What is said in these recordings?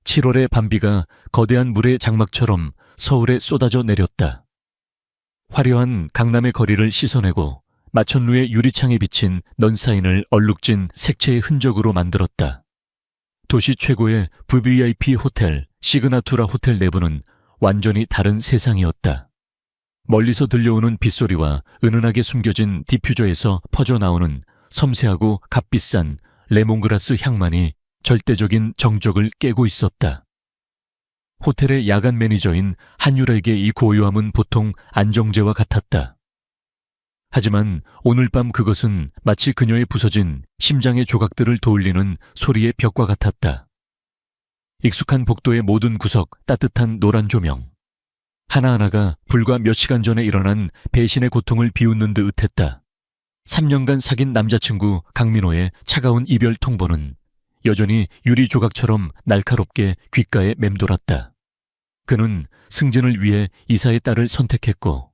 7월의 밤비가 거대한 물의 장막처럼 서울에 쏟아져 내렸다. 화려한 강남의 거리를 씻어내고 마천루의 유리창에 비친 넌사인을 얼룩진 색채의 흔적으로 만들었다. 도시 최고의 VVIP 호텔 시그나투라 호텔 내부는 완전히 다른 세상이었다. 멀리서 들려오는 빗소리와 은은하게 숨겨진 디퓨저에서 퍼져나오는 섬세하고 값비싼 레몬그라스 향만이 절대적인 정적을 깨고 있었다. 호텔의 야간 매니저인 한유라에게 이 고요함은 보통 안정제와 같았다. 하지만 오늘 밤 그것은 마치 그녀의 부서진 심장의 조각들을 도울리는 소리의 벽과 같았다. 익숙한 복도의 모든 구석 따뜻한 노란 조명. 하나하나가 불과 몇 시간 전에 일어난 배신의 고통을 비웃는 듯 했다. 3년간 사귄 남자친구 강민호의 차가운 이별 통보는 여전히 유리 조각처럼 날카롭게 귓가에 맴돌았다. 그는 승진을 위해 이사의 딸을 선택했고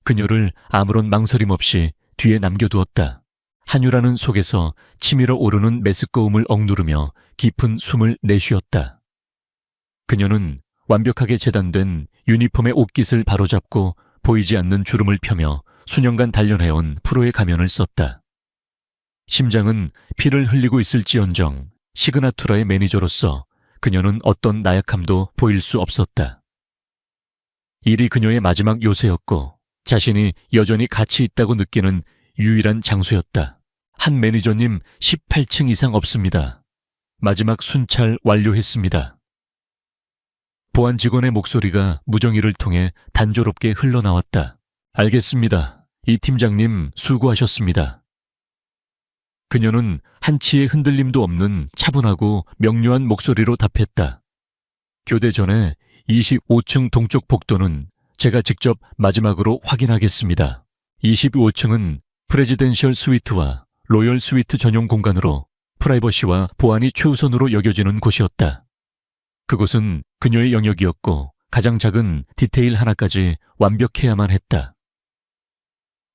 그녀를 아무런 망설임 없이 뒤에 남겨두었다. 한유라는 속에서 치밀어 오르는 메스꺼움을 억누르며 깊은 숨을 내쉬었다. 그녀는 완벽하게 재단된 유니폼의 옷깃을 바로잡고 보이지 않는 주름을 펴며 수년간 단련해온 프로의 가면을 썼다. 심장은 피를 흘리고 있을지언정 시그나투라의 매니저로서 그녀는 어떤 나약함도 보일 수 없었다. 일이 그녀의 마지막 요새였고 자신이 여전히 가치 있다고 느끼는 유일한 장소였다. 한 매니저님 18층 이상 없습니다. 마지막 순찰 완료했습니다. 보안 직원의 목소리가 무정의를 통해 단조롭게 흘러나왔다. 알겠습니다. 이 팀장님 수고하셨습니다. 그녀는 한치의 흔들림도 없는 차분하고 명료한 목소리로 답했다. 교대 전에 25층 동쪽 복도는 제가 직접 마지막으로 확인하겠습니다. 25층은 프레지덴셜 스위트와 로열 스위트 전용 공간으로 프라이버시와 보안이 최우선으로 여겨지는 곳이었다. 그곳은 그녀의 영역이었고 가장 작은 디테일 하나까지 완벽해야만 했다.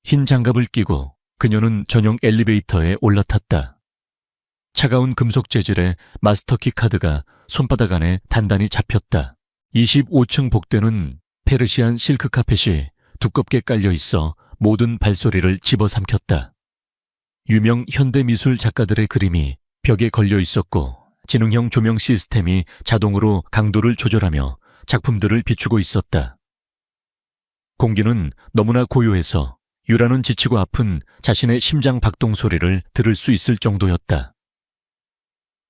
흰 장갑을 끼고 그녀는 전용 엘리베이터에 올라탔다. 차가운 금속 재질의 마스터키 카드가 손바닥 안에 단단히 잡혔다. 25층 복도는 페르시안 실크 카펫이 두껍게 깔려 있어 모든 발소리를 집어삼켰다. 유명 현대미술 작가들의 그림이 벽에 걸려 있었고 지능형 조명 시스템이 자동으로 강도를 조절하며 작품들을 비추고 있었다. 공기는 너무나 고요해서 유라는 지치고 아픈 자신의 심장 박동 소리를 들을 수 있을 정도였다.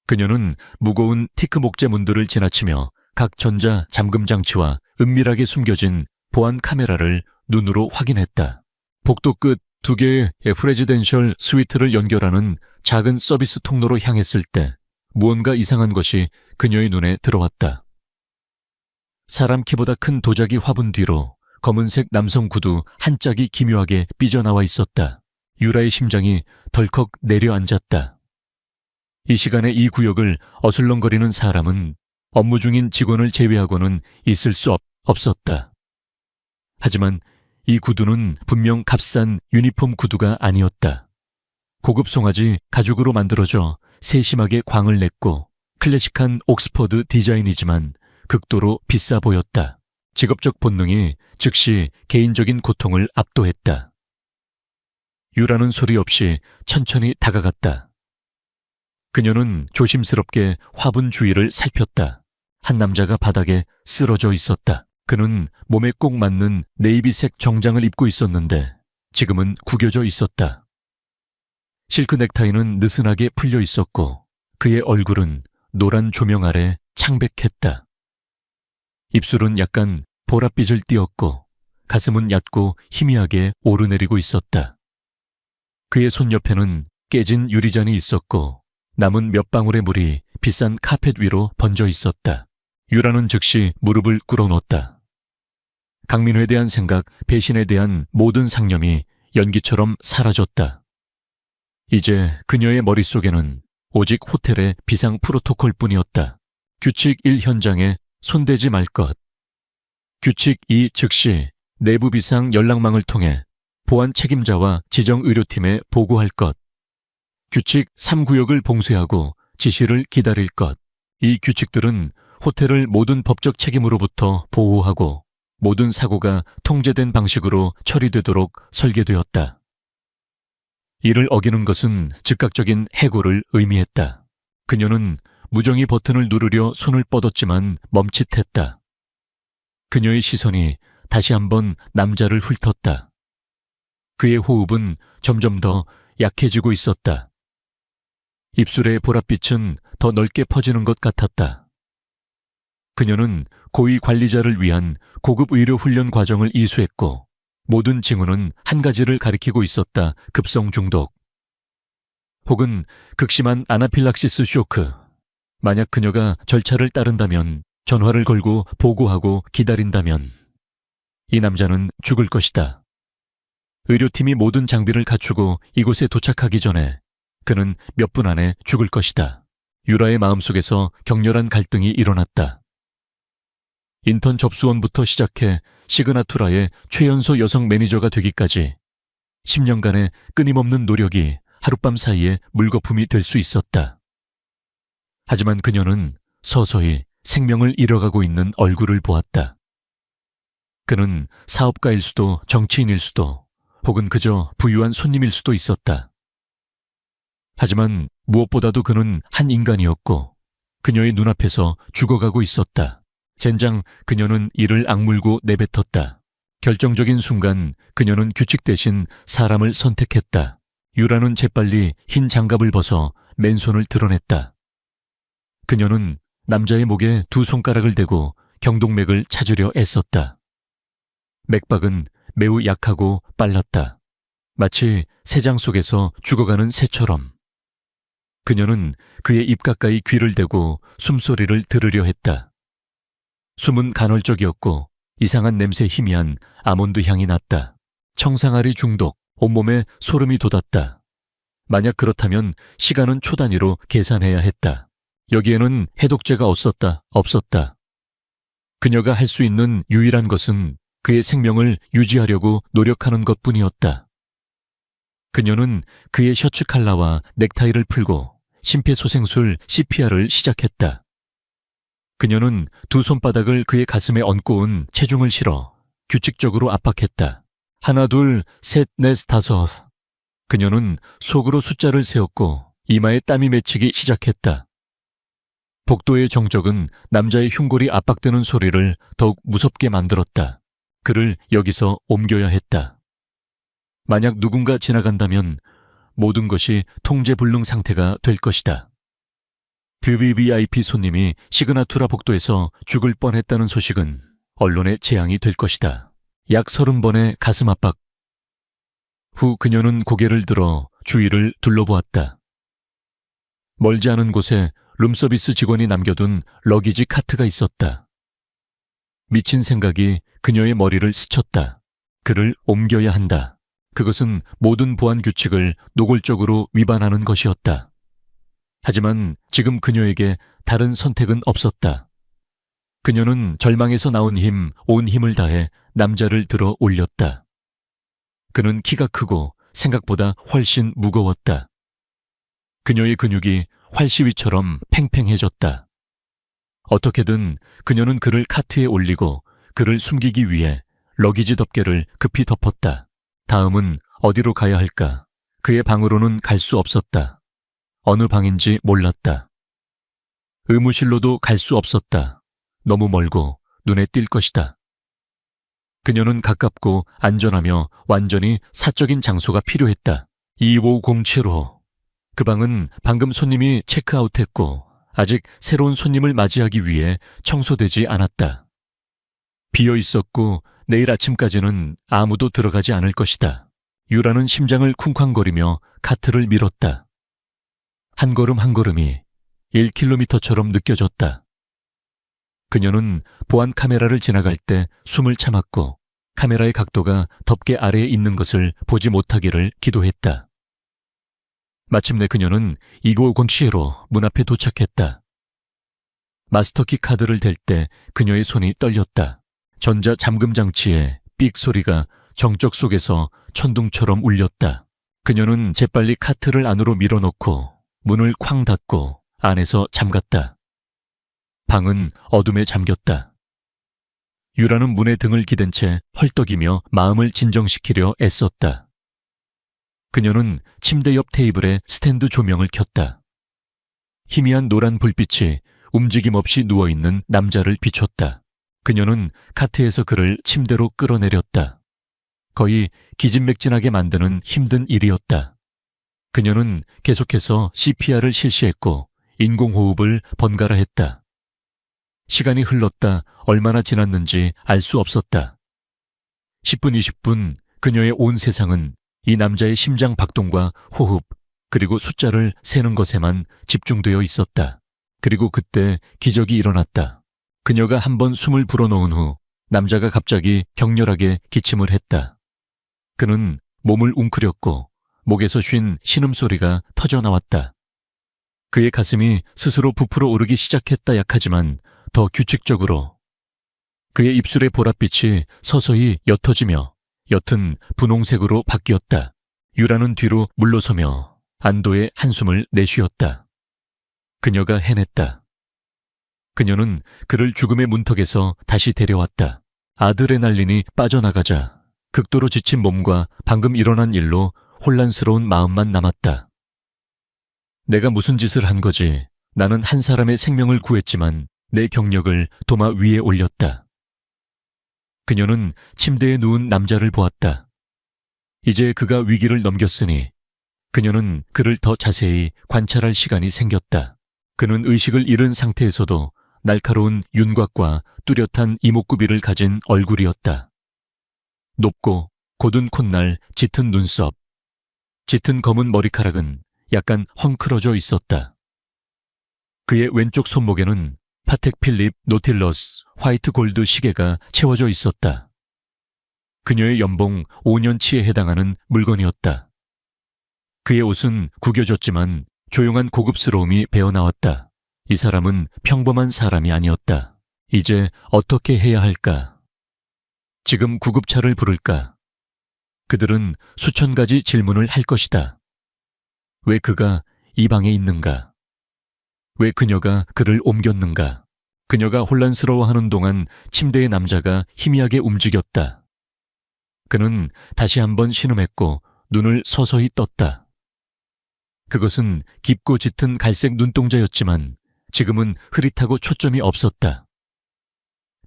그녀는 무거운 티크 목재 문들을 지나치며 각 전자 잠금 장치와 은밀하게 숨겨진 보안 카메라를 눈으로 확인했다. 복도 끝 2개의 프레지덴셜 스위트를 연결하는 작은 서비스 통로로 향했을 때 무언가 이상한 것이 그녀의 눈에 들어왔다. 사람 키보다 큰 도자기 화분 뒤로 검은색 남성 구두 한 짝이 기묘하게 삐져나와 있었다. 유라의 심장이 덜컥 내려앉았다. 이 시간에 이 구역을 어슬렁거리는 사람은 업무 중인 직원을 제외하고는 있을 수 없었다. 하지만 이 구두는 분명 값싼 유니폼 구두가 아니었다. 고급 송아지 가죽으로 만들어져 세심하게 광을 냈고 클래식한 옥스퍼드 디자인이지만 극도로 비싸 보였다. 직업적 본능이 즉시 개인적인 고통을 압도했다. 유라는 소리 없이 천천히 다가갔다. 그녀는 조심스럽게 화분 주위를 살폈다. 한 남자가 바닥에 쓰러져 있었다. 그는 몸에 꼭 맞는 네이비색 정장을 입고 있었는데 지금은 구겨져 있었다. 실크 넥타이는 느슨하게 풀려 있었고 그의 얼굴은 노란 조명 아래 창백했다. 입술은 약간 보랏빛을 띠었고 가슴은 얕고 희미하게 오르내리고 있었다. 그의 손 옆에는 깨진 유리잔이 있었고 남은 몇 방울의 물이 비싼 카펫 위로 번져 있었다. 유라는 즉시 무릎을 꿇어놓았다. 강민호에 대한 생각, 배신에 대한 모든 상념이 연기처럼 사라졌다. 이제 그녀의 머릿속에는 오직 호텔의 비상 프로토콜 뿐이었다. 규칙 1 현장에 손대지 말 것. 규칙 2 즉시 내부 비상 연락망을 통해 보안 책임자와 지정 의료팀에 보고할 것. 규칙 3 구역을 봉쇄하고 지시를 기다릴 것. 이 규칙들은 호텔을 모든 법적 책임으로부터 보호하고 모든 사고가 통제된 방식으로 처리되도록 설계되었다. 이를 어기는 것은 즉각적인 해고를 의미했다. 그녀는 무정히 버튼을 누르려 손을 뻗었지만 멈칫했다. 그녀의 시선이 다시 한번 남자를 훑었다. 그의 호흡은 점점 더 약해지고 있었다. 입술의 보랏빛은 더 넓게 퍼지는 것 같았다. 그녀는 고위 관리자를 위한 고급 의료 훈련 과정을 이수했고 모든 징후는 한 가지를 가리키고 있었다. 급성 중독. 혹은 극심한 아나필락시스 쇼크. 만약 그녀가 절차를 따른다면, 전화를 걸고 보고하고 기다린다면 이 남자는 죽을 것이다. 의료팀이 모든 장비를 갖추고 이곳에 도착하기 전에 그는 몇 분 안에 죽을 것이다. 유라의 마음속에서 격렬한 갈등이 일어났다. 인턴 접수원부터 시작해 시그나투라의 최연소 여성 매니저가 되기까지 10년간의 끊임없는 노력이 하룻밤 사이에 물거품이 될 수 있었다. 하지만 그녀는 서서히 생명을 잃어가고 있는 얼굴을 보았다. 그는 사업가일 수도 정치인일 수도 혹은 그저 부유한 손님일 수도 있었다. 하지만 무엇보다도 그는 한 인간이었고 그녀의 눈앞에서 죽어가고 있었다. 젠장 그녀는 이를 악물고 내뱉었다. 결정적인 순간 그녀는 규칙 대신 사람을 선택했다. 유라는 재빨리 흰 장갑을 벗어 맨손을 드러냈다. 그녀는 남자의 목에 두 손가락을 대고 경동맥을 찾으려 애썼다. 맥박은 매우 약하고 빨랐다. 마치 새장 속에서 죽어가는 새처럼. 그녀는 그의 입 가까이 귀를 대고 숨소리를 들으려 했다. 숨은 간헐적이었고 이상한 냄새 희미한 아몬드 향이 났다. 청상아리 중독, 온몸에 소름이 돋았다. 만약 그렇다면 시간은 초 단위로 계산해야 했다. 여기에는 해독제가 없었다. 그녀가 할 수 있는 유일한 것은 그의 생명을 유지하려고 노력하는 것뿐이었다. 그녀는 그의 셔츠 칼라와 넥타이를 풀고 심폐소생술 CPR을 시작했다. 그녀는 두 손바닥을 그의 가슴에 얹고 온 체중을 실어 규칙적으로 압박했다. 하나, 둘, 셋, 넷, 다섯. 그녀는 속으로 숫자를 세웠고 이마에 땀이 맺히기 시작했다. 복도의 정적은 남자의 흉골이 압박되는 소리를 더욱 무섭게 만들었다. 그를 여기서 옮겨야 했다. 만약 누군가 지나간다면 모든 것이 통제불능 상태가 될 것이다. VVIP 손님이 시그나투라 복도에서 죽을 뻔했다는 소식은 언론의 재앙이 될 것이다. 약 30번의 가슴 압박. 후 그녀는 고개를 들어 주위를 둘러보았다. 멀지 않은 곳에 룸서비스 직원이 남겨둔 러기지 카트가 있었다. 미친 생각이 그녀의 머리를 스쳤다. 그를 옮겨야 한다. 그것은 모든 보안 규칙을 노골적으로 위반하는 것이었다. 하지만 지금 그녀에게 다른 선택은 없었다. 그녀는 절망에서 나온 온 힘을 다해 남자를 들어 올렸다. 그는 키가 크고 생각보다 훨씬 무거웠다. 그녀의 근육이 활시위처럼 팽팽해졌다. 어떻게든 그녀는 그를 카트에 올리고 그를 숨기기 위해 러기지 덮개를 급히 덮었다. 다음은 어디로 가야 할까? 그의 방으로는 갈 수 없었다. 어느 방인지 몰랐다. 의무실로도 갈 수 없었다. 너무 멀고 눈에 띌 것이다. 그녀는 가깝고 안전하며 완전히 사적인 장소가 필요했다. 2507호. 그 방은 방금 손님이 체크아웃했고 아직 새로운 손님을 맞이하기 위해 청소되지 않았다. 비어 있었고 내일 아침까지는 아무도 들어가지 않을 것이다. 유라는 심장을 쿵쾅거리며 카트를 밀었다. 한 걸음 한 걸음이 1km처럼 느껴졌다. 그녀는 보안 카메라를 지나갈 때 숨을 참았고 카메라의 각도가 덮개 아래에 있는 것을 보지 못하기를 기도했다. 마침내 그녀는 2507로 문 앞에 도착했다. 마스터키 카드를 댈 때 그녀의 손이 떨렸다. 전자 잠금 장치의 삑 소리가 정적 속에서 천둥처럼 울렸다. 그녀는 재빨리 카트를 안으로 밀어넣고 문을 쾅 닫고 안에서 잠갔다. 방은 어둠에 잠겼다. 유라는 문에 등을 기댄 채 헐떡이며 마음을 진정시키려 애썼다. 그녀는 침대 옆 테이블에 스탠드 조명을 켰다. 희미한 노란 불빛이 움직임 없이 누워있는 남자를 비췄다. 그녀는 카트에서 그를 침대로 끌어내렸다. 거의 기진맥진하게 만드는 힘든 일이었다. 그녀는 계속해서 CPR을 실시했고 인공호흡을 번갈아 했다. 시간이 흘렀다 얼마나 지났는지 알 수 없었다. 10분, 20분 그녀의 온 세상은 이 남자의 심장 박동과 호흡 그리고 숫자를 세는 것에만 집중되어 있었다. 그리고 그때 기적이 일어났다. 그녀가 한번 숨을 불어넣은 후 남자가 갑자기 격렬하게 기침을 했다. 그는 몸을 웅크렸고 목에서 쉰 신음소리가 터져나왔다. 그의 가슴이 스스로 부풀어 오르기 시작했다. 약하지만 더 규칙적으로. 그의 입술의 보랏빛이 서서히 옅어지며 옅은 분홍색으로 바뀌었다. 유라는 뒤로 물러서며 안도의 한숨을 내쉬었다. 그녀가 해냈다. 그녀는 그를 죽음의 문턱에서 다시 데려왔다. 아드레날린이 빠져나가자 극도로 지친 몸과 방금 일어난 일로 혼란스러운 마음만 남았다. 내가 무슨 짓을 한 거지? 나는 한 사람의 생명을 구했지만 내 경력을 도마 위에 올렸다. 그녀는 침대에 누운 남자를 보았다. 이제 그가 위기를 넘겼으니 그녀는 그를 더 자세히 관찰할 시간이 생겼다. 그는 의식을 잃은 상태에서도 날카로운 윤곽과 뚜렷한 이목구비를 가진 얼굴이었다. 높고 곧은 콧날, 짙은 눈썹, 짙은 검은 머리카락은 약간 헝클어져 있었다. 그의 왼쪽 손목에는 파텍 필립 노틸러스 화이트 골드 시계가 채워져 있었다. 그녀의 연봉 5년치에 해당하는 물건이었다. 그의 옷은 구겨졌지만 조용한 고급스러움이 배어나왔다. 이 사람은 평범한 사람이 아니었다. 이제 어떻게 해야 할까? 지금 구급차를 부를까? 그들은 수천 가지 질문을 할 것이다. 왜 그가 이 방에 있는가? 왜 그녀가 그를 옮겼는가? 그녀가 혼란스러워하는 동안 침대의 남자가 희미하게 움직였다. 그는 다시 한번 신음했고 눈을 서서히 떴다. 그것은 깊고 짙은 갈색 눈동자였지만 지금은 흐릿하고 초점이 없었다.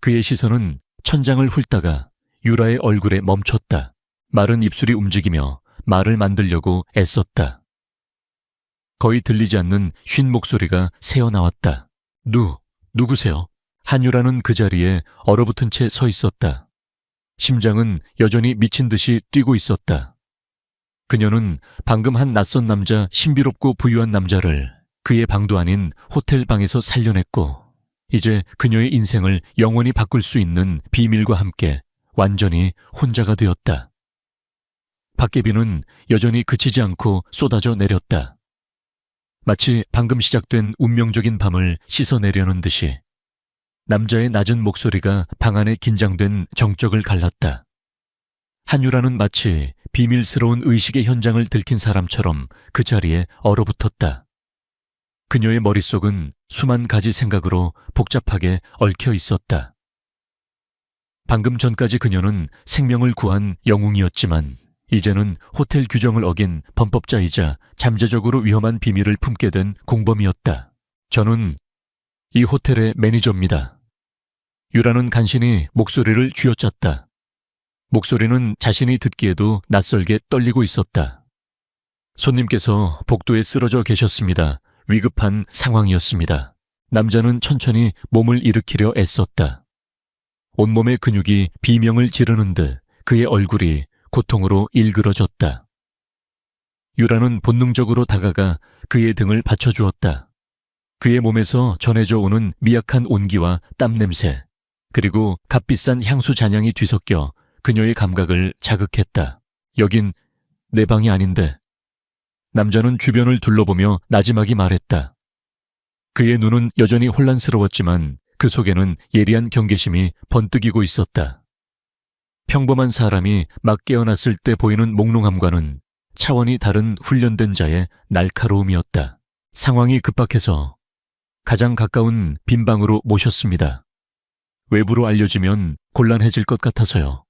그의 시선은 천장을 훑다가 유라의 얼굴에 멈췄다. 마른 입술이 움직이며 말을 만들려고 애썼다. 거의 들리지 않는 쉰 목소리가 새어나왔다. 누구세요? 한유라는 그 자리에 얼어붙은 채 서 있었다. 심장은 여전히 미친 듯이 뛰고 있었다. 그녀는 방금 한 낯선 남자, 신비롭고 부유한 남자를 그의 방도 아닌 호텔 방에서 살려냈고 이제 그녀의 인생을 영원히 바꿀 수 있는 비밀과 함께 완전히 혼자가 되었다. 밖의 비는 여전히 그치지 않고 쏟아져 내렸다. 마치 방금 시작된 운명적인 밤을 씻어내려는 듯이 남자의 낮은 목소리가 방 안의 긴장된 정적을 갈랐다. 한유라는 마치 비밀스러운 의식의 현장을 들킨 사람처럼 그 자리에 얼어붙었다. 그녀의 머릿속은 수만 가지 생각으로 복잡하게 얽혀 있었다. 방금 전까지 그녀는 생명을 구한 영웅이었지만 이제는 호텔 규정을 어긴 범법자이자 잠재적으로 위험한 비밀을 품게 된 공범이었다. 저는 이 호텔의 매니저입니다. 유라는 간신히 목소리를 쥐어짰다. 목소리는 자신이 듣기에도 낯설게 떨리고 있었다. 손님께서 복도에 쓰러져 계셨습니다. 위급한 상황이었습니다. 남자는 천천히 몸을 일으키려 애썼다. 온몸의 근육이 비명을 지르는 듯 그의 얼굴이 고통으로 일그러졌다. 유라는 본능적으로 다가가 그의 등을 받쳐주었다. 그의 몸에서 전해져 오는 미약한 온기와 땀 냄새, 그리고 값비싼 향수 잔향이 뒤섞여 그녀의 감각을 자극했다. 여긴 내 방이 아닌데. 남자는 주변을 둘러보며 나지막이 말했다. 그의 눈은 여전히 혼란스러웠지만 그 속에는 예리한 경계심이 번뜩이고 있었다. 평범한 사람이 막 깨어났을 때 보이는 몽롱함과는 차원이 다른 훈련된 자의 날카로움이었다. 상황이 급박해서 가장 가까운 빈 방으로 모셨습니다. 외부로 알려지면 곤란해질 것 같아서요.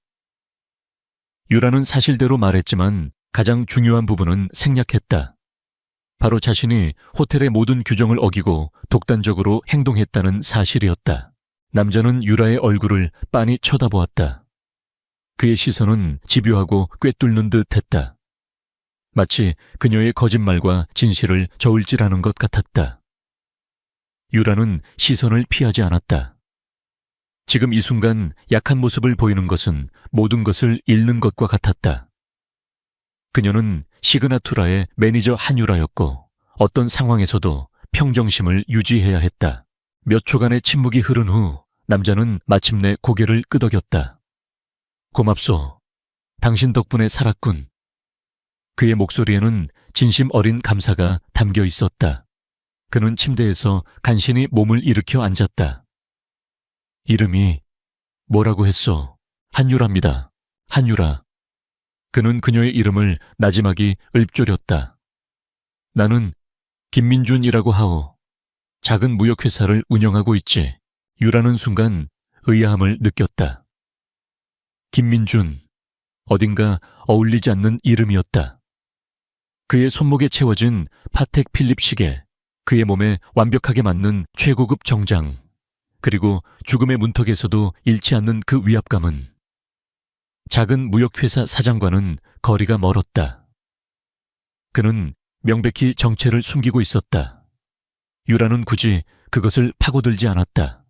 유라는 사실대로 말했지만 가장 중요한 부분은 생략했다. 바로 자신이 호텔의 모든 규정을 어기고 독단적으로 행동했다는 사실이었다. 남자는 유라의 얼굴을 빤히 쳐다보았다. 그의 시선은 집요하고 꿰뚫는 듯 했다. 마치 그녀의 거짓말과 진실을 저울질하는 것 같았다. 유라는 시선을 피하지 않았다. 지금 이 순간 약한 모습을 보이는 것은 모든 것을 잃는 것과 같았다. 그녀는 시그나투라의 매니저 한유라였고 어떤 상황에서도 평정심을 유지해야 했다. 몇 초간의 침묵이 흐른 후 남자는 마침내 고개를 끄덕였다. 고맙소. 당신 덕분에 살았군. 그의 목소리에는 진심 어린 감사가 담겨 있었다. 그는 침대에서 간신히 몸을 일으켜 앉았다. 이름이 뭐라고 했소? 한유라입니다. 한유라. 그는 그녀의 이름을 나지막이 읊조렸다. 나는 김민준이라고 하오. 작은 무역회사를 운영하고 있지. 유라는 순간 의아함을 느꼈다. 김민준. 어딘가 어울리지 않는 이름이었다. 그의 손목에 채워진 파텍 필립 시계, 그의 몸에 완벽하게 맞는 최고급 정장, 그리고 죽음의 문턱에서도 잃지 않는 그 위압감은 작은 무역회사 사장과는 거리가 멀었다. 그는 명백히 정체를 숨기고 있었다. 유라는 굳이 그것을 파고들지 않았다.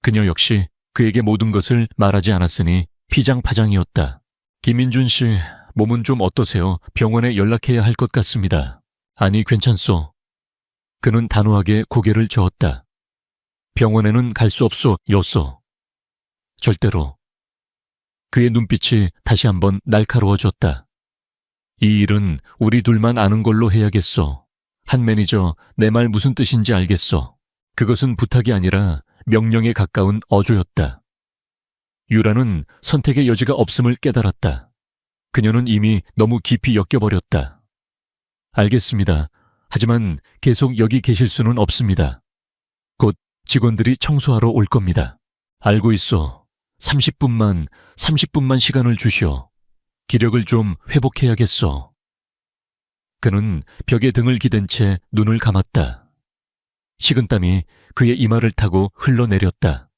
그녀 역시 그에게 모든 것을 말하지 않았으니 피장파장이었다. 김민준 씨, 몸은 좀 어떠세요? 병원에 연락해야 할 것 같습니다. 아니, 괜찮소. 그는 단호하게 고개를 저었다. 병원에는 갈 수 없소, 여소. 절대로. 그의 눈빛이 다시 한번 날카로워졌다. 이 일은 우리 둘만 아는 걸로 해야겠소. 한 매니저, 내 말 무슨 뜻인지 알겠소. 그것은 부탁이 아니라 명령에 가까운 어조였다. 유라는 선택의 여지가 없음을 깨달았다. 그녀는 이미 너무 깊이 엮여버렸다. 알겠습니다. 하지만 계속 여기 계실 수는 없습니다. 곧 직원들이 청소하러 올 겁니다. 알고 있어. 30분만 시간을 주시오. 기력을 좀 회복해야겠어. 그는 벽에 등을 기댄 채 눈을 감았다. 식은땀이 그의 이마를 타고 흘러내렸다.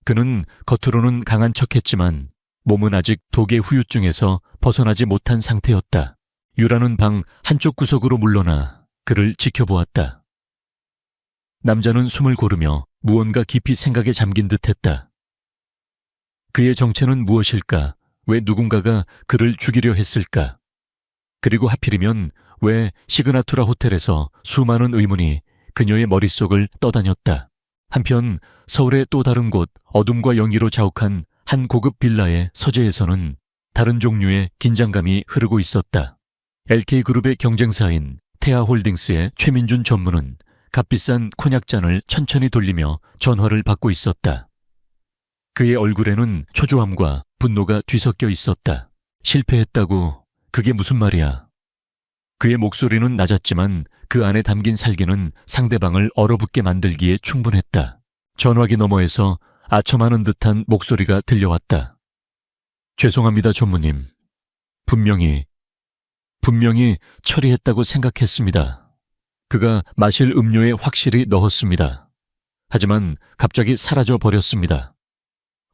그는 겉으로는 강한 척했지만 몸은 아직 독의 후유증에서 벗어나지 못한 상태였다. 유라는 방 한쪽 구석으로 물러나 그를 지켜보았다. 남자는 숨을 고르며 무언가 깊이 생각에 잠긴 듯했다. 그의 정체는 무엇일까? 왜 누군가가 그를 죽이려 했을까? 그리고 하필이면 왜 시그나투라 호텔에서 수많은 의문이 그녀의 머릿속을 떠다녔다. 한편 서울의 또 다른 곳 어둠과 영희로 자욱한 한 고급 빌라의 서재에서는 다른 종류의 긴장감이 흐르고 있었다. LK그룹의 경쟁사인 태아홀딩스의 최민준 전무는 값비싼 콘약잔을 천천히 돌리며 전화를 받고 있었다. 그의 얼굴에는 초조함과 분노가 뒤섞여 있었다. 실패했다고? 그게 무슨 말이야? 그의 목소리는 낮았지만 그 안에 담긴 살기는 상대방을 얼어붙게 만들기에 충분했다. 전화기 너머에서 아첨하는 듯한 목소리가 들려왔다. 죄송합니다, 전무님. 분명히 처리했다고 생각했습니다. 그가 마실 음료에 확실히 넣었습니다. 하지만 갑자기 사라져 버렸습니다.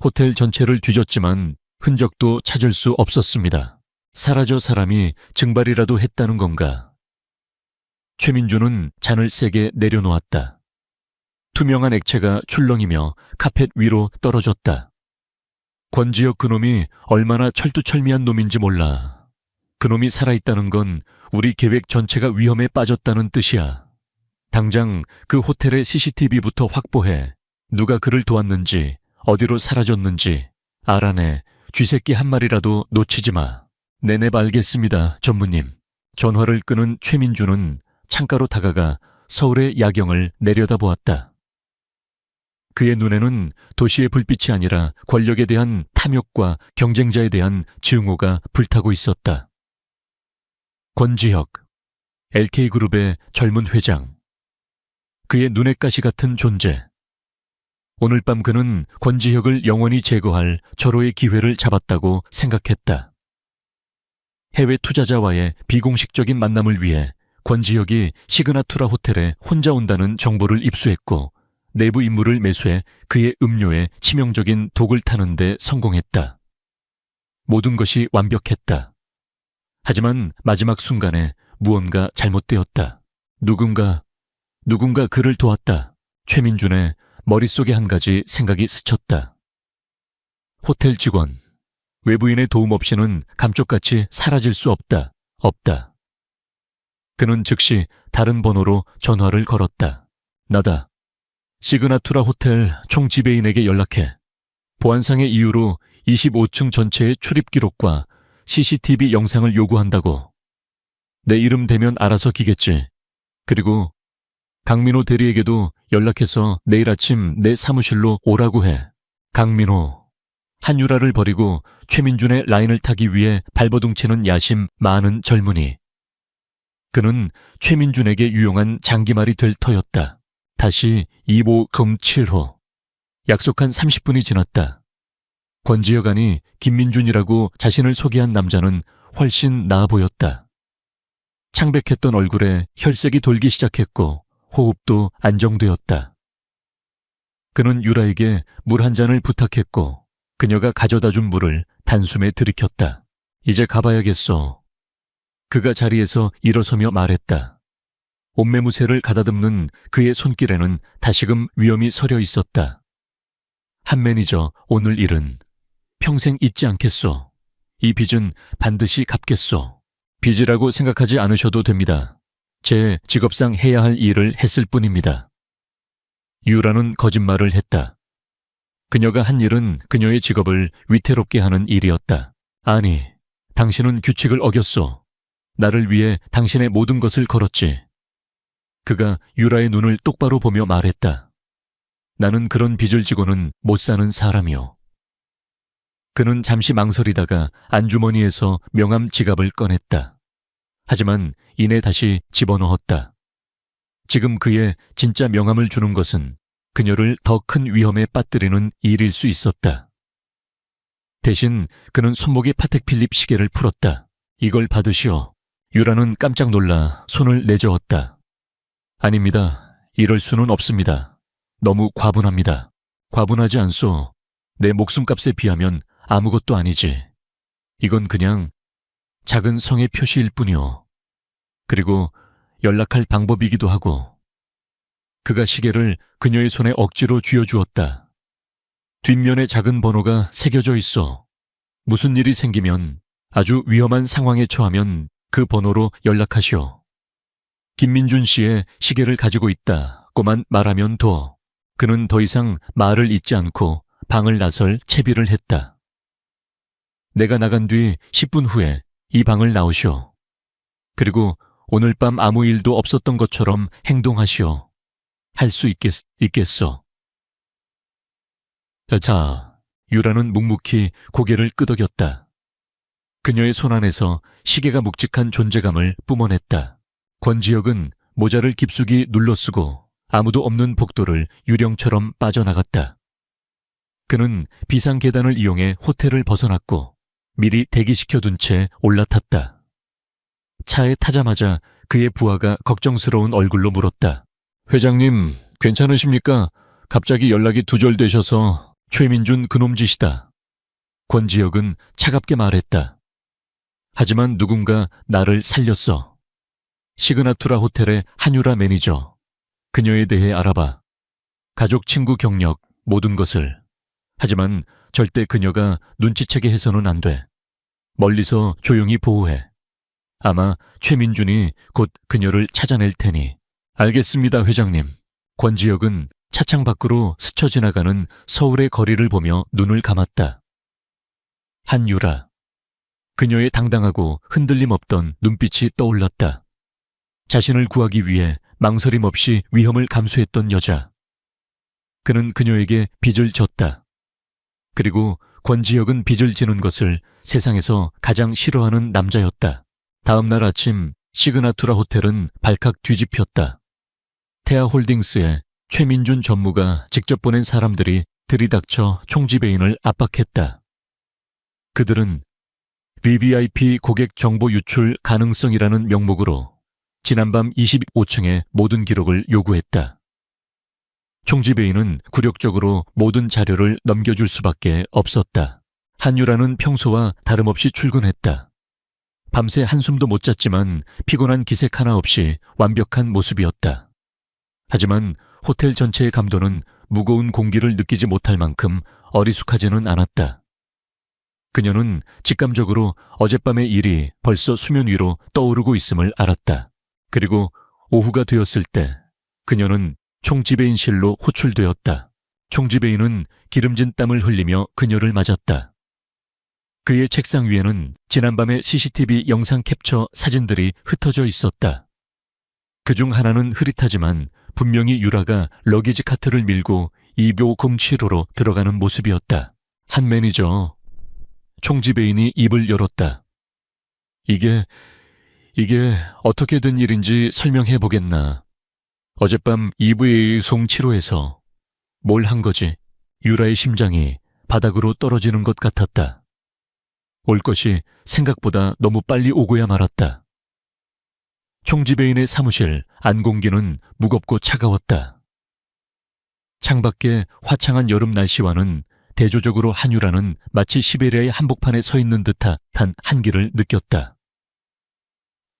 호텔 전체를 뒤졌지만 흔적도 찾을 수 없었습니다. 사라져 사람이 증발이라도 했다는 건가? 최민주는 잔을 세게 내려놓았다. 투명한 액체가 출렁이며 카펫 위로 떨어졌다. 권지혁 그놈이 얼마나 철두철미한 놈인지 몰라. 그놈이 살아있다는 건 우리 계획 전체가 위험에 빠졌다는 뜻이야. 당장 그 호텔의 CCTV부터 확보해. 누가 그를 도왔는지, 어디로 사라졌는지 알아내. 쥐새끼 한 마리라도 놓치지 마. 네네, 알겠습니다, 전무님. 전화를 끄는 최민주는 창가로 다가가 서울의 야경을 내려다보았다. 그의 눈에는 도시의 불빛이 아니라 권력에 대한 탐욕과 경쟁자에 대한 증오가 불타고 있었다. 권지혁, LK그룹의 젊은 회장. 그의 눈의 가시 같은 존재. 오늘 밤 그는 권지혁을 영원히 제거할 절호의 기회를 잡았다고 생각했다. 해외 투자자와의 비공식적인 만남을 위해 권지혁이 시그나투라 호텔에 혼자 온다는 정보를 입수했고 내부 임무를 매수해 그의 음료에 치명적인 독을 타는 데 성공했다. 모든 것이 완벽했다. 하지만 마지막 순간에 무언가 잘못되었다. 누군가 그를 도왔다. 최민준의 머릿속에 한 가지 생각이 스쳤다. 호텔 직원, 외부인의 도움 없이는 감쪽같이 사라질 수 없다. 그는 즉시 다른 번호로 전화를 걸었다. 나다. 시그나투라 호텔 총 지배인에게 연락해. 보안상의 이유로 25층 전체의 출입 기록과 CCTV 영상을 요구한다고. 내 이름 대면 알아서 기겠지. 그리고 강민호 대리에게도 연락해서 내일 아침 내 사무실로 오라고 해. 강민호. 한유라를 버리고 최민준의 라인을 타기 위해 발버둥치는 야심 많은 젊은이. 그는 최민준에게 유용한 장기말이 될 터였다. 다시 2보 금 7호. 약속한 30분이 지났다. 권지혁 아니 김민준이라고 자신을 소개한 남자는 훨씬 나아 보였다. 창백했던 얼굴에 혈색이 돌기 시작했고 호흡도 안정되었다. 그는 유라에게 물 한 잔을 부탁했고 그녀가 가져다 준 물을 단숨에 들이켰다. 이제 가봐야겠어. 그가 자리에서 일어서며 말했다. 옷매무새를 가다듬는 그의 손길에는 다시금 위험이 서려 있었다. 한 매니저, 오늘 일은 평생 잊지 않겠소. 이 빚은 반드시 갚겠소. 빚이라고 생각하지 않으셔도 됩니다. 제 직업상 해야 할 일을 했을 뿐입니다. 유라는 거짓말을 했다. 그녀가 한 일은 그녀의 직업을 위태롭게 하는 일이었다. 아니, 당신은 규칙을 어겼소. 나를 위해 당신의 모든 것을 걸었지. 그가 유라의 눈을 똑바로 보며 말했다. 나는 그런 빚을 지고는 못 사는 사람이요. 그는 잠시 망설이다가 안주머니에서 명함 지갑을 꺼냈다. 하지만 이내 다시 집어넣었다. 지금 그의 진짜 명함을 주는 것은 그녀를 더 큰 위험에 빠뜨리는 일일 수 있었다. 대신 그는 손목에 파텍 필립 시계를 풀었다. 이걸 받으시오. 유라는 깜짝 놀라 손을 내저었다. 아닙니다. 이럴 수는 없습니다. 너무 과분합니다. 과분하지 않소. 내 목숨값에 비하면 아무것도 아니지. 이건 그냥 작은 성의 표시일 뿐이오. 그리고 연락할 방법이기도 하고. 그가 시계를 그녀의 손에 억지로 쥐어주었다. 뒷면에 작은 번호가 새겨져 있어. 무슨 일이 생기면, 아주 위험한 상황에 처하면 그 번호로 연락하시오. 김민준 씨의 시계를 가지고 있다고만 말하면 둬. 그는 더 이상 말을 잇지 않고 방을 나설 채비를 했다. 내가 나간 뒤 10분 후에 이 방을 나오시오. 그리고 오늘 밤 아무 일도 없었던 것처럼 행동하시오. 할 수 있겠어. 자, 유라는 묵묵히 고개를 끄덕였다. 그녀의 손 안에서 시계가 묵직한 존재감을 뿜어냈다. 권지혁은 모자를 깊숙이 눌러쓰고 아무도 없는 복도를 유령처럼 빠져나갔다. 그는 비상 계단을 이용해 호텔을 벗어났고 미리 대기시켜둔 채 올라탔다. 차에 타자마자 그의 부하가 걱정스러운 얼굴로 물었다. 회장님, 괜찮으십니까? 갑자기 연락이 두절되셔서 최민준 그놈 짓이다. 권지혁은 차갑게 말했다. 하지만 누군가 나를 살렸어. 시그나투라 호텔의 한유라 매니저. 그녀에 대해 알아봐. 가족, 친구, 경력, 모든 것을. 하지만 절대 그녀가 눈치채게 해서는 안 돼. 멀리서 조용히 보호해. 아마 최민준이 곧 그녀를 찾아낼 테니. 알겠습니다, 회장님. 권지혁은 차창 밖으로 스쳐 지나가는 서울의 거리를 보며 눈을 감았다. 한유라. 그녀의 당당하고 흔들림 없던 눈빛이 떠올랐다. 자신을 구하기 위해 망설임 없이 위험을 감수했던 여자. 그는 그녀에게 빚을 졌다. 그리고 권지혁은 빚을 지는 것을 세상에서 가장 싫어하는 남자였다. 다음 날 아침 시그나투라 호텔은 발칵 뒤집혔다. 태아홀딩스의 최민준 전무가 직접 보낸 사람들이 들이닥쳐 총지배인을 압박했다. 그들은 VVIP 고객 정보 유출 가능성이라는 명목으로 지난밤 25층의 모든 기록을 요구했다. 총지배인은 굴욕적으로 모든 자료를 넘겨줄 수밖에 없었다. 한유라는 평소와 다름없이 출근했다. 밤새 한숨도 못 잤지만 피곤한 기색 하나 없이 완벽한 모습이었다. 하지만 호텔 전체의 감도는 무거운 공기를 느끼지 못할 만큼 어리숙하지는 않았다. 그녀는 직감적으로 어젯밤의 일이 벌써 수면 위로 떠오르고 있음을 알았다. 그리고 오후가 되었을 때 그녀는 총지배인실로 호출되었다. 총지배인은 기름진 땀을 흘리며 그녀를 맞았다. 그의 책상 위에는 지난밤의 CCTV 영상 캡처 사진들이 흩어져 있었다. 그중 하나는 흐릿하지만 분명히 유라가 러기지 카트를 밀고 2묘07호로 들어가는 모습이었다. 한 매니저, 총지배인이 입을 열었다. 이게 어떻게 된 일인지 설명해 보겠나. 어젯밤 EVA 송7호에서 뭘 한 거지? 유라의 심장이 바닥으로 떨어지는 것 같았다. 올 것이 생각보다 너무 빨리 오고야 말았다. 총지배인의 사무실 안공기는 무겁고 차가웠다. 창밖의 화창한 여름 날씨와는 대조적으로 한유라는 마치 시베리아의 한복판에 서 있는 듯한 한기를 느꼈다.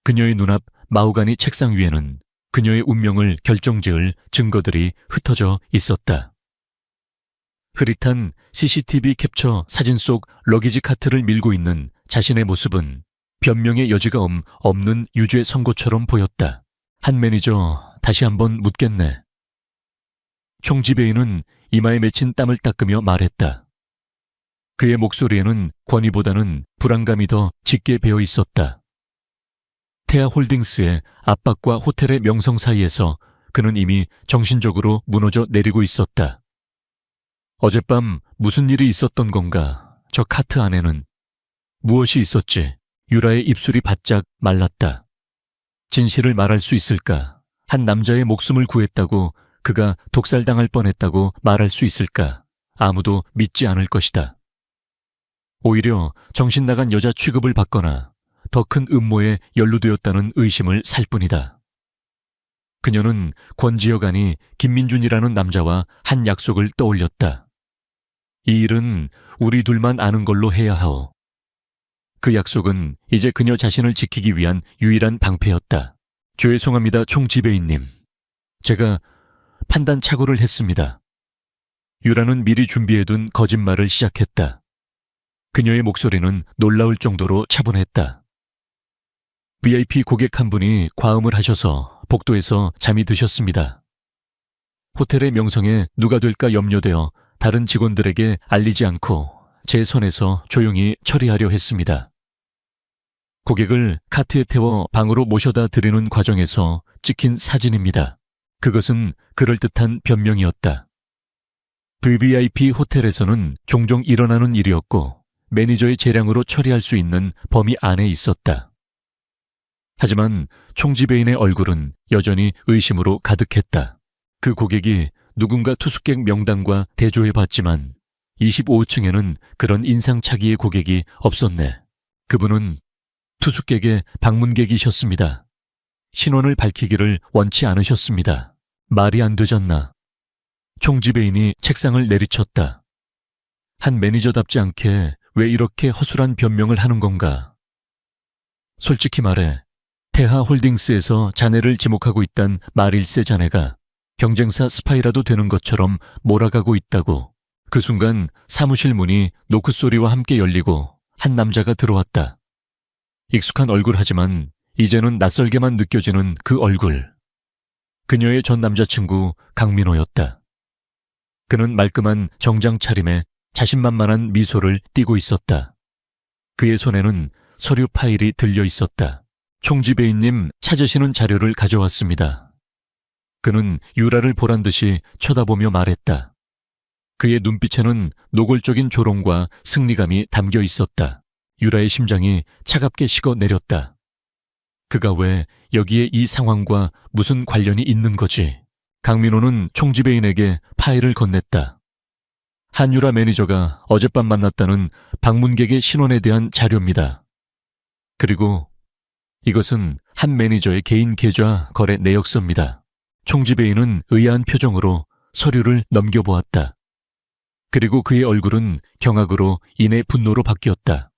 그녀의 눈앞 마호가니 책상 위에는 그녀의 운명을 결정지을 증거들이 흩어져 있었다. 흐릿한 CCTV 캡처 사진 속 러기지 카트를 밀고 있는 자신의 모습은 변명의 여지가 없는 유죄 선고처럼 보였다. 한 매니저 다시 한번 묻겠네. 총지배인은 이마에 맺힌 땀을 닦으며 말했다. 그의 목소리에는 권위보다는 불안감이 더 짙게 배어 있었다. 태아홀딩스의 압박과 호텔의 명성 사이에서 그는 이미 정신적으로 무너져 내리고 있었다. 어젯밤 무슨 일이 있었던 건가? 저 카트 안에는 무엇이 있었지? 유라의 입술이 바짝 말랐다. 진실을 말할 수 있을까? 한 남자의 목숨을 구했다고 그가 독살당할 뻔했다고 말할 수 있을까? 아무도 믿지 않을 것이다. 오히려 정신 나간 여자 취급을 받거나 더 큰 음모에 연루되었다는 의심을 살 뿐이다. 그녀는 권지혁 아니 김민준이라는 남자와 한 약속을 떠올렸다. 이 일은 우리 둘만 아는 걸로 해야 하오. 그 약속은 이제 그녀 자신을 지키기 위한 유일한 방패였다. 죄송합니다, 총지배인님. 제가 판단 착오를 했습니다. 유라는 미리 준비해둔 거짓말을 시작했다. 그녀의 목소리는 놀라울 정도로 차분했다. VIP 고객 한 분이 과음을 하셔서 복도에서 잠이 드셨습니다. 호텔의 명성에 누가 될까 염려되어 다른 직원들에게 알리지 않고 제 선에서 조용히 처리하려 했습니다. 고객을 카트에 태워 방으로 모셔다 드리는 과정에서 찍힌 사진입니다. 그것은 그럴듯한 변명이었다. VVIP 호텔에서는 종종 일어나는 일이었고 매니저의 재량으로 처리할 수 있는 범위 안에 있었다. 하지만 총지배인의 얼굴은 여전히 의심으로 가득했다. 그 고객이 누군가 투숙객 명단과 대조해봤지만 25층에는 그런 인상착의의 고객이 없었네. 그분은 투숙객의 방문객이셨습니다. 신원을 밝히기를 원치 않으셨습니다. 말이 안 되잖나. 총지배인이 책상을 내리쳤다. 한 매니저답지 않게 왜 이렇게 허술한 변명을 하는 건가? 솔직히 말해 태하홀딩스에서 자네를 지목하고 있단 말일세 자네가 경쟁사 스파이라도 되는 것처럼 몰아가고 있다고. 그 순간 사무실 문이 노크 소리와 함께 열리고 한 남자가 들어왔다. 익숙한 얼굴 하지만 이제는 낯설게만 느껴지는 그 얼굴. 그녀의 전 남자친구 강민호였다. 그는 말끔한 정장 차림에 자신만만한 미소를 띠고 있었다. 그의 손에는 서류 파일이 들려 있었다. 총지배인님 찾으시는 자료를 가져왔습니다. 그는 유라를 보란 듯이 쳐다보며 말했다. 그의 눈빛에는 노골적인 조롱과 승리감이 담겨 있었다. 유라의 심장이 차갑게 식어 내렸다. 그가 왜 여기에 이 상황과 무슨 관련이 있는 거지? 강민호는 총지배인에게 파일을 건넸다. 한유라 매니저가 어젯밤 만났다는 방문객의 신원에 대한 자료입니다. 그리고 이것은 한 매니저의 개인 계좌 거래 내역서입니다. 총지배인은 의아한 표정으로 서류를 넘겨보았다. 그리고 그의 얼굴은 경악으로 이내 분노로 바뀌었다.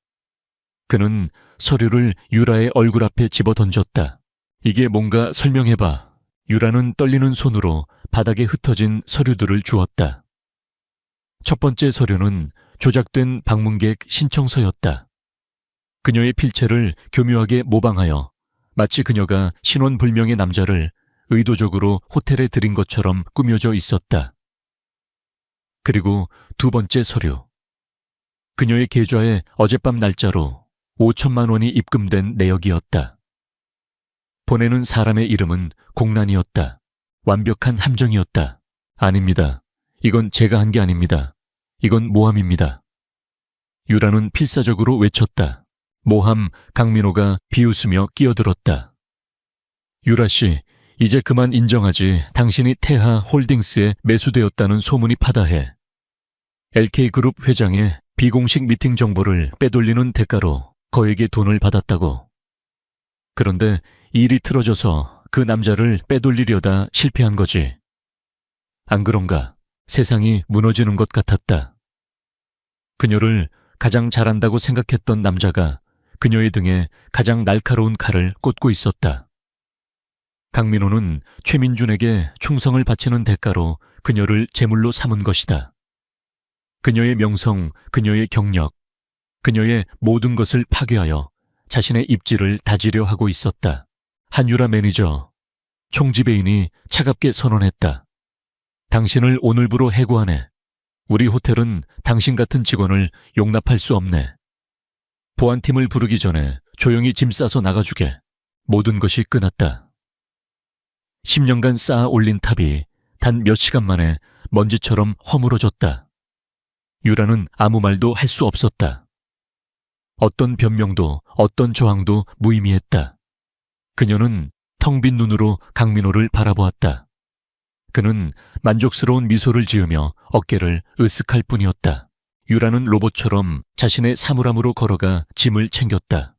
그는 서류를 유라의 얼굴 앞에 집어던졌다. 이게 뭔가 설명해봐. 유라는 떨리는 손으로 바닥에 흩어진 서류들을 주었다. 첫 번째 서류는 조작된 방문객 신청서였다. 그녀의 필체를 교묘하게 모방하여 마치 그녀가 신원불명의 남자를 의도적으로 호텔에 들인 것처럼 꾸며져 있었다. 그리고 두 번째 서류. 그녀의 계좌에 어젯밤 날짜로 5천만 원이 입금된 내역이었다. 보내는 사람의 이름은 공란이었다. 완벽한 함정이었다. 아닙니다. 이건 제가 한 게 아닙니다. 이건 모함입니다. 유라는 필사적으로 외쳤다. 모함. 강민호가 비웃으며 끼어들었다. 유라 씨, 이제 그만 인정하지. 당신이 태하 홀딩스에 매수되었다는 소문이 파다해. LK그룹 회장의 비공식 미팅 정보를 빼돌리는 대가로 거액의 돈을 받았다고. 그런데 일이 틀어져서 그 남자를 빼돌리려다 실패한 거지. 안 그런가? 세상이 무너지는 것 같았다. 그녀를 가장 잘한다고 생각했던 남자가 그녀의 등에 가장 날카로운 칼을 꽂고 있었다. 강민호는 최민준에게 충성을 바치는 대가로 그녀를 제물로 삼은 것이다. 그녀의 명성, 그녀의 경력, 그녀의 모든 것을 파괴하여 자신의 입지를 다지려 하고 있었다. 한유라 매니저, 총지배인이 차갑게 선언했다. 당신을 오늘부로 해고하네. 우리 호텔은 당신 같은 직원을 용납할 수 없네. 보안팀을 부르기 전에 조용히 짐 싸서 나가주게. 모든 것이 끝났다. 10년간 쌓아 올린 탑이 단 몇 시간 만에 먼지처럼 허물어졌다. 유라는 아무 말도 할 수 없었다. 어떤 변명도 어떤 저항도 무의미했다. 그녀는 텅 빈 눈으로 강민호를 바라보았다. 그는 만족스러운 미소를 지으며 어깨를 으쓱할 뿐이었다. 유라는 로봇처럼 자신의 사물함으로 걸어가 짐을 챙겼다.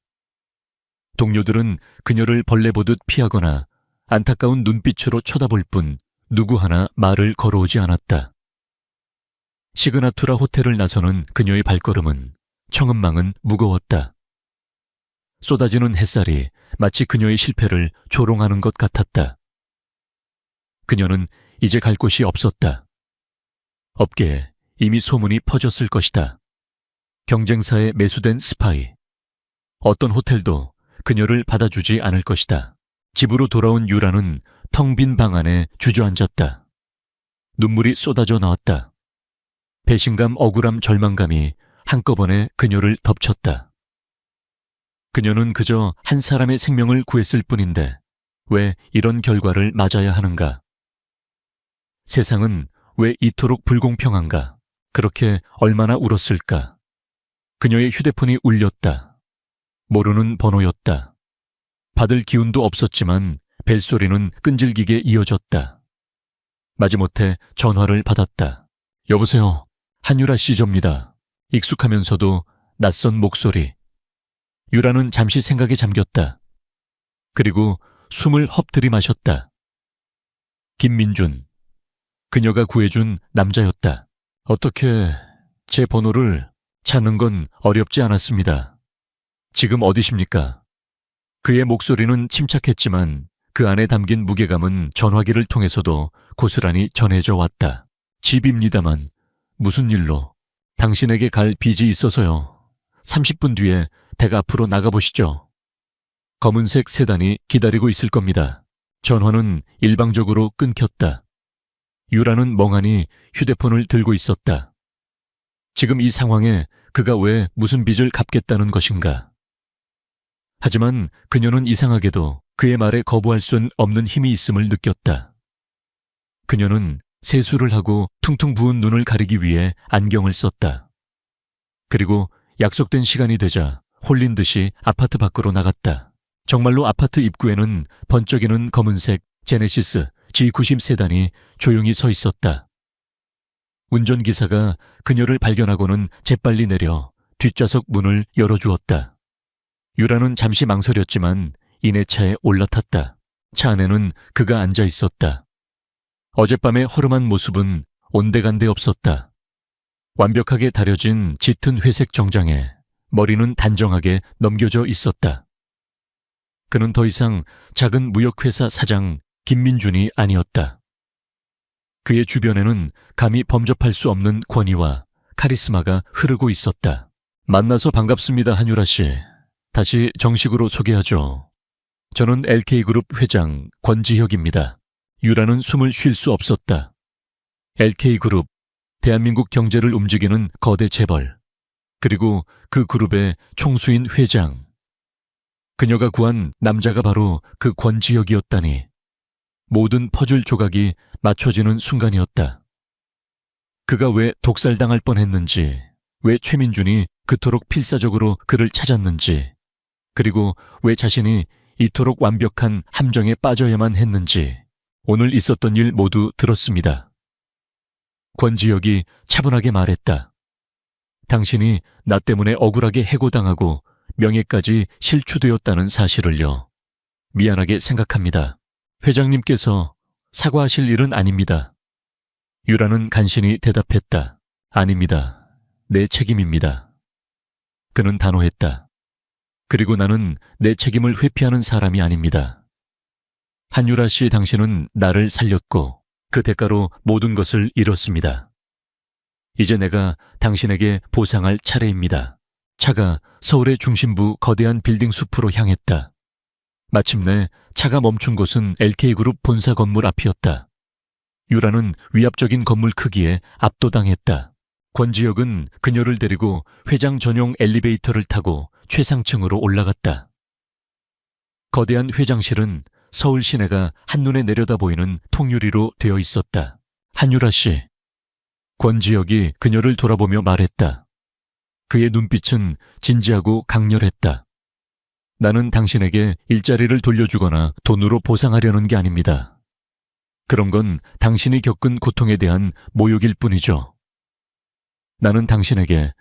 동료들은 그녀를 벌레 보듯 피하거나 안타까운 눈빛으로 쳐다볼 뿐 누구 하나 말을 걸어오지 않았다. 시그나투라 호텔을 나서는 그녀의 발걸음은 청음망은 무거웠다. 쏟아지는 햇살이 마치 그녀의 실패를 조롱하는 것 같았다. 그녀는 이제 갈 곳이 없었다. 업계에 이미 소문이 퍼졌을 것이다. 경쟁사에 매수된 스파이. 어떤 호텔도 그녀를 받아주지 않을 것이다. 집으로 돌아온 유라는 텅 빈 방 안에 주저앉았다. 눈물이 쏟아져 나왔다. 배신감, 억울함, 절망감이 한꺼번에 그녀를 덮쳤다. 그녀는 그저 한 사람의 생명을 구했을 뿐인데 왜 이런 결과를 맞아야 하는가? 세상은 왜 이토록 불공평한가? 그렇게 얼마나 울었을까? 그녀의 휴대폰이 울렸다. 모르는 번호였다. 받을 기운도 없었지만 벨소리는 끈질기게 이어졌다. 마지못해 전화를 받았다. 여보세요. 한유라 씨 접니다. 익숙하면서도 낯선 목소리. 유라는 잠시 생각에 잠겼다. 그리고 숨을 헙 들이마셨다. 김민준. 그녀가 구해준 남자였다. 어떻게 제 번호를 찾는 건 어렵지 않았습니다. 지금 어디십니까? 그의 목소리는 침착했지만 그 안에 담긴 무게감은 전화기를 통해서도 고스란히 전해져 왔다. 집입니다만 무슨 일로? 당신에게 갈 빚이 있어서요. 30분 뒤에 댁 앞으로 나가보시죠. 검은색 세단이 기다리고 있을 겁니다. 전화는 일방적으로 끊겼다. 유라는 멍하니 휴대폰을 들고 있었다. 지금 이 상황에 그가 왜 무슨 빚을 갚겠다는 것인가? 하지만 그녀는 이상하게도 그의 말에 거부할 수 없는 힘이 있음을 느꼈다. 그녀는 세수를 하고 퉁퉁 부은 눈을 가리기 위해 안경을 썼다. 그리고 약속된 시간이 되자 홀린 듯이 아파트 밖으로 나갔다. 정말로 아파트 입구에는 번쩍이는 검은색 제네시스 G90 세단이 조용히 서 있었다. 운전기사가 그녀를 발견하고는 재빨리 내려 뒷좌석 문을 열어주었다. 유라는 잠시 망설였지만 이내 차에 올라탔다. 차 안에는 그가 앉아 있었다. 어젯밤의 허름한 모습은 온데간데 없었다. 완벽하게 다려진 짙은 회색 정장에 머리는 단정하게 넘겨져 있었다. 그는 더 이상 작은 무역회사 사장 김민준이 아니었다. 그의 주변에는 감히 범접할 수 없는 권위와 카리스마가 흐르고 있었다. 만나서 반갑습니다, 한유라 씨. 다시 정식으로 소개하죠. 저는 LK그룹 회장 권지혁입니다. 유라는 숨을 쉴 수 없었다. LK그룹, 대한민국 경제를 움직이는 거대 재벌, 그리고 그 그룹의 총수인 회장. 그녀가 구한 남자가 바로 그 권지혁이었다니. 모든 퍼즐 조각이 맞춰지는 순간이었다. 그가 왜 독살당할 뻔했는지, 왜 최민준이 그토록 필사적으로 그를 찾았는지, 그리고 왜 자신이 이토록 완벽한 함정에 빠져야만 했는지 오늘 있었던 일 모두 들었습니다. 권지혁이 차분하게 말했다. 당신이 나 때문에 억울하게 해고당하고 명예까지 실추되었다는 사실을요. 미안하게 생각합니다. 회장님께서 사과하실 일은 아닙니다. 유라는 간신히 대답했다. 아닙니다. 내 책임입니다. 그는 단호했다. 그리고 나는 내 책임을 회피하는 사람이 아닙니다. 한유라 씨, 당신은 나를 살렸고 그 대가로 모든 것을 잃었습니다. 이제 내가 당신에게 보상할 차례입니다. 차가 서울의 중심부 거대한 빌딩 숲으로 향했다. 마침내 차가 멈춘 곳은 LK그룹 본사 건물 앞이었다. 유라는 위압적인 건물 크기에 압도당했다. 권지혁은 그녀를 데리고 회장 전용 엘리베이터를 타고 최상층으로 올라갔다. 거대한 회장실은 서울 시내가 한눈에 내려다 보이는 통유리로 되어 있었다. 한유라 씨. 권지혁이 그녀를 돌아보며 말했다. 그의 눈빛은 진지하고 강렬했다. 나는 당신에게 일자리를 돌려주거나 돈으로 보상하려는 게 아닙니다. 그런 건 당신이 겪은 고통에 대한 모욕일 뿐이죠. 나는 당신에게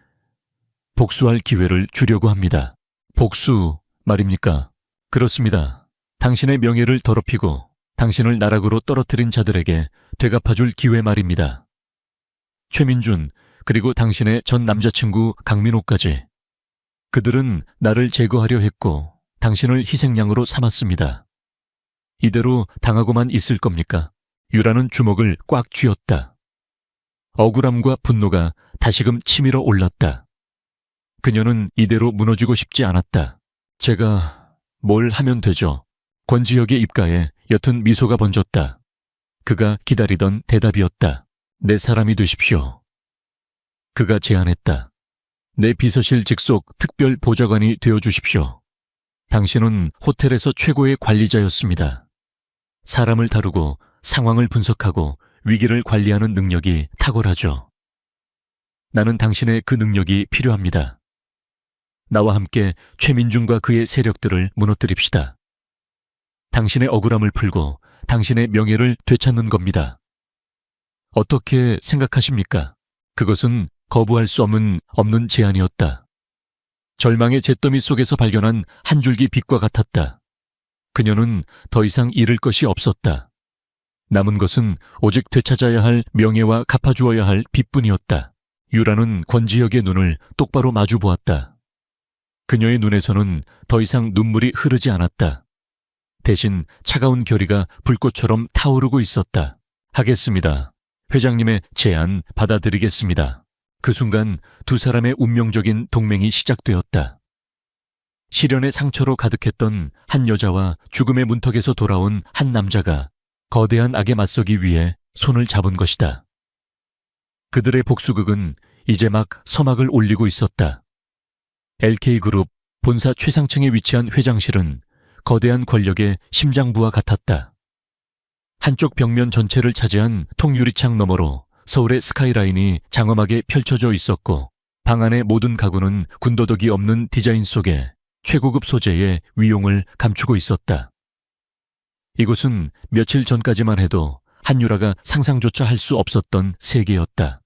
복수할 기회를 주려고 합니다. 복수 말입니까? 그렇습니다. 당신의 명예를 더럽히고 당신을 나락으로 떨어뜨린 자들에게 되갚아줄 기회 말입니다. 최민준, 그리고 당신의 전 남자친구 강민호까지. 그들은 나를 제거하려 했고 당신을 희생양으로 삼았습니다. 이대로 당하고만 있을 겁니까? 유라는 주먹을 꽉 쥐었다. 억울함과 분노가 다시금 치밀어 올랐다. 그녀는 이대로 무너지고 싶지 않았다. 제가 뭘 하면 되죠? 권지혁의 입가에 옅은 미소가 번졌다. 그가 기다리던 대답이었다. 내 사람이 되십시오. 그가 제안했다. 내 비서실 직속 특별 보좌관이 되어주십시오. 당신은 호텔에서 최고의 관리자였습니다. 사람을 다루고 상황을 분석하고 위기를 관리하는 능력이 탁월하죠. 나는 당신의 그 능력이 필요합니다. 나와 함께 최민준과 그의 세력들을 무너뜨립시다. 당신의 억울함을 풀고 당신의 명예를 되찾는 겁니다. 어떻게 생각하십니까? 그것은 거부할 수 없는 제안이었다. 절망의 잿더미 속에서 발견한 한 줄기 빛과 같았다. 그녀는 더 이상 잃을 것이 없었다. 남은 것은 오직 되찾아야 할 명예와 갚아주어야 할 빚뿐이었다. 유라는 권지혁의 눈을 똑바로 마주 보았다. 그녀의 눈에서는 더 이상 눈물이 흐르지 않았다. 대신 차가운 결의가 불꽃처럼 타오르고 있었다. 하겠습니다. 회장님의 제안 받아들이겠습니다. 그 순간 두 사람의 운명적인 동맹이 시작되었다. 시련의 상처로 가득했던 한 여자와 죽음의 문턱에서 돌아온 한 남자가 거대한 악에 맞서기 위해 손을 잡은 것이다. 그들의 복수극은 이제 막 서막을 올리고 있었다. LK그룹 본사 최상층에 위치한 회장실은 거대한 권력의 심장부와 같았다. 한쪽 벽면 전체를 차지한 통유리창 너머로 서울의 스카이라인이 장엄하게 펼쳐져 있었고 방 안의 모든 가구는 군더더기 없는 디자인 속에 최고급 소재의 위용을 감추고 있었다. 이곳은 며칠 전까지만 해도 한유라가 상상조차 할 수 없었던 세계였다.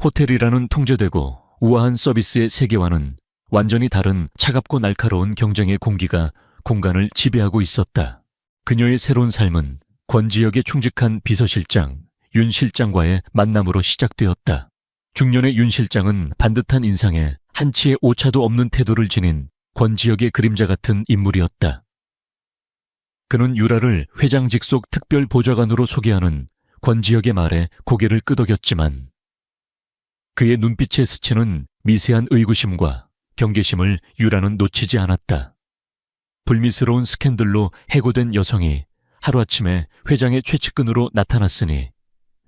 호텔이라는 통제되고 우아한 서비스의 세계와는 완전히 다른 차갑고 날카로운 경쟁의 공기가 공간을 지배하고 있었다. 그녀의 새로운 삶은 권지혁의 충직한 비서실장 윤 실장과의 만남으로 시작되었다. 중년의 윤 실장은 반듯한 인상에 한치의 오차도 없는 태도를 지닌 권지혁의 그림자 같은 인물이었다. 그는 유라를 회장 직속 특별 보좌관으로 소개하는 권지혁의 말에 고개를 끄덕였지만 그의 눈빛에 스치는 미세한 의구심과 경계심을 유라는 놓치지 않았다. 불미스러운 스캔들로 해고된 여성이 하루아침에 회장의 최측근으로 나타났으니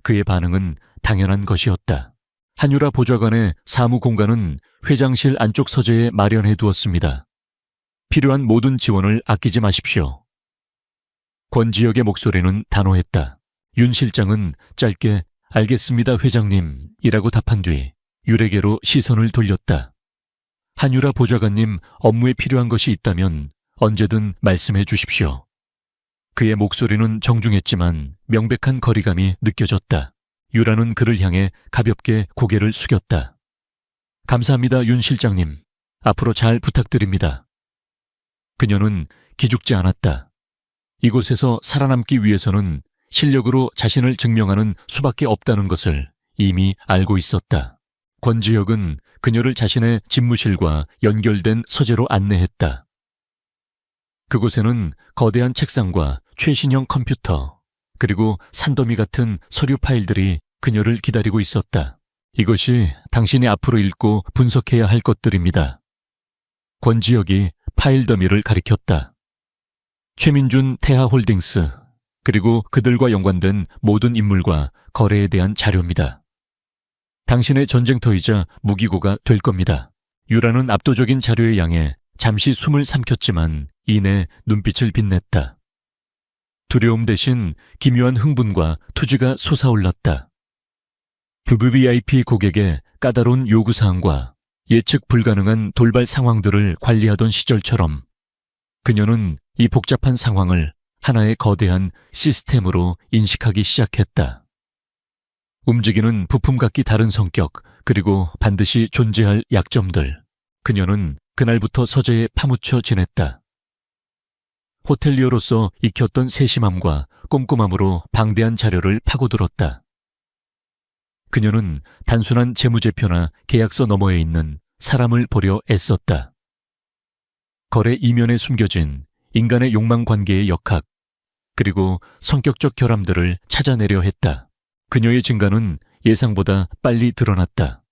그의 반응은 당연한 것이었다. 한유라 보좌관의 사무 공간은 회장실 안쪽 서재에 마련해 두었습니다. 필요한 모든 지원을 아끼지 마십시오. 권지혁의 목소리는 단호했다. 윤 실장은 짧게 알겠습니다 회장님 이라고 답한 뒤 유레게로 시선을 돌렸다. 한유라 보좌관님 업무에 필요한 것이 있다면 언제든 말씀해 주십시오. 그의 목소리는 정중했지만 명백한 거리감이 느껴졌다. 유라는 그를 향해 가볍게 고개를 숙였다. 감사합니다 윤 실장님. 앞으로 잘 부탁드립니다. 그녀는 기죽지 않았다. 이곳에서 살아남기 위해서는 실력으로 자신을 증명하는 수밖에 없다는 것을 이미 알고 있었다. 권지혁은 그녀를 자신의 집무실과 연결된 서재로 안내했다. 그곳에는 거대한 책상과 최신형 컴퓨터, 그리고 산더미 같은 서류 파일들이 그녀를 기다리고 있었다. 이것이 당신이 앞으로 읽고 분석해야 할 것들입니다. 권지혁이 파일 더미를 가리켰다. 최민준 태하홀딩스, 그리고 그들과 연관된 모든 인물과 거래에 대한 자료입니다. 당신의 전쟁터이자 무기고가 될 겁니다. 유라는 압도적인 자료의 양에 잠시 숨을 삼켰지만 이내 눈빛을 빛냈다. 두려움 대신 기묘한 흥분과 투지가 솟아올랐다. VVIP 고객의 까다로운 요구사항과 예측 불가능한 돌발 상황들을 관리하던 시절처럼 그녀는 이 복잡한 상황을 하나의 거대한 시스템으로 인식하기 시작했다. 움직이는 부품 각기 다른 성격, 그리고 반드시 존재할 약점들. 그녀는 그날부터 서재에 파묻혀 지냈다. 호텔리어로서 익혔던 세심함과 꼼꼼함으로 방대한 자료를 파고들었다. 그녀는 단순한 재무제표나 계약서 너머에 있는 사람을 보려 애썼다. 거래 이면에 숨겨진 인간의 욕망 관계의 역학, 그리고 성격적 결함들을 찾아내려 했다. 그녀의 증가는 예상보다 빨리 드러났다.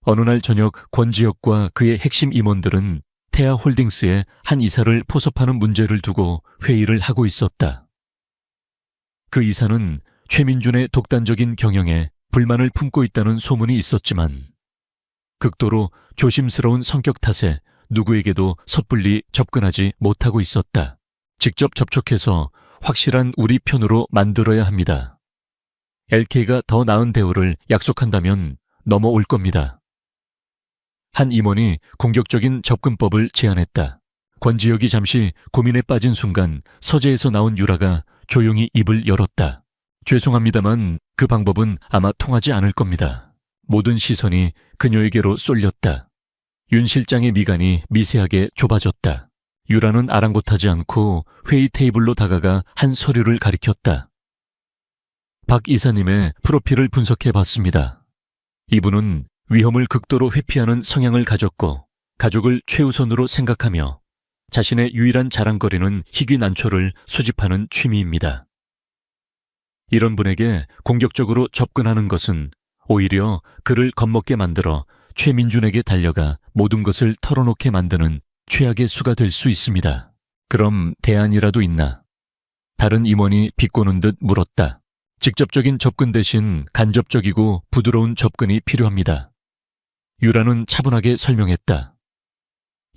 어느 날 저녁 권지혁과 그의 핵심 임원들은 태아홀딩스의 한 이사를 포섭하는 문제를 두고 회의를 하고 있었다. 그 이사는 최민준의 독단적인 경영에 불만을 품고 있다는 소문이 있었지만 극도로 조심스러운 성격 탓에 누구에게도 섣불리 접근하지 못하고 있었다. 직접 접촉해서 확실한 우리 편으로 만들어야 합니다. LK가 더 나은 대우를 약속한다면 넘어올 겁니다. 한 임원이 공격적인 접근법을 제안했다. 권지혁이 잠시 고민에 빠진 순간 서재에서 나온 유라가 조용히 입을 열었다. 죄송합니다만 그 방법은 아마 통하지 않을 겁니다. 모든 시선이 그녀에게로 쏠렸다. 윤 실장의 미간이 미세하게 좁아졌다. 유라는 아랑곳하지 않고 회의 테이블로 다가가 한 서류를 가리켰다. 박 이사님의 프로필을 분석해봤습니다. 이분은 위험을 극도로 회피하는 성향을 가졌고 가족을 최우선으로 생각하며 자신의 유일한 자랑거리는 희귀 난초를 수집하는 취미입니다. 이런 분에게 공격적으로 접근하는 것은 오히려 그를 겁먹게 만들어 최민준에게 달려가 모든 것을 털어놓게 만드는 최악의 수가 될 수 있습니다. 그럼 대안이라도 있나? 다른 임원이 비꼬는 듯 물었다. 직접적인 접근 대신 간접적이고 부드러운 접근이 필요합니다. 유라는 차분하게 설명했다.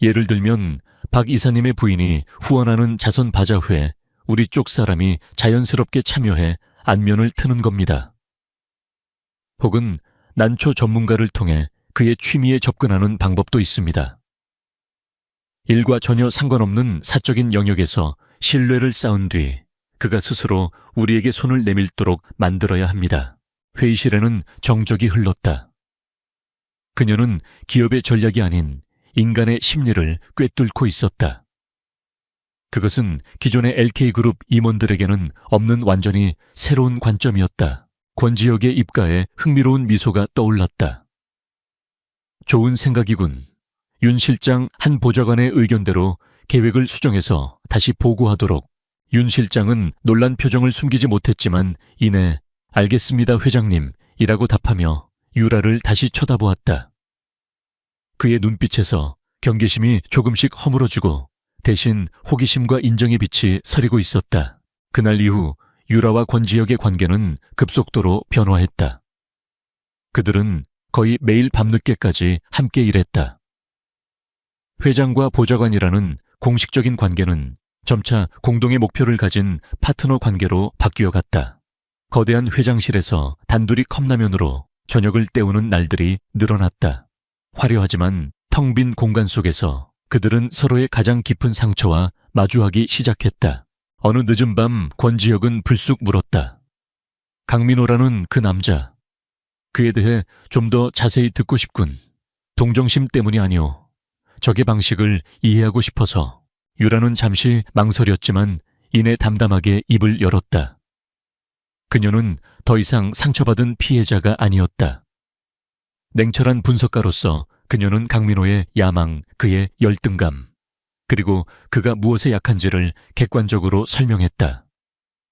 예를 들면 박 이사님의 부인이 후원하는 자선 바자회에 우리 쪽 사람이 자연스럽게 참여해 안면을 트는 겁니다. 혹은 난초 전문가를 통해 그의 취미에 접근하는 방법도 있습니다. 일과 전혀 상관없는 사적인 영역에서 신뢰를 쌓은 뒤 그가 스스로 우리에게 손을 내밀도록 만들어야 합니다. 회의실에는 정적이 흘렀다. 그녀는 기업의 전략이 아닌 인간의 심리를 꿰뚫고 있었다. 그것은 기존의 LK그룹 임원들에게는 없는 완전히 새로운 관점이었다. 권지혁의 입가에 흥미로운 미소가 떠올랐다. 좋은 생각이군. 윤 실장 한 보좌관의 의견대로 계획을 수정해서 다시 보고하도록. 윤 실장은 놀란 표정을 숨기지 못했지만 이내 알겠습니다 회장님 이라고 답하며 유라를 다시 쳐다보았다. 그의 눈빛에서 경계심이 조금씩 허물어지고 대신 호기심과 인정의 빛이 서리고 있었다. 그날 이후 유라와 권지혁의 관계는 급속도로 변화했다. 그들은 거의 매일 밤늦게까지 함께 일했다. 회장과 보좌관이라는 공식적인 관계는 점차 공동의 목표를 가진 파트너 관계로 바뀌어갔다. 거대한 회장실에서 단둘이 컵라면으로 저녁을 때우는 날들이 늘어났다. 화려하지만 텅 빈 공간 속에서 그들은 서로의 가장 깊은 상처와 마주하기 시작했다. 어느 늦은 밤 권지혁은 불쑥 물었다. 강민호라는 그 남자, 그에 대해 좀 더 자세히 듣고 싶군. 동정심 때문이 아니오. 적의 방식을 이해하고 싶어서. 유라는 잠시 망설였지만 이내 담담하게 입을 열었다. 그녀는 더 이상 상처받은 피해자가 아니었다. 냉철한 분석가로서 그녀는 강민호의 야망, 그의 열등감, 그리고 그가 무엇에 약한지를 객관적으로 설명했다.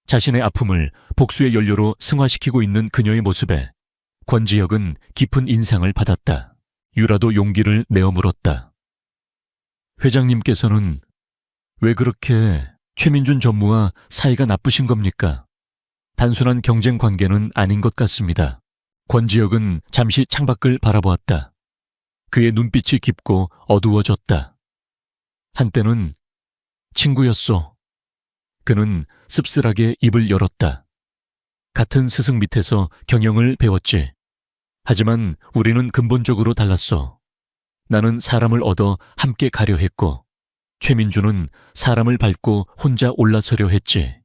자신의 아픔을 복수의 연료로 승화시키고 있는 그녀의 모습에 권지혁은 깊은 인상을 받았다. 유라도 용기를 내어 물었다. 회장님께서는 왜 그렇게 최민준 전무와 사이가 나쁘신 겁니까? 단순한 경쟁 관계는 아닌 것 같습니다. 권지혁은 잠시 창밖을 바라보았다. 그의 눈빛이 깊고 어두워졌다. 한때는 친구였소. 그는 씁쓸하게 입을 열었다. 같은 스승 밑에서 경영을 배웠지. 하지만 우리는 근본적으로 달랐어. 나는 사람을 얻어 함께 가려 했고 최민주는 사람을 밟고 혼자 올라서려 했지.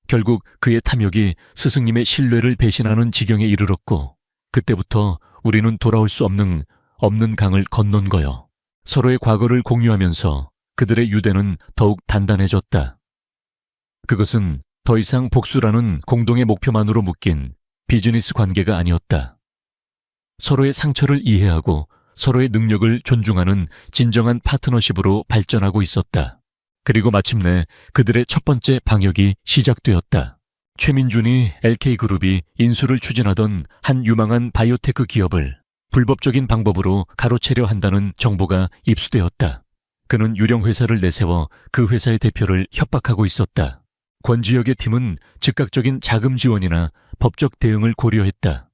결국 그의 탐욕이 스승님의 신뢰를 배신하는 지경에 이르렀고 그때부터 우리는 돌아올 수 없는 강을 건넌 거요. 서로의 과거를 공유하면서 그들의 유대는 더욱 단단해졌다. 그것은 더 이상 복수라는 공동의 목표만으로 묶인 비즈니스 관계가 아니었다. 서로의 상처를 이해하고 서로의 능력을 존중하는 진정한 파트너십으로 발전하고 있었다. 그리고 마침내 그들의 첫 번째 방역이 시작되었다. 최민준이 LK그룹이 인수를 추진하던 한 유망한 바이오테크 기업을 불법적인 방법으로 가로채려 한다는 정보가 입수되었다. 그는 유령 회사를 내세워 그 회사의 대표를 협박하고 있었다. 권지혁의 팀은 즉각적인 자금 지원이나 법적 대응을 고려했다.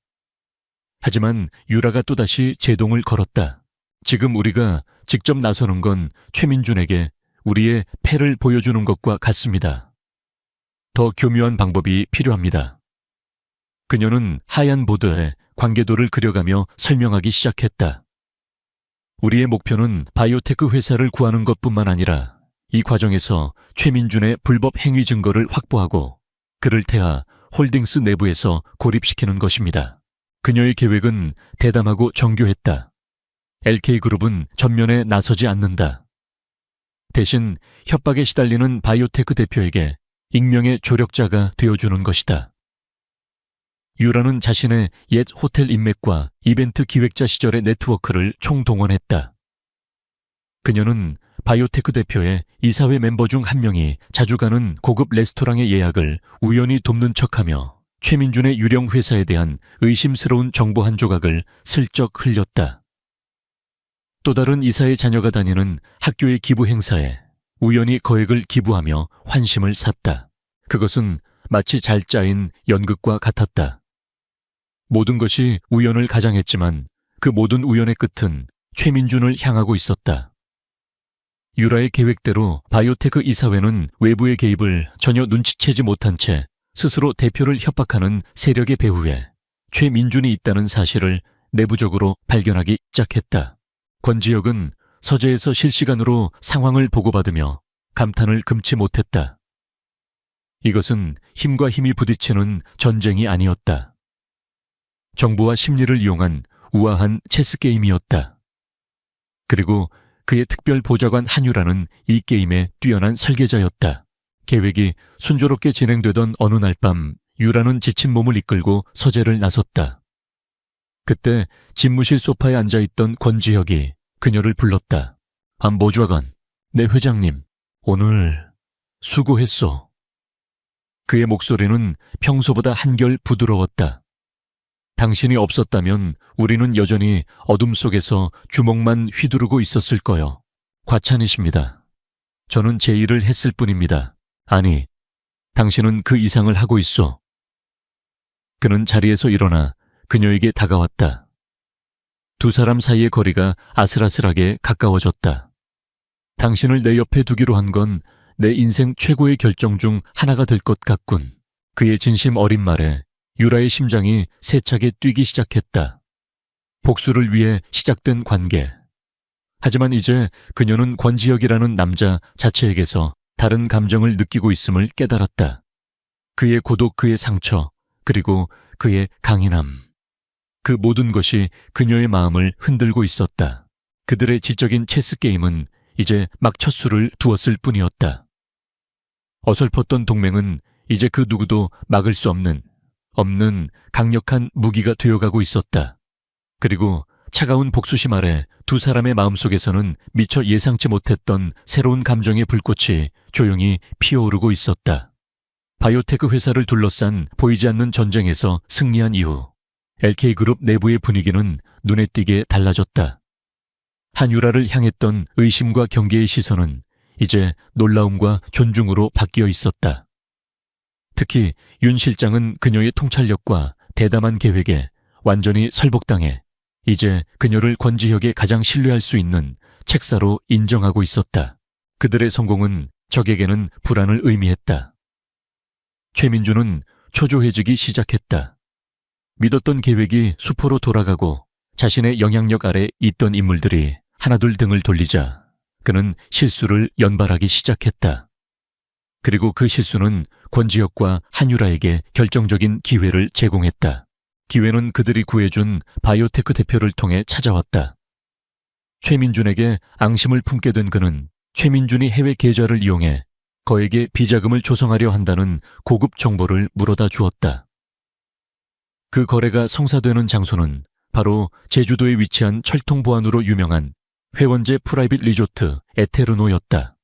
하지만 유라가 또다시 제동을 걸었다. 지금 우리가 직접 나서는 건 최민준에게 우리의 패를 보여주는 것과 같습니다. 더 교묘한 방법이 필요합니다. 그녀는 하얀 보드에 관계도를 그려가며 설명하기 시작했다. 우리의 목표는 바이오테크 회사를 구하는 것뿐만 아니라 이 과정에서 최민준의 불법 행위 증거를 확보하고 그를 태아 홀딩스 내부에서 고립시키는 것입니다. 그녀의 계획은 대담하고 정교했다. LK그룹은 전면에 나서지 않는다. 대신 협박에 시달리는 바이오테크 대표에게 익명의 조력자가 되어주는 것이다. 유라는 자신의 옛 호텔 인맥과 이벤트 기획자 시절의 네트워크를 총동원했다. 그녀는 바이오테크 대표의 이사회 멤버 중 한 명이 자주 가는 고급 레스토랑의 예약을 우연히 돕는 척하며 최민준의 유령 회사에 대한 의심스러운 정보 한 조각을 슬쩍 흘렸다. 또 다른 이사의 자녀가 다니는 학교의 기부 행사에 우연히 거액을 기부하며 환심을 샀다. 그것은 마치 잘 짜인 연극과 같았다. 모든 것이 우연을 가장했지만 그 모든 우연의 끝은 최민준을 향하고 있었다. 유라의 계획대로 바이오테크 이사회는 외부의 개입을 전혀 눈치채지 못한 채 스스로 대표를 협박하는 세력의 배후에 최민준이 있다는 사실을 내부적으로 발견하기 시작했다. 권지혁은 서재에서 실시간으로 상황을 보고받으며 감탄을 금치 못했다. 이것은 힘과 힘이 부딪히는 전쟁이 아니었다. 정보와 심리를 이용한 우아한 체스 게임이었다. 그리고 그의 특별 보좌관 한유라는 이 게임의 뛰어난 설계자였다. 계획이 순조롭게 진행되던 어느 날 밤 유라는 지친 몸을 이끌고 서재를 나섰다. 그때 집무실 소파에 앉아있던 권지혁이 그녀를 불렀다. 보좌관, 내 회장님, 오늘 수고했어. 그의 목소리는 평소보다 한결 부드러웠다. 당신이 없었다면 우리는 여전히 어둠 속에서 주먹만 휘두르고 있었을 거요. 과찬이십니다. 저는 제 일을 했을 뿐입니다. 아니, 당신은 그 이상을 하고 있어. 그는 자리에서 일어나 그녀에게 다가왔다. 두 사람 사이의 거리가 아슬아슬하게 가까워졌다. 당신을 내 옆에 두기로 한 건 내 인생 최고의 결정 중 하나가 될 것 같군. 그의 진심 어린 말에 유라의 심장이 세차게 뛰기 시작했다. 복수를 위해 시작된 관계. 하지만 이제 그녀는 권지혁이라는 남자 자체에게서 다른 감정을 느끼고 있음을 깨달았다. 그의 고독, 그의 상처, 그리고 그의 강인함. 그 모든 것이 그녀의 마음을 흔들고 있었다. 그들의 지적인 체스 게임은 이제 막 첫 수를 두었을 뿐이었다. 어설펐던 동맹은 이제 그 누구도 막을 수 없는 강력한 무기가 되어가고 있었다. 그리고 차가운 복수심 아래 두 사람의 마음속에서는 미처 예상치 못했던 새로운 감정의 불꽃이 조용히 피어오르고 있었다. 바이오테크 회사를 둘러싼 보이지 않는 전쟁에서 승리한 이후 LK그룹 내부의 분위기는 눈에 띄게 달라졌다. 한유라를 향했던 의심과 경계의 시선은 이제 놀라움과 존중으로 바뀌어 있었다. 특히 윤 실장은 그녀의 통찰력과 대담한 계획에 완전히 설복당해 이제 그녀를 권지혁에 가장 신뢰할 수 있는 책사로 인정하고 있었다. 그들의 성공은 적에게는 불안을 의미했다. 최민주는 초조해지기 시작했다. 믿었던 계획이 수포로 돌아가고 자신의 영향력 아래 있던 인물들이 하나둘 등을 돌리자 그는 실수를 연발하기 시작했다. 그리고 그 실수는 권지혁과 한유라에게 결정적인 기회를 제공했다. 기회는 그들이 구해준 바이오테크 대표를 통해 찾아왔다. 최민준에게 앙심을 품게 된 그는 최민준이 해외 계좌를 이용해 거액의 비자금을 조성하려 한다는 고급 정보를 물어다 주었다. 그 거래가 성사되는 장소는 바로 제주도에 위치한 철통 보안으로 유명한 회원제 프라이빗 리조트 에테르노였다.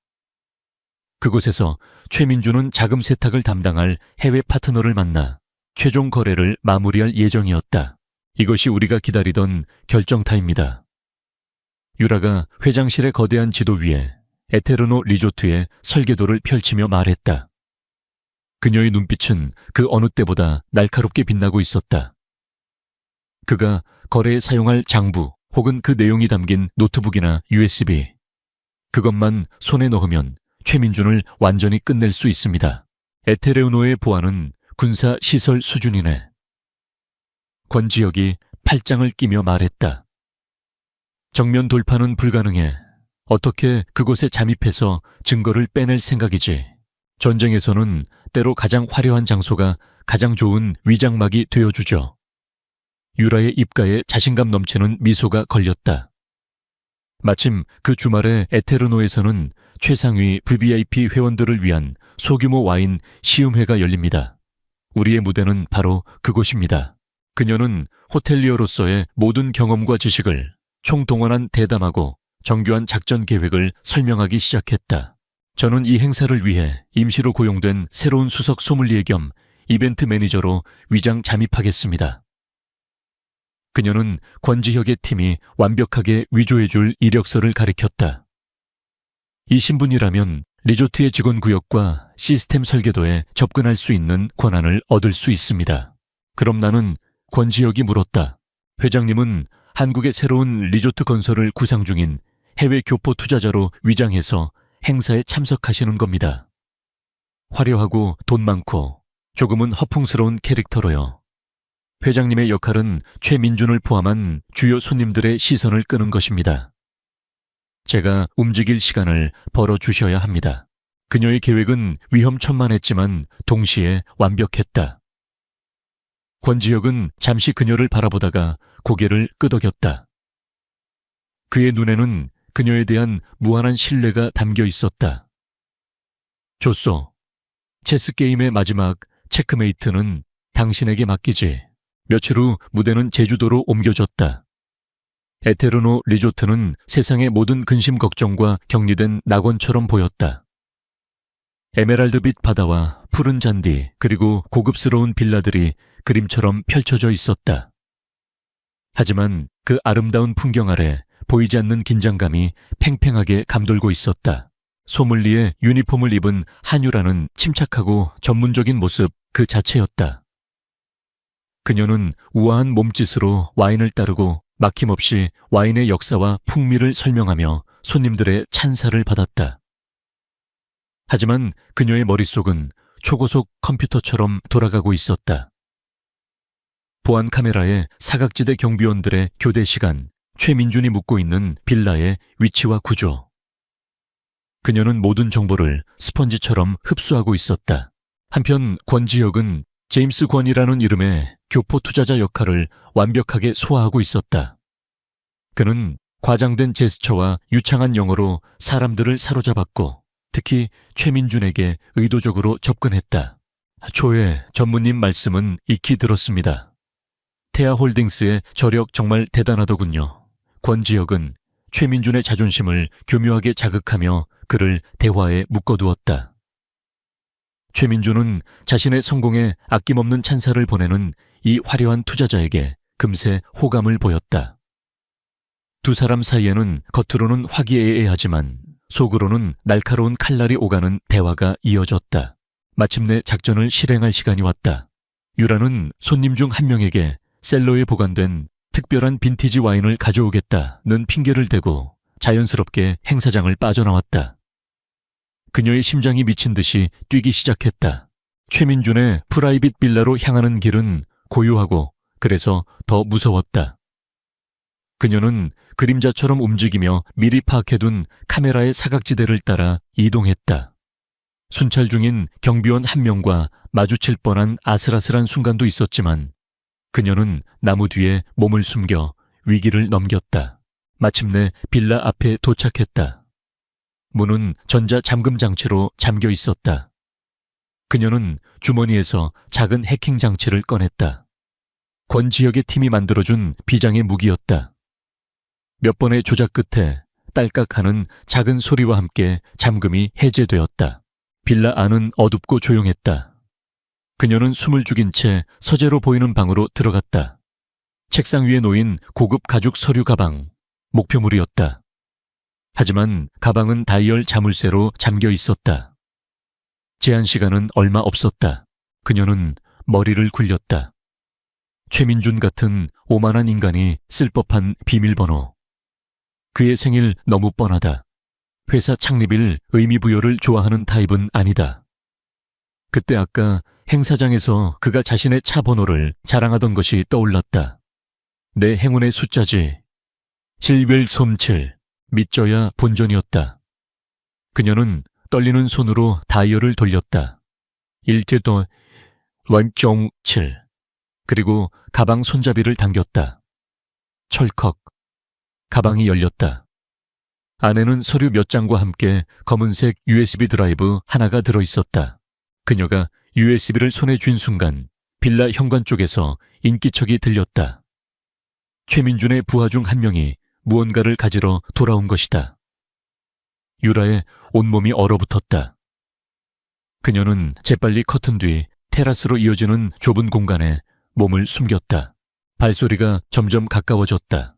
그곳에서 최민주는 자금 세탁을 담당할 해외 파트너를 만나 최종 거래를 마무리할 예정이었다. 이것이 우리가 기다리던 결정타입니다. 유라가 회장실의 거대한 지도 위에 에테르노 리조트의 설계도를 펼치며 말했다. 그녀의 눈빛은 그 어느 때보다 날카롭게 빛나고 있었다. 그가 거래에 사용할 장부 혹은 그 내용이 담긴 노트북이나 USB, 그것만 손에 넣으면 최민준을 완전히 끝낼 수 있습니다. 에테르노의 보안은 군사 시설 수준이네. 권지혁이 팔짱을 끼며 말했다. 정면 돌파는 불가능해. 어떻게 그곳에 잠입해서 증거를 빼낼 생각이지. 전쟁에서는 때로 가장 화려한 장소가 가장 좋은 위장막이 되어주죠. 유라의 입가에 자신감 넘치는 미소가 걸렸다. 마침 그 주말에 에테르노에서는 최상위 VVIP 회원들을 위한 소규모 와인 시음회가 열립니다. 우리의 무대는 바로 그곳입니다. 그녀는 호텔리어로서의 모든 경험과 지식을 총동원한 대담하고 정교한 작전 계획을 설명하기 시작했다. 저는 이 행사를 위해 임시로 고용된 새로운 수석 소믈리에 겸 이벤트 매니저로 위장 잠입하겠습니다. 그녀는 권지혁의 팀이 완벽하게 위조해줄 이력서를 가리켰다. 이 신분이라면 리조트의 직원 구역과 시스템 설계도에 접근할 수 있는 권한을 얻을 수 있습니다. 그럼 나는 권지혁이 물었다. 회장님은 한국의 새로운 리조트 건설을 구상 중인 해외 교포 투자자로 위장해서 행사에 참석하시는 겁니다. 화려하고 돈 많고 조금은 허풍스러운 캐릭터로요. 회장님의 역할은 최민준을 포함한 주요 손님들의 시선을 끄는 것입니다. 제가 움직일 시간을 벌어주셔야 합니다. 그녀의 계획은 위험천만했지만 동시에 완벽했다. 권지혁은 잠시 그녀를 바라보다가 고개를 끄덕였다. 그의 눈에는 그녀에 대한 무한한 신뢰가 담겨 있었다. 좋소. 체스 게임의 마지막 체크메이트는 당신에게 맡기지. 며칠 후 무대는 제주도로 옮겨졌다. 에테르노 리조트는 세상의 모든 근심 걱정과 격리된 낙원처럼 보였다. 에메랄드빛 바다와 푸른 잔디 그리고 고급스러운 빌라들이 그림처럼 펼쳐져 있었다. 하지만 그 아름다운 풍경 아래 보이지 않는 긴장감이 팽팽하게 감돌고 있었다. 소믈리에 유니폼을 입은 한유라는 침착하고 전문적인 모습 그 자체였다. 그녀는 우아한 몸짓으로 와인을 따르고 막힘없이 와인의 역사와 풍미를 설명하며 손님들의 찬사를 받았다. 하지만 그녀의 머릿속은 초고속 컴퓨터처럼 돌아가고 있었다. 보안 카메라에 사각지대 경비원들의 교대 시간, 최민준이 묵고 있는 빌라의 위치와 구조. 그녀는 모든 정보를 스펀지처럼 흡수하고 있었다. 한편 권지혁은 제임스 권이라는 이름의 교포 투자자 역할을 완벽하게 소화하고 있었다. 그는 과장된 제스처와 유창한 영어로 사람들을 사로잡았고 특히 최민준에게 의도적으로 접근했다. 초에 전무님 말씀은 익히 들었습니다. 태아홀딩스의 저력 정말 대단하더군요. 권지혁은 최민준의 자존심을 교묘하게 자극하며 그를 대화에 묶어두었다. 최민준은 자신의 성공에 아낌없는 찬사를 보내는 이 화려한 투자자에게 금세 호감을 보였다. 두 사람 사이에는 겉으로는 화기애애하지만 속으로는 날카로운 칼날이 오가는 대화가 이어졌다. 마침내 작전을 실행할 시간이 왔다. 유라는 손님 중 한 명에게 셀러에 보관된 특별한 빈티지 와인을 가져오겠다는 핑계를 대고 자연스럽게 행사장을 빠져나왔다. 그녀의 심장이 미친 듯이 뛰기 시작했다. 최민준의 프라이빗 빌라로 향하는 길은 고요하고 그래서 더 무서웠다. 그녀는 그림자처럼 움직이며 미리 파악해둔 카메라의 사각지대를 따라 이동했다. 순찰 중인 경비원 한 명과 마주칠 뻔한 아슬아슬한 순간도 있었지만 그녀는 나무 뒤에 몸을 숨겨 위기를 넘겼다. 마침내 빌라 앞에 도착했다. 문은 전자 잠금 장치로 잠겨 있었다. 그녀는 주머니에서 작은 해킹 장치를 꺼냈다. 권지혁의 팀이 만들어준 비장의 무기였다. 몇 번의 조작 끝에 딸깍하는 작은 소리와 함께 잠금이 해제되었다. 빌라 안은 어둡고 조용했다. 그녀는 숨을 죽인 채 서재로 보이는 방으로 들어갔다. 책상 위에 놓인 고급 가죽 서류 가방, 목표물이었다. 하지만 가방은 다이얼 자물쇠로 잠겨 있었다. 제한 시간은 얼마 없었다. 그녀는 머리를 굴렸다. 최민준 같은 오만한 인간이 쓸 법한 비밀번호. 그의 생일 너무 뻔하다. 회사 창립일 의미부여를 좋아하는 타입은 아니다. 그때 아까 행사장에서 그가 자신의 차 번호를 자랑하던 것이 떠올랐다. 내 행운의 숫자지. 실벨 솜칠. 믿져야 본전이었다. 그녀는 떨리는 손으로 다이얼을 돌렸다. 1대 완종 7. 그리고 가방 손잡이를 당겼다. 철컥. 가방이 열렸다. 안에는 서류 몇 장과 함께 검은색 USB 드라이브 하나가 들어있었다. 그녀가 USB를 손에 쥔 순간 빌라 현관 쪽에서 인기척이 들렸다. 최민준의 부하 중 한 명이 무언가를 가지러 돌아온 것이다. 유라의 온몸이 얼어붙었다. 그녀는 재빨리 커튼 뒤 테라스로 이어지는 좁은 공간에 몸을 숨겼다. 발소리가 점점 가까워졌다.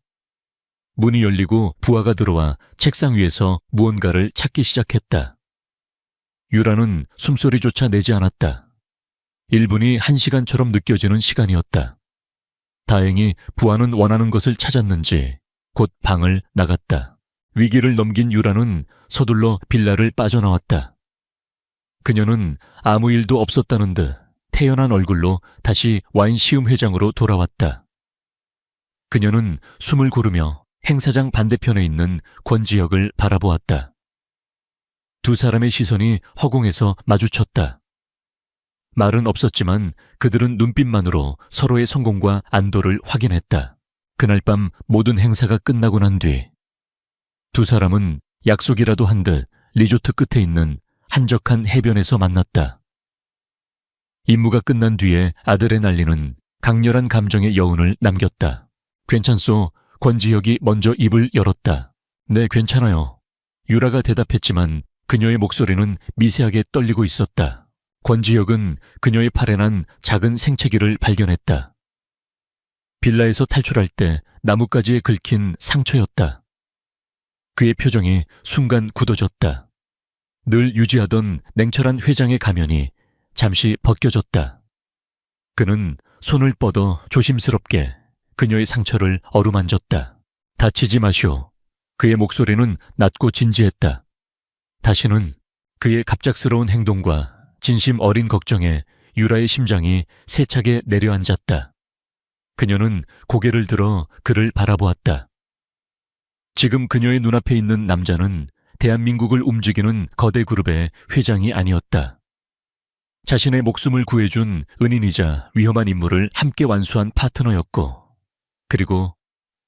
문이 열리고 부하가 들어와 책상 위에서 무언가를 찾기 시작했다. 유라는 숨소리조차 내지 않았다. 1분이 1시간처럼 느껴지는 시간이었다. 다행히 부하는 원하는 것을 찾았는지 곧 방을 나갔다. 위기를 넘긴 유라는 서둘러 빌라를 빠져나왔다. 그녀는 아무 일도 없었다는 듯 태연한 얼굴로 다시 와인 시음 회장으로 돌아왔다. 그녀는 숨을 고르며 행사장 반대편에 있는 권지혁을 바라보았다. 두 사람의 시선이 허공에서 마주쳤다. 말은 없었지만 그들은 눈빛만으로 서로의 성공과 안도를 확인했다. 그날 밤 모든 행사가 끝나고 난 뒤 두 사람은 약속이라도 한 듯 리조트 끝에 있는 한적한 해변에서 만났다. 임무가 끝난 뒤에 아드레날린은 강렬한 감정의 여운을 남겼다. 괜찮소? 권지혁이 먼저 입을 열었다. 네, 괜찮아요. 유라가 대답했지만 그녀의 목소리는 미세하게 떨리고 있었다. 권지혁은 그녀의 팔에 난 작은 생채기를 발견했다. 빌라에서 탈출할 때 나뭇가지에 긁힌 상처였다. 그의 표정이 순간 굳어졌다. 늘 유지하던 냉철한 회장의 가면이 잠시 벗겨졌다. 그는 손을 뻗어 조심스럽게 그녀의 상처를 어루만졌다. 다치지 마시오. 그의 목소리는 낮고 진지했다. 다시는 그의 갑작스러운 행동과 진심 어린 걱정에 유라의 심장이 세차게 내려앉았다. 그녀는 고개를 들어 그를 바라보았다. 지금 그녀의 눈앞에 있는 남자는 대한민국을 움직이는 거대 그룹의 회장이 아니었다. 자신의 목숨을 구해준 은인이자 위험한 임무를 함께 완수한 파트너였고, 그리고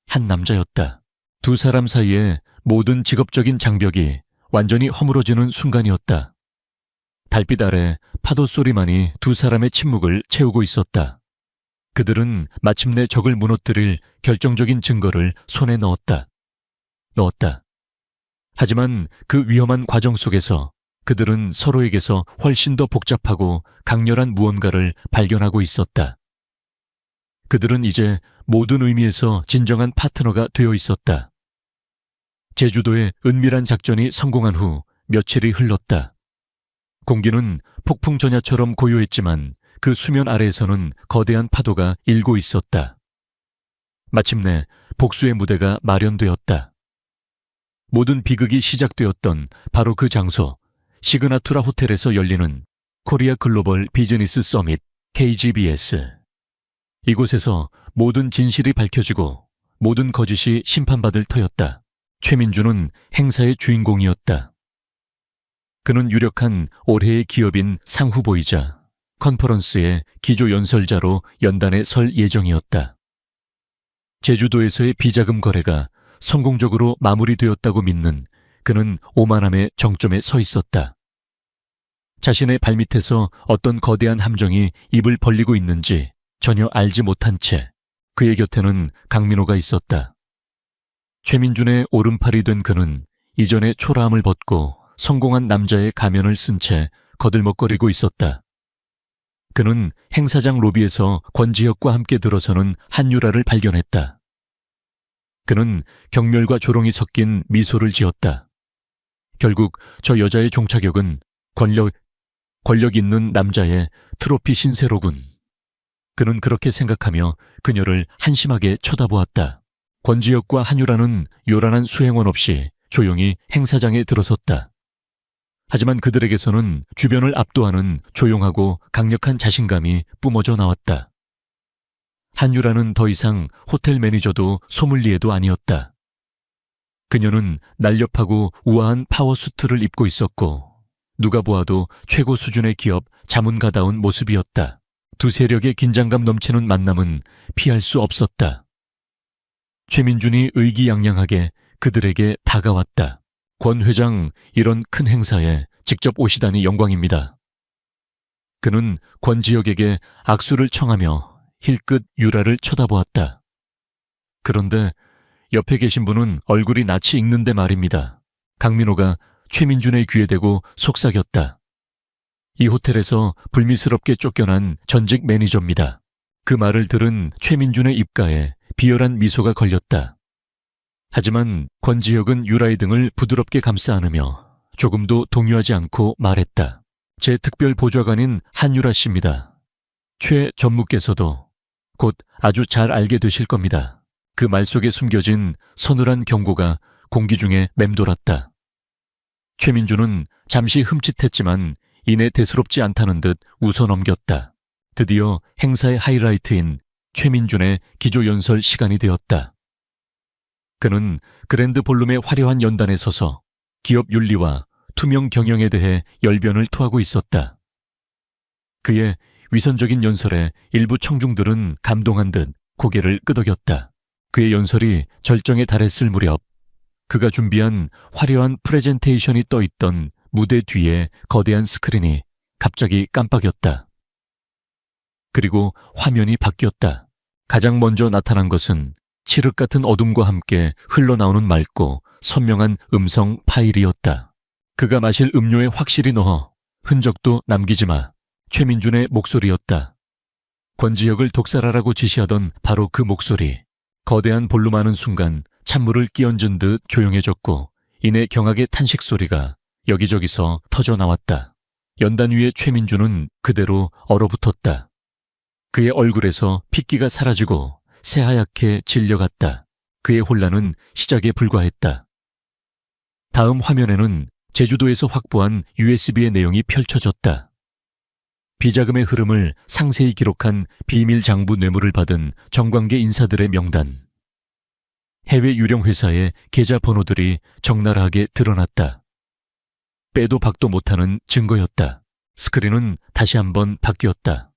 한 남자였다. 두 사람 사이에 모든 직업적인 장벽이 완전히 허물어지는 순간이었다. 달빛 아래 파도 소리만이 두 사람의 침묵을 채우고 있었다. 그들은 마침내 적을 무너뜨릴 결정적인 증거를 손에 넣었다. 하지만 그 위험한 과정 속에서 그들은 서로에게서 훨씬 더 복잡하고 강렬한 무언가를 발견하고 있었다. 그들은 이제 모든 의미에서 진정한 파트너가 되어 있었다. 제주도의 은밀한 작전이 성공한 후 며칠이 흘렀다. 공기는 폭풍 전야처럼 고요했지만 그 수면 아래에서는 거대한 파도가 일고 있었다. 마침내 복수의 무대가 마련되었다. 모든 비극이 시작되었던 바로 그 장소, 시그나투라 호텔에서 열리는 코리아 글로벌 비즈니스 서밋 KGBS. 이곳에서 모든 진실이 밝혀지고 모든 거짓이 심판받을 터였다. 최민주는 행사의 주인공이었다. 그는 유력한 올해의 기업인 상후보이자 컨퍼런스의 기조연설자로 연단에 설 예정이었다. 제주도에서의 비자금 거래가 성공적으로 마무리되었다고 믿는 그는 오만함의 정점에 서 있었다. 자신의 발밑에서 어떤 거대한 함정이 입을 벌리고 있는지 전혀 알지 못한 채 그의 곁에는 강민호가 있었다. 최민준의 오른팔이 된 그는 이전의 초라함을 벗고 성공한 남자의 가면을 쓴 채 거들먹거리고 있었다. 그는 행사장 로비에서 권지혁과 함께 들어서는 한유라를 발견했다. 그는 경멸과 조롱이 섞인 미소를 지었다. 결국 저 여자의 종착역은 권력 있는 남자의 트로피 신세로군. 그는 그렇게 생각하며 그녀를 한심하게 쳐다보았다. 권지혁과 한유라는 요란한 수행원 없이 조용히 행사장에 들어섰다. 하지만 그들에게서는 주변을 압도하는 조용하고 강력한 자신감이 뿜어져 나왔다. 한유라는 더 이상 호텔 매니저도 소믈리에도 아니었다. 그녀는 날렵하고 우아한 파워 수트를 입고 있었고 누가 보아도 최고 수준의 기업 자문가다운 모습이었다. 두 세력의 긴장감 넘치는 만남은 피할 수 없었다. 최민준이 의기양양하게 그들에게 다가왔다. 권 회장, 이런 큰 행사에 직접 오시다니 영광입니다. 그는 권지혁에게 악수를 청하며 힐끗 유라를 쳐다보았다. 그런데 옆에 계신 분은 얼굴이 낯이 익는데 말입니다. 강민호가 최민준의 귀에 대고 속삭였다. 이 호텔에서 불미스럽게 쫓겨난 전직 매니저입니다. 그 말을 들은 최민준의 입가에 비열한 미소가 걸렸다. 하지만 권지혁은 유라의 등을 부드럽게 감싸 안으며 조금도 동요하지 않고 말했다. 제 특별 보좌관인 한유라 씨입니다. 최 전무께서도 곧 아주 잘 알게 되실 겁니다. 그 말 속에 숨겨진 서늘한 경고가 공기 중에 맴돌았다. 최민주는 잠시 흠칫했지만 이내 대수롭지 않다는 듯 웃어넘겼다. 드디어 행사의 하이라이트인 최민준의 기조연설 시간이 되었다. 그는 그랜드 볼룸의 화려한 연단에 서서 기업 윤리와 투명 경영에 대해 열변을 토하고 있었다. 그의 위선적인 연설에 일부 청중들은 감동한 듯 고개를 끄덕였다. 그의 연설이 절정에 달했을 무렵 그가 준비한 화려한 프레젠테이션이 떠있던 무대 뒤에 거대한 스크린이 갑자기 깜빡였다. 그리고 화면이 바뀌었다. 가장 먼저 나타난 것은 칠흑 같은 어둠과 함께 흘러나오는 맑고 선명한 음성 파일이었다. 그가 마실 음료에 확실히 넣어 흔적도 남기지 마. 최민준의 목소리였다. 권지혁을 독살하라고 지시하던 바로 그 목소리. 거대한 볼륨하는 순간 찬물을 끼얹은 듯 조용해졌고 이내 경악의 탄식 소리가 여기저기서 터져 나왔다. 연단 위의 최민준은 그대로 얼어붙었다. 그의 얼굴에서 핏기가 사라지고 새하얗게 질려갔다. 그의 혼란은 시작에 불과했다. 다음 화면에는 제주도에서 확보한 USB의 내용이 펼쳐졌다. 비자금의 흐름을 상세히 기록한 비밀 장부 뇌물을 받은 정관계 인사들의 명단. 해외 유령 회사의 계좌 번호들이 적나라하게 드러났다. 빼도 박도 못하는 증거였다. 스크린은 다시 한번 바뀌었다.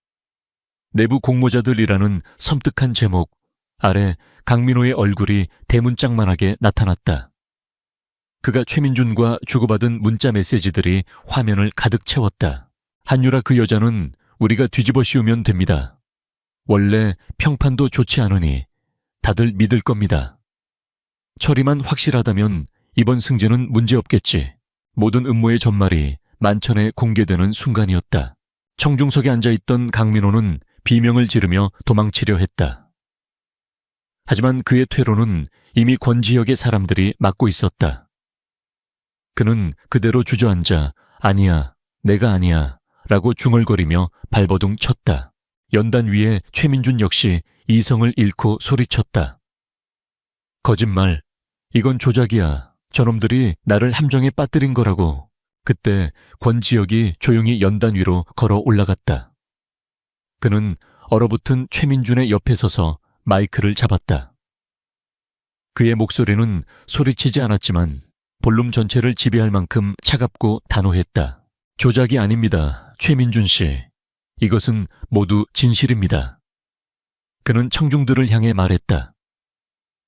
내부 공모자들이라는 섬뜩한 제목 아래 강민호의 얼굴이 대문짝만하게 나타났다. 그가 최민준과 주고받은 문자 메시지들이 화면을 가득 채웠다. 한유라 그 여자는 우리가 뒤집어 씌우면 됩니다. 원래 평판도 좋지 않으니 다들 믿을 겁니다. 처리만 확실하다면 이번 승진은 문제없겠지. 모든 음모의 전말이 만천에 공개되는 순간이었다. 청중석에 앉아있던 강민호는 비명을 지르며 도망치려 했다. 하지만 그의 퇴로는 이미 권지혁의 사람들이 막고 있었다. 그는 그대로 주저앉아 아니야, 내가 아니야 라고 중얼거리며 발버둥 쳤다. 연단 위에 최민준 역시 이성을 잃고 소리쳤다. 거짓말, 이건 조작이야. 저놈들이 나를 함정에 빠뜨린 거라고. 그때 권지혁이 조용히 연단 위로 걸어 올라갔다. 그는 얼어붙은 최민준의 옆에 서서 마이크를 잡았다. 그의 목소리는 소리치지 않았지만 볼륨 전체를 지배할 만큼 차갑고 단호했다. 조작이 아닙니다, 최민준 씨. 이것은 모두 진실입니다. 그는 청중들을 향해 말했다.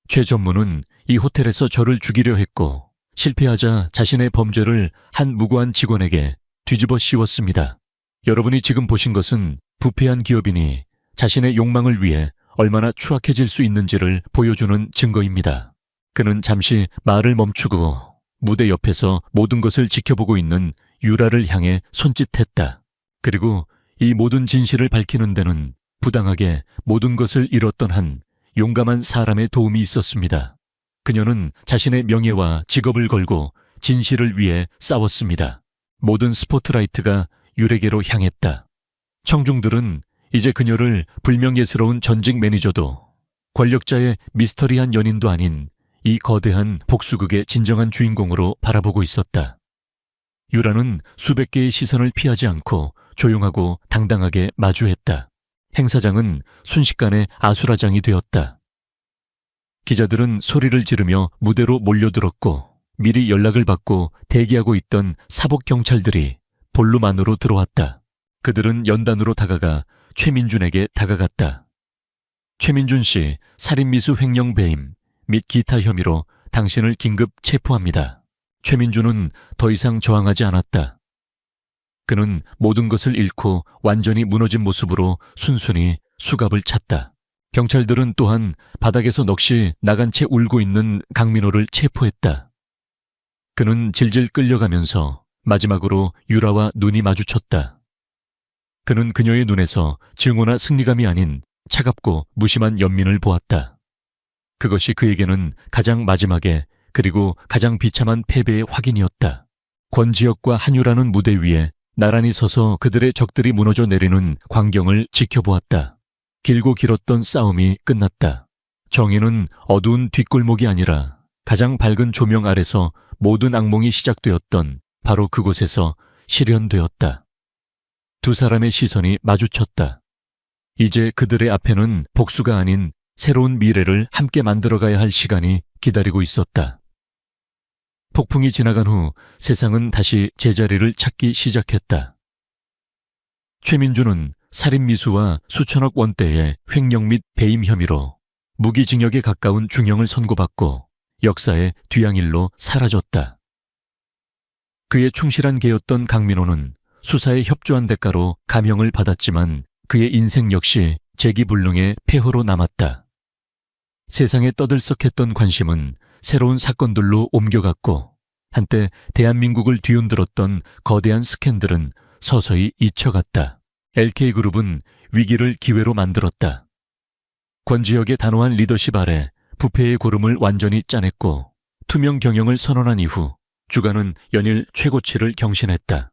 최 전무는 이 호텔에서 저를 죽이려 했고 실패하자 자신의 범죄를 한 무고한 직원에게 뒤집어 씌웠습니다. 여러분이 지금 보신 것은 부패한 기업인이 자신의 욕망을 위해 얼마나 추악해질 수 있는지를 보여주는 증거입니다. 그는 잠시 말을 멈추고 무대 옆에서 모든 것을 지켜보고 있는 유라를 향해 손짓했다. 그리고 이 모든 진실을 밝히는 데는 부당하게 모든 것을 잃었던 한 용감한 사람의 도움이 있었습니다. 그녀는 자신의 명예와 직업을 걸고 진실을 위해 싸웠습니다. 모든 스포트라이트가 유레게로 향했다. 청중들은 이제 그녀를 불명예스러운 전직 매니저도 권력자의 미스터리한 연인도 아닌 이 거대한 복수극의 진정한 주인공으로 바라보고 있었다. 유라는 수백 개의 시선을 피하지 않고 조용하고 당당하게 마주했다. 행사장은 순식간에 아수라장이 되었다. 기자들은 소리를 지르며 무대로 몰려들었고 미리 연락을 받고 대기하고 있던 사복 경찰들이 볼룸 안으로 들어왔다. 그들은 연단으로 다가가 최민준에게 다가갔다. 최민준 씨, 살인미수 횡령 배임 및 기타 혐의로 당신을 긴급 체포합니다. 최민준은 더 이상 저항하지 않았다. 그는 모든 것을 잃고 완전히 무너진 모습으로 순순히 수갑을 찼다. 경찰들은 또한 바닥에서 넋이 나간 채 울고 있는 강민호를 체포했다. 그는 질질 끌려가면서 마지막으로 유라와 눈이 마주쳤다. 그는 그녀의 눈에서 증오나 승리감이 아닌 차갑고 무심한 연민을 보았다. 그것이 그에게는 가장 마지막에 그리고 가장 비참한 패배의 확인이었다. 권지혁과 한유라는 무대 위에 나란히 서서 그들의 적들이 무너져 내리는 광경을 지켜보았다. 길고 길었던 싸움이 끝났다. 정의는 어두운 뒷골목이 아니라 가장 밝은 조명 아래서 모든 악몽이 시작되었던 바로 그곳에서 실현되었다. 두 사람의 시선이 마주쳤다. 이제 그들의 앞에는 복수가 아닌 새로운 미래를 함께 만들어가야 할 시간이 기다리고 있었다. 폭풍이 지나간 후 세상은 다시 제자리를 찾기 시작했다. 최민주는 살인미수와 수천억 원대의 횡령 및 배임 혐의로 무기징역에 가까운 중형을 선고받고 역사의 뒤양일로 사라졌다. 그의 충실한 개였던 강민호는 수사에 협조한 대가로 감형을 받았지만 그의 인생 역시 재기불능의 폐허로 남았다. 세상에 떠들썩했던 관심은 새로운 사건들로 옮겨갔고 한때 대한민국을 뒤흔들었던 거대한 스캔들은 서서히 잊혀갔다. LK그룹은 위기를 기회로 만들었다. 권지혁의 단호한 리더십 아래 부패의 고름을 완전히 짜냈고 투명 경영을 선언한 이후 주가는 연일 최고치를 경신했다.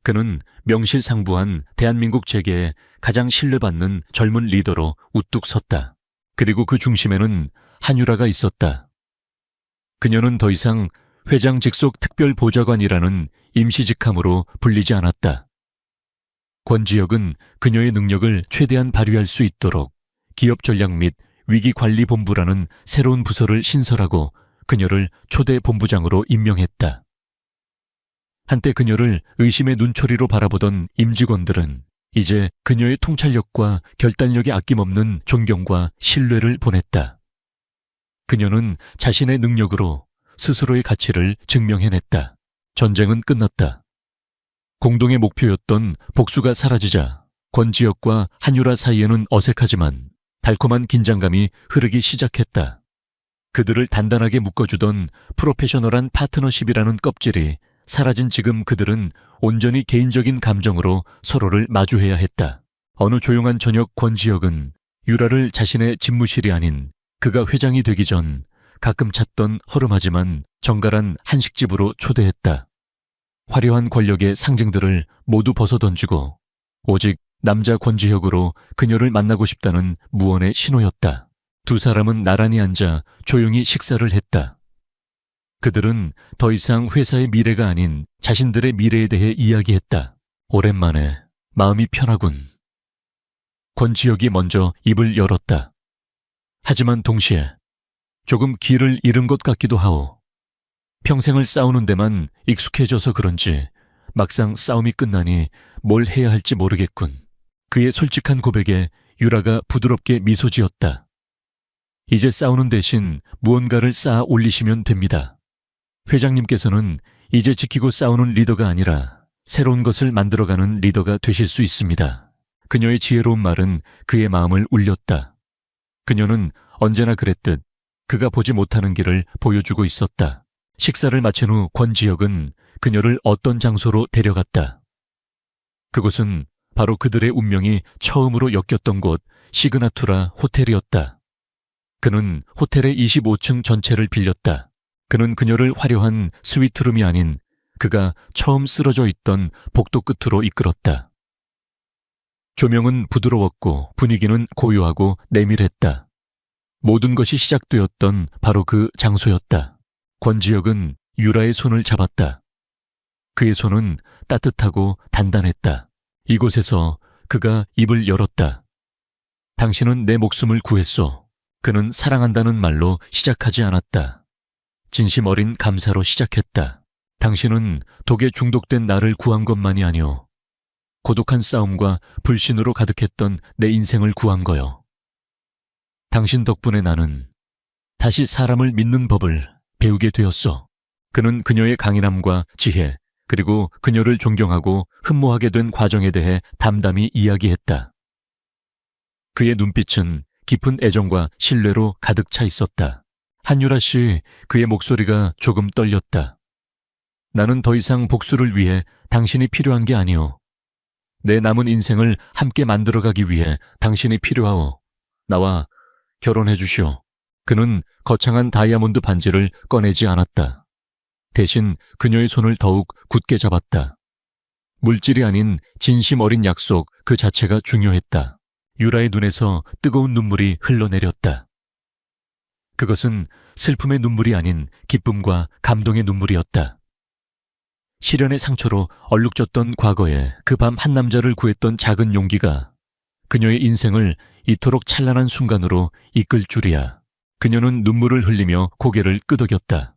그는 명실상부한 대한민국 재계에 가장 신뢰받는 젊은 리더로 우뚝 섰다. 그리고 그 중심에는 한유라가 있었다. 그녀는 더 이상 회장 직속 특별보좌관이라는 임시직함으로 불리지 않았다. 권지혁은 그녀의 능력을 최대한 발휘할 수 있도록 기업전략 및 위기관리본부라는 새로운 부서를 신설하고 그녀를 초대 본부장으로 임명했다. 한때 그녀를 의심의 눈초리로 바라보던 임직원들은 이제 그녀의 통찰력과 결단력에 아낌없는 존경과 신뢰를 보냈다. 그녀는 자신의 능력으로 스스로의 가치를 증명해냈다. 전쟁은 끝났다. 공동의 목표였던 복수가 사라지자 권지혁과 한유라 사이에는 어색하지만 달콤한 긴장감이 흐르기 시작했다. 그들을 단단하게 묶어주던 프로페셔널한 파트너십이라는 껍질이 사라진 지금 그들은 온전히 개인적인 감정으로 서로를 마주해야 했다. 어느 조용한 저녁 권지혁은 유라를 자신의 집무실이 아닌 그가 회장이 되기 전 가끔 찾던 허름하지만 정갈한 한식집으로 초대했다. 화려한 권력의 상징들을 모두 벗어던지고 오직 남자 권지혁으로 그녀를 만나고 싶다는 무언의 신호였다. 두 사람은 나란히 앉아 조용히 식사를 했다. 그들은 더 이상 회사의 미래가 아닌 자신들의 미래에 대해 이야기했다. 오랜만에 마음이 편하군. 권지혁이 먼저 입을 열었다. 하지만 동시에 조금 길을 잃은 것 같기도 하오. 평생을 싸우는 데만 익숙해져서 그런지 막상 싸움이 끝나니 뭘 해야 할지 모르겠군. 그의 솔직한 고백에 유라가 부드럽게 미소 지었다. 이제 싸우는 대신 무언가를 쌓아 올리시면 됩니다. 회장님께서는 이제 지키고 싸우는 리더가 아니라 새로운 것을 만들어가는 리더가 되실 수 있습니다. 그녀의 지혜로운 말은 그의 마음을 울렸다. 그녀는 언제나 그랬듯 그가 보지 못하는 길을 보여주고 있었다. 식사를 마친 후 권지혁은 그녀를 어떤 장소로 데려갔다. 그곳은 바로 그들의 운명이 처음으로 엮였던 곳 시그나투라 호텔이었다. 그는 호텔의 25층 전체를 빌렸다. 그는 그녀를 화려한 스위트룸이 아닌 그가 처음 쓰러져 있던 복도 끝으로 이끌었다. 조명은 부드러웠고 분위기는 고요하고 내밀했다. 모든 것이 시작되었던 바로 그 장소였다. 권지혁은 유라의 손을 잡았다. 그의 손은 따뜻하고 단단했다. 이곳에서 그가 입을 열었다. 당신은 내 목숨을 구했소. 그는 사랑한다는 말로 시작하지 않았다. 진심 어린 감사로 시작했다. 당신은 독에 중독된 나를 구한 것만이 아니오. 고독한 싸움과 불신으로 가득했던 내 인생을 구한 거요. 당신 덕분에 나는 다시 사람을 믿는 법을 배우게 되었소. 그는 그녀의 강인함과 지혜, 그리고 그녀를 존경하고 흠모하게 된 과정에 대해 담담히 이야기했다. 그의 눈빛은 깊은 애정과 신뢰로 가득 차 있었다. 한유라 씨, 그의 목소리가 조금 떨렸다. 나는 더 이상 복수를 위해 당신이 필요한 게 아니오. 내 남은 인생을 함께 만들어가기 위해 당신이 필요하오. 나와 결혼해 주시오. 그는 거창한 다이아몬드 반지를 꺼내지 않았다. 대신 그녀의 손을 더욱 굳게 잡았다. 물질이 아닌 진심 어린 약속 그 자체가 중요했다. 유라의 눈에서 뜨거운 눈물이 흘러내렸다. 그것은 슬픔의 눈물이 아닌 기쁨과 감동의 눈물이었다. 시련의 상처로 얼룩졌던 과거에 그 밤 한 남자를 구했던 작은 용기가 그녀의 인생을 이토록 찬란한 순간으로 이끌 줄이야. 그녀는 눈물을 흘리며 고개를 끄덕였다.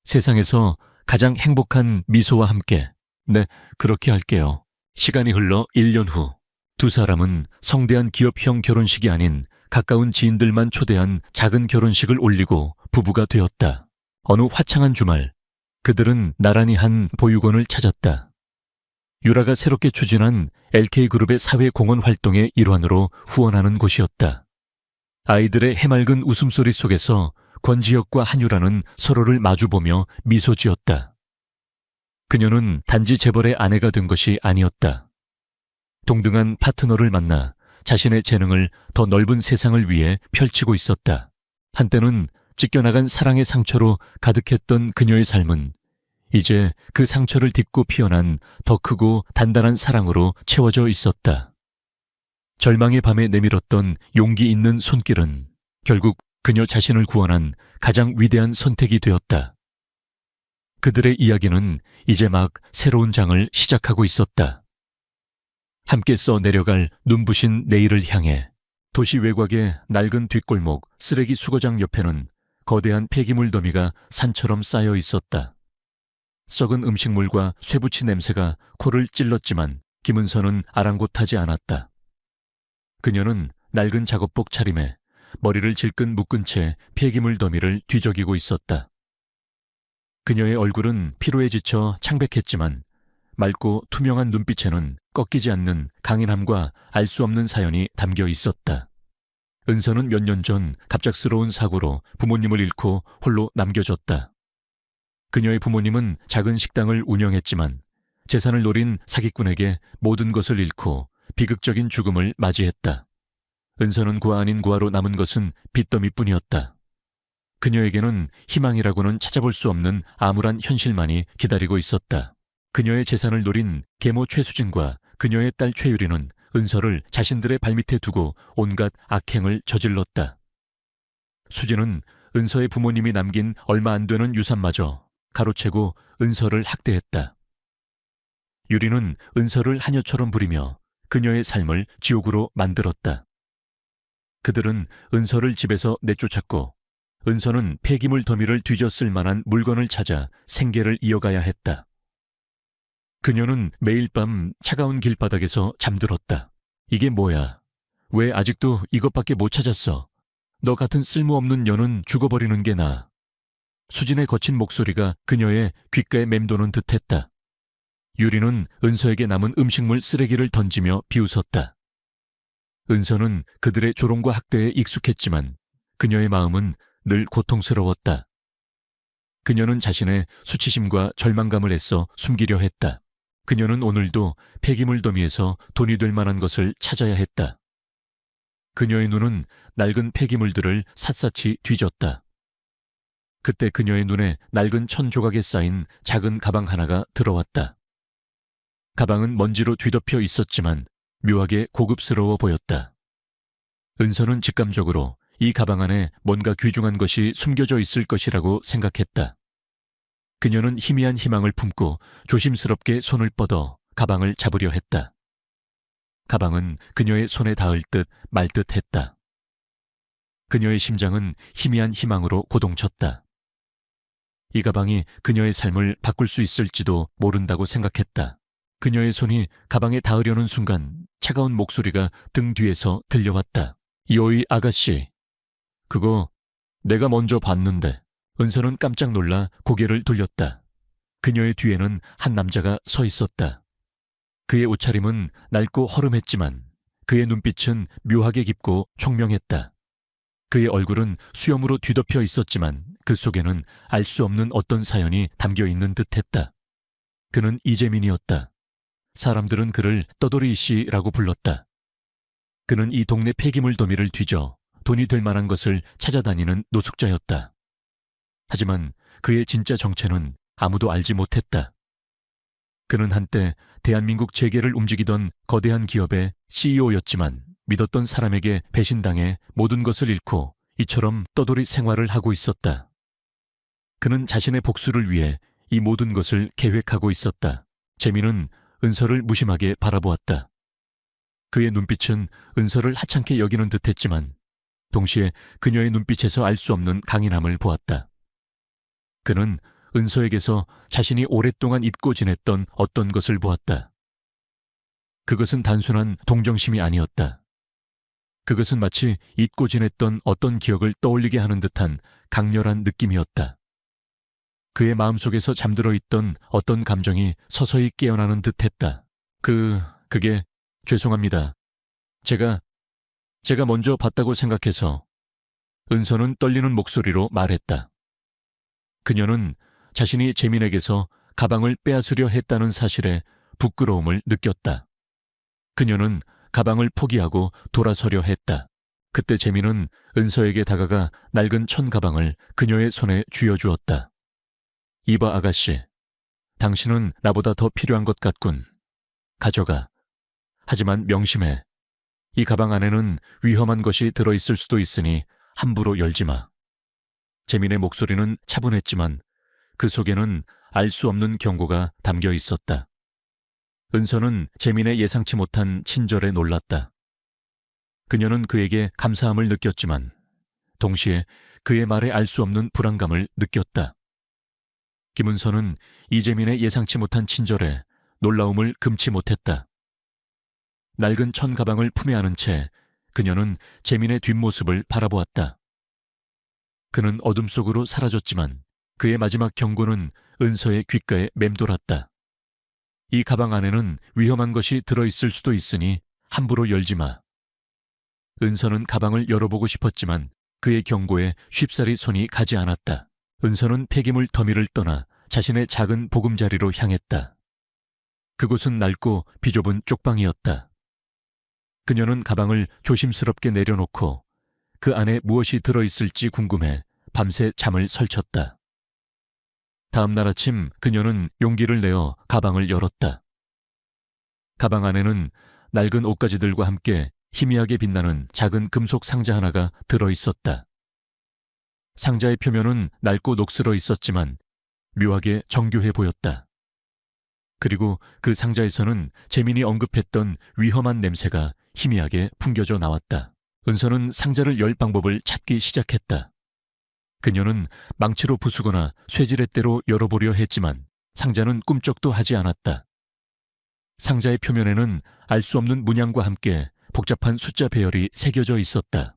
세상에서 가장 행복한 미소와 함께. 네, 그렇게 할게요. 시간이 흘러 1년 후, 두 사람은 성대한 기업형 결혼식이 아닌 가까운 지인들만 초대한 작은 결혼식을 올리고 부부가 되었다. 어느 화창한 주말, 그들은 나란히 한 보육원을 찾았다. 유라가 새롭게 추진한 LK그룹의 사회공헌 활동의 일환으로 후원하는 곳이었다. 아이들의 해맑은 웃음소리 속에서 권지혁과 한유라는 서로를 마주보며 미소 지었다. 그녀는 단지 재벌의 아내가 된 것이 아니었다. 동등한 파트너를 만나 자신의 재능을 더 넓은 세상을 위해 펼치고 있었다. 한때는 찢겨나간 사랑의 상처로 가득했던 그녀의 삶은 이제 그 상처를 딛고 피어난 더 크고 단단한 사랑으로 채워져 있었다. 절망의 밤에 내밀었던 용기 있는 손길은 결국 그녀 자신을 구원한 가장 위대한 선택이 되었다. 그들의 이야기는 이제 막 새로운 장을 시작하고 있었다. 함께 써 내려갈 눈부신 내일을 향해. 도시 외곽의 낡은 뒷골목 쓰레기 수거장 옆에는 거대한 폐기물 더미가 산처럼 쌓여 있었다. 썩은 음식물과 쇠붙이 냄새가 코를 찔렀지만 김은서는 아랑곳하지 않았다. 그녀는 낡은 작업복 차림에 머리를 질끈 묶은 채 폐기물 더미를 뒤적이고 있었다. 그녀의 얼굴은 피로에 지쳐 창백했지만 맑고 투명한 눈빛에는 꺾이지 않는 강인함과 알 수 없는 사연이 담겨 있었다. 은서는 몇 년 전 갑작스러운 사고로 부모님을 잃고 홀로 남겨졌다. 그녀의 부모님은 작은 식당을 운영했지만 재산을 노린 사기꾼에게 모든 것을 잃고 비극적인 죽음을 맞이했다. 은서는 고아 아닌 고아로 남은 것은 빚더미뿐이었다. 그녀에게는 희망이라고는 찾아볼 수 없는 암울한 현실만이 기다리고 있었다. 그녀의 재산을 노린 계모 최수진과 그녀의 딸 최유리는 은서를 자신들의 발밑에 두고 온갖 악행을 저질렀다. 수진은 은서의 부모님이 남긴 얼마 안 되는 유산마저 가로채고 은서를 학대했다. 유리는 은서를 하녀처럼 부리며 그녀의 삶을 지옥으로 만들었다. 그들은 은서를 집에서 내쫓았고 은서는 폐기물 더미를 뒤져 쓸 만한 물건을 찾아 생계를 이어가야 했다. 그녀는 매일 밤 차가운 길바닥에서 잠들었다. 이게 뭐야? 왜 아직도 이것밖에 못 찾았어? 너 같은 쓸모없는 년은 죽어버리는 게 나아. 수진의 거친 목소리가 그녀의 귓가에 맴도는 듯했다. 유리는 은서에게 남은 음식물 쓰레기를 던지며 비웃었다. 은서는 그들의 조롱과 학대에 익숙했지만 그녀의 마음은 늘 고통스러웠다. 그녀는 자신의 수치심과 절망감을 애써 숨기려 했다. 그녀는 오늘도 폐기물 더미에서 돈이 될 만한 것을 찾아야 했다. 그녀의 눈은 낡은 폐기물들을 샅샅이 뒤졌다. 그때 그녀의 눈에 낡은 천 조각에 쌓인 작은 가방 하나가 들어왔다. 가방은 먼지로 뒤덮여 있었지만 묘하게 고급스러워 보였다. 은서는 직감적으로 이 가방 안에 뭔가 귀중한 것이 숨겨져 있을 것이라고 생각했다. 그녀는 희미한 희망을 품고 조심스럽게 손을 뻗어 가방을 잡으려 했다. 가방은 그녀의 손에 닿을 듯 말 듯 했다. 그녀의 심장은 희미한 희망으로 고동쳤다. 이 가방이 그녀의 삶을 바꿀 수 있을지도 모른다고 생각했다. 그녀의 손이 가방에 닿으려는 순간 차가운 목소리가 등 뒤에서 들려왔다. 요이 아가씨, 그거 내가 먼저 봤는데. 은서는 깜짝 놀라 고개를 돌렸다. 그녀의 뒤에는 한 남자가 서 있었다. 그의 옷차림은 낡고 허름했지만 그의 눈빛은 묘하게 깊고 총명했다. 그의 얼굴은 수염으로 뒤덮여 있었지만 그 속에는 알 수 없는 어떤 사연이 담겨 있는 듯했다. 그는 이재민이었다. 사람들은 그를 떠돌이 씨라고 불렀다. 그는 이 동네 폐기물 더미를 뒤져 돈이 될 만한 것을 찾아다니는 노숙자였다. 하지만 그의 진짜 정체는 아무도 알지 못했다. 그는 한때 대한민국 재계를 움직이던 거대한 기업의 CEO였지만 믿었던 사람에게 배신당해 모든 것을 잃고 이처럼 떠돌이 생활을 하고 있었다. 그는 자신의 복수를 위해 이 모든 것을 계획하고 있었다. 재민은 은서를 무심하게 바라보았다. 그의 눈빛은 은서를 하찮게 여기는 듯했지만 동시에 그녀의 눈빛에서 알 수 없는 강인함을 보았다. 그는 은서에게서 자신이 오랫동안 잊고 지냈던 어떤 것을 보았다. 그것은 단순한 동정심이 아니었다. 그것은 마치 잊고 지냈던 어떤 기억을 떠올리게 하는 듯한 강렬한 느낌이었다. 그의 마음속에서 잠들어 있던 어떤 감정이 서서히 깨어나는 듯했다. 그게 죄송합니다. 제가 먼저 봤다고 생각해서. 은서는 떨리는 목소리로 말했다. 그녀는 자신이 재민에게서 가방을 빼앗으려 했다는 사실에 부끄러움을 느꼈다. 그녀는 가방을 포기하고 돌아서려 했다. 그때 재민은 은서에게 다가가 낡은 천 가방을 그녀의 손에 쥐어주었다. 이봐 아가씨, 당신은 나보다 더 필요한 것 같군. 가져가. 하지만 명심해. 이 가방 안에는 위험한 것이 들어있을 수도 있으니 함부로 열지 마. 재민의 목소리는 차분했지만 그 속에는 알 수 없는 경고가 담겨 있었다. 은서는 재민의 예상치 못한 친절에 놀랐다. 그녀는 그에게 감사함을 느꼈지만 동시에 그의 말에 알 수 없는 불안감을 느꼈다. 김은서는 이재민의 예상치 못한 친절에 놀라움을 금치 못했다. 낡은 천 가방을 품에 안은 채 그녀는 재민의 뒷모습을 바라보았다. 그는 어둠 속으로 사라졌지만 그의 마지막 경고는 은서의 귓가에 맴돌았다. 이 가방 안에는 위험한 것이 들어있을 수도 있으니 함부로 열지 마. 은서는 가방을 열어보고 싶었지만 그의 경고에 쉽사리 손이 가지 않았다. 은서는 폐기물 더미를 떠나 자신의 작은 보금자리로 향했다. 그곳은 낡고 비좁은 쪽방이었다. 그녀는 가방을 조심스럽게 내려놓고 그 안에 무엇이 들어있을지 궁금해 밤새 잠을 설쳤다. 다음 날 아침 그녀는 용기를 내어 가방을 열었다. 가방 안에는 낡은 옷가지들과 함께 희미하게 빛나는 작은 금속 상자 하나가 들어있었다. 상자의 표면은 낡고 녹슬어 있었지만 묘하게 정교해 보였다. 그리고 그 상자에서는 재민이 언급했던 위험한 냄새가 희미하게 풍겨져 나왔다. 은서는 상자를 열 방법을 찾기 시작했다. 그녀는 망치로 부수거나 쇠지렛대로 열어보려 했지만 상자는 꿈쩍도 하지 않았다. 상자의 표면에는 알 수 없는 문양과 함께 복잡한 숫자 배열이 새겨져 있었다.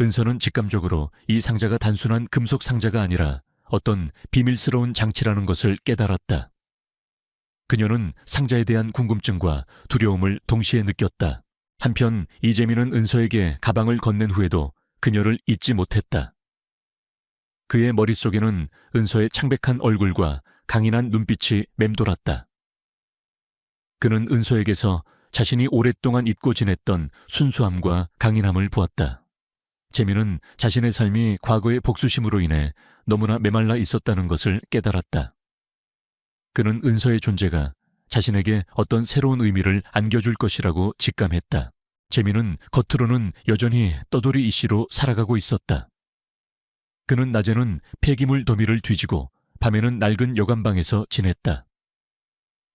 은서는 직감적으로 이 상자가 단순한 금속 상자가 아니라 어떤 비밀스러운 장치라는 것을 깨달았다. 그녀는 상자에 대한 궁금증과 두려움을 동시에 느꼈다. 한편 이재민은 은서에게 가방을 건넨 후에도 그녀를 잊지 못했다. 그의 머릿속에는 은서의 창백한 얼굴과 강인한 눈빛이 맴돌았다. 그는 은서에게서 자신이 오랫동안 잊고 지냈던 순수함과 강인함을 보았다. 재민은 자신의 삶이 과거의 복수심으로 인해 너무나 메말라 있었다는 것을 깨달았다. 그는 은서의 존재가 자신에게 어떤 새로운 의미를 안겨줄 것이라고 직감했다. 재민은 겉으로는 여전히 떠돌이 이씨로 살아가고 있었다. 그는 낮에는 폐기물 더미를 뒤지고 밤에는 낡은 여관방에서 지냈다.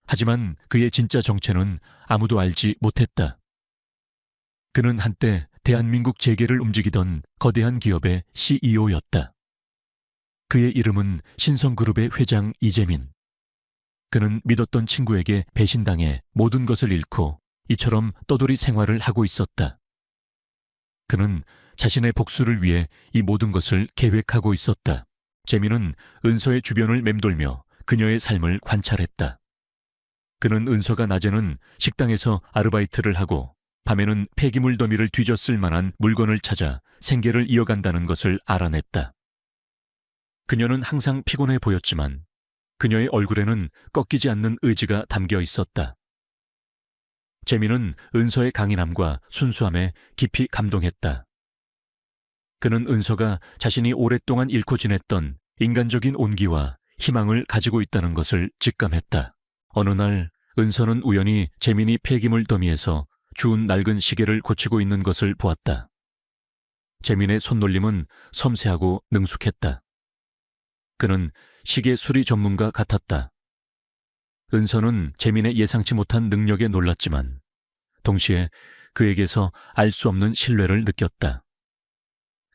하지만 그의 진짜 정체는 아무도 알지 못했다. 그는 한때 대한민국 재계를 움직이던 거대한 기업의 CEO였다. 그의 이름은 신성그룹의 회장 이재민. 그는 믿었던 친구에게 배신당해 모든 것을 잃고 이처럼 떠돌이 생활을 하고 있었다. 그는 자신의 복수를 위해 이 모든 것을 계획하고 있었다. 재민은 은서의 주변을 맴돌며 그녀의 삶을 관찰했다. 그는 은서가 낮에는 식당에서 아르바이트를 하고 밤에는 폐기물 더미를 뒤졌을 만한 물건을 찾아 생계를 이어간다는 것을 알아냈다. 그녀는 항상 피곤해 보였지만 그녀의 얼굴에는 꺾이지 않는 의지가 담겨 있었다. 재민은 은서의 강인함과 순수함에 깊이 감동했다. 그는 은서가 자신이 오랫동안 잃고 지냈던 인간적인 온기와 희망을 가지고 있다는 것을 직감했다. 어느 날 은서는 우연히 재민이 폐기물 더미에서 주운 낡은 시계를 고치고 있는 것을 보았다. 재민의 손놀림은 섬세하고 능숙했다. 그는 시계 수리 전문가 같았다. 은서는 재민의 예상치 못한 능력에 놀랐지만 동시에 그에게서 알 수 없는 신뢰를 느꼈다.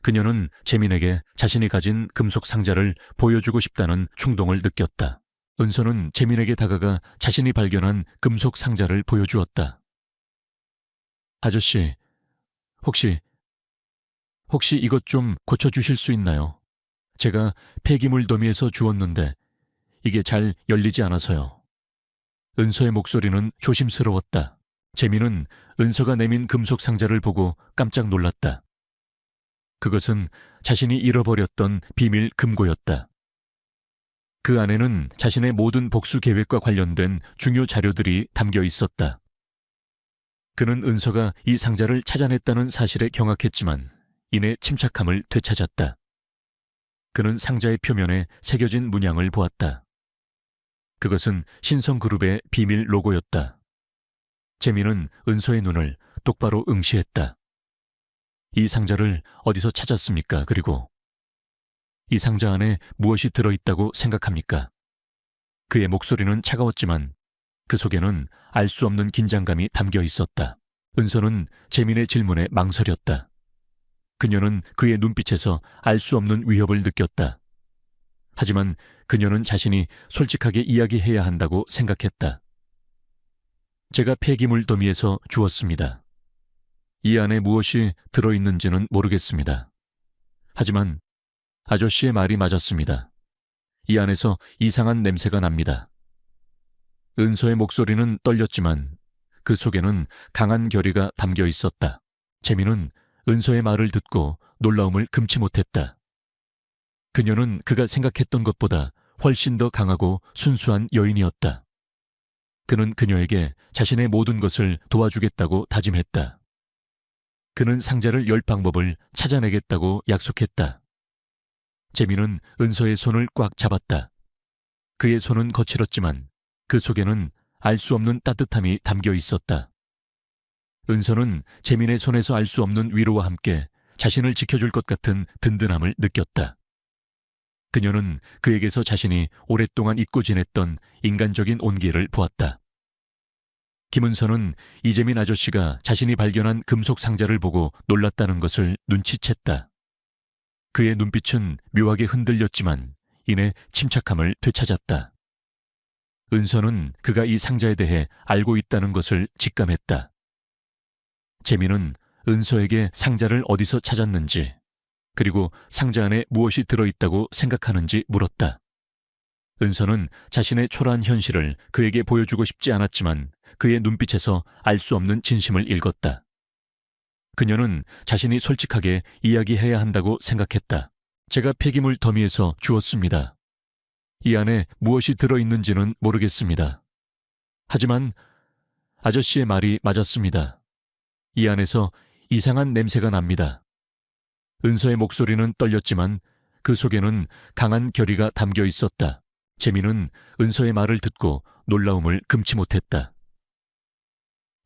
그녀는 재민에게 자신이 가진 금속 상자를 보여주고 싶다는 충동을 느꼈다. 은서는 재민에게 다가가 자신이 발견한 금속 상자를 보여주었다. 아저씨, 혹시 이것 좀 고쳐주실 수 있나요? 제가 폐기물 더미에서 주웠는데 이게 잘 열리지 않아서요. 은서의 목소리는 조심스러웠다. 재민은 은서가 내민 금속 상자를 보고 깜짝 놀랐다. 그것은 자신이 잃어버렸던 비밀 금고였다. 그 안에는 자신의 모든 복수 계획과 관련된 중요 자료들이 담겨 있었다. 그는 은서가 이 상자를 찾아냈다는 사실에 경악했지만 이내 침착함을 되찾았다. 그는 상자의 표면에 새겨진 문양을 보았다. 그것은 신성그룹의 비밀 로고였다. 재민은 은서의 눈을 똑바로 응시했다. 이 상자를 어디서 찾았습니까? 그리고 이 상자 안에 무엇이 들어있다고 생각합니까? 그의 목소리는 차가웠지만 그 속에는 알 수 없는 긴장감이 담겨 있었다. 은서는 재민의 질문에 망설였다. 그녀는 그의 눈빛에서 알 수 없는 위협을 느꼈다. 하지만 그녀는 자신이 솔직하게 이야기해야 한다고 생각했다. 제가 폐기물 더미에서 주웠습니다. 이 안에 무엇이 들어있는지는 모르겠습니다. 하지만 아저씨의 말이 맞았습니다. 이 안에서 이상한 냄새가 납니다. 은서의 목소리는 떨렸지만 그 속에는 강한 결의가 담겨 있었다. 재민은 은서의 말을 듣고 놀라움을 금치 못했다. 그녀는 그가 생각했던 것보다 훨씬 더 강하고 순수한 여인이었다. 그는 그녀에게 자신의 모든 것을 도와주겠다고 다짐했다. 그는 상자를 열 방법을 찾아내겠다고 약속했다. 재민은 은서의 손을 꽉 잡았다. 그의 손은 거칠었지만 그 속에는 알 수 없는 따뜻함이 담겨 있었다. 은서는 재민의 손에서 알 수 없는 위로와 함께 자신을 지켜줄 것 같은 든든함을 느꼈다. 그녀는 그에게서 자신이 오랫동안 잊고 지냈던 인간적인 온기를 보았다. 김은서는 이재민 아저씨가 자신이 발견한 금속 상자를 보고 놀랐다는 것을 눈치챘다. 그의 눈빛은 묘하게 흔들렸지만 이내 침착함을 되찾았다. 은서는 그가 이 상자에 대해 알고 있다는 것을 직감했다. 재민은 은서에게 상자를 어디서 찾았는지 그리고 상자 안에 무엇이 들어있다고 생각하는지 물었다. 은서는 자신의 초라한 현실을 그에게 보여주고 싶지 않았지만 그의 눈빛에서 알 수 없는 진심을 읽었다. 그녀는 자신이 솔직하게 이야기해야 한다고 생각했다. 제가 폐기물 더미에서 주웠습니다. 이 안에 무엇이 들어있는지는 모르겠습니다. 하지만 아저씨의 말이 맞았습니다. 이 안에서 이상한 냄새가 납니다. 은서의 목소리는 떨렸지만 그 속에는 강한 결의가 담겨 있었다. 재민은 은서의 말을 듣고 놀라움을 금치 못했다.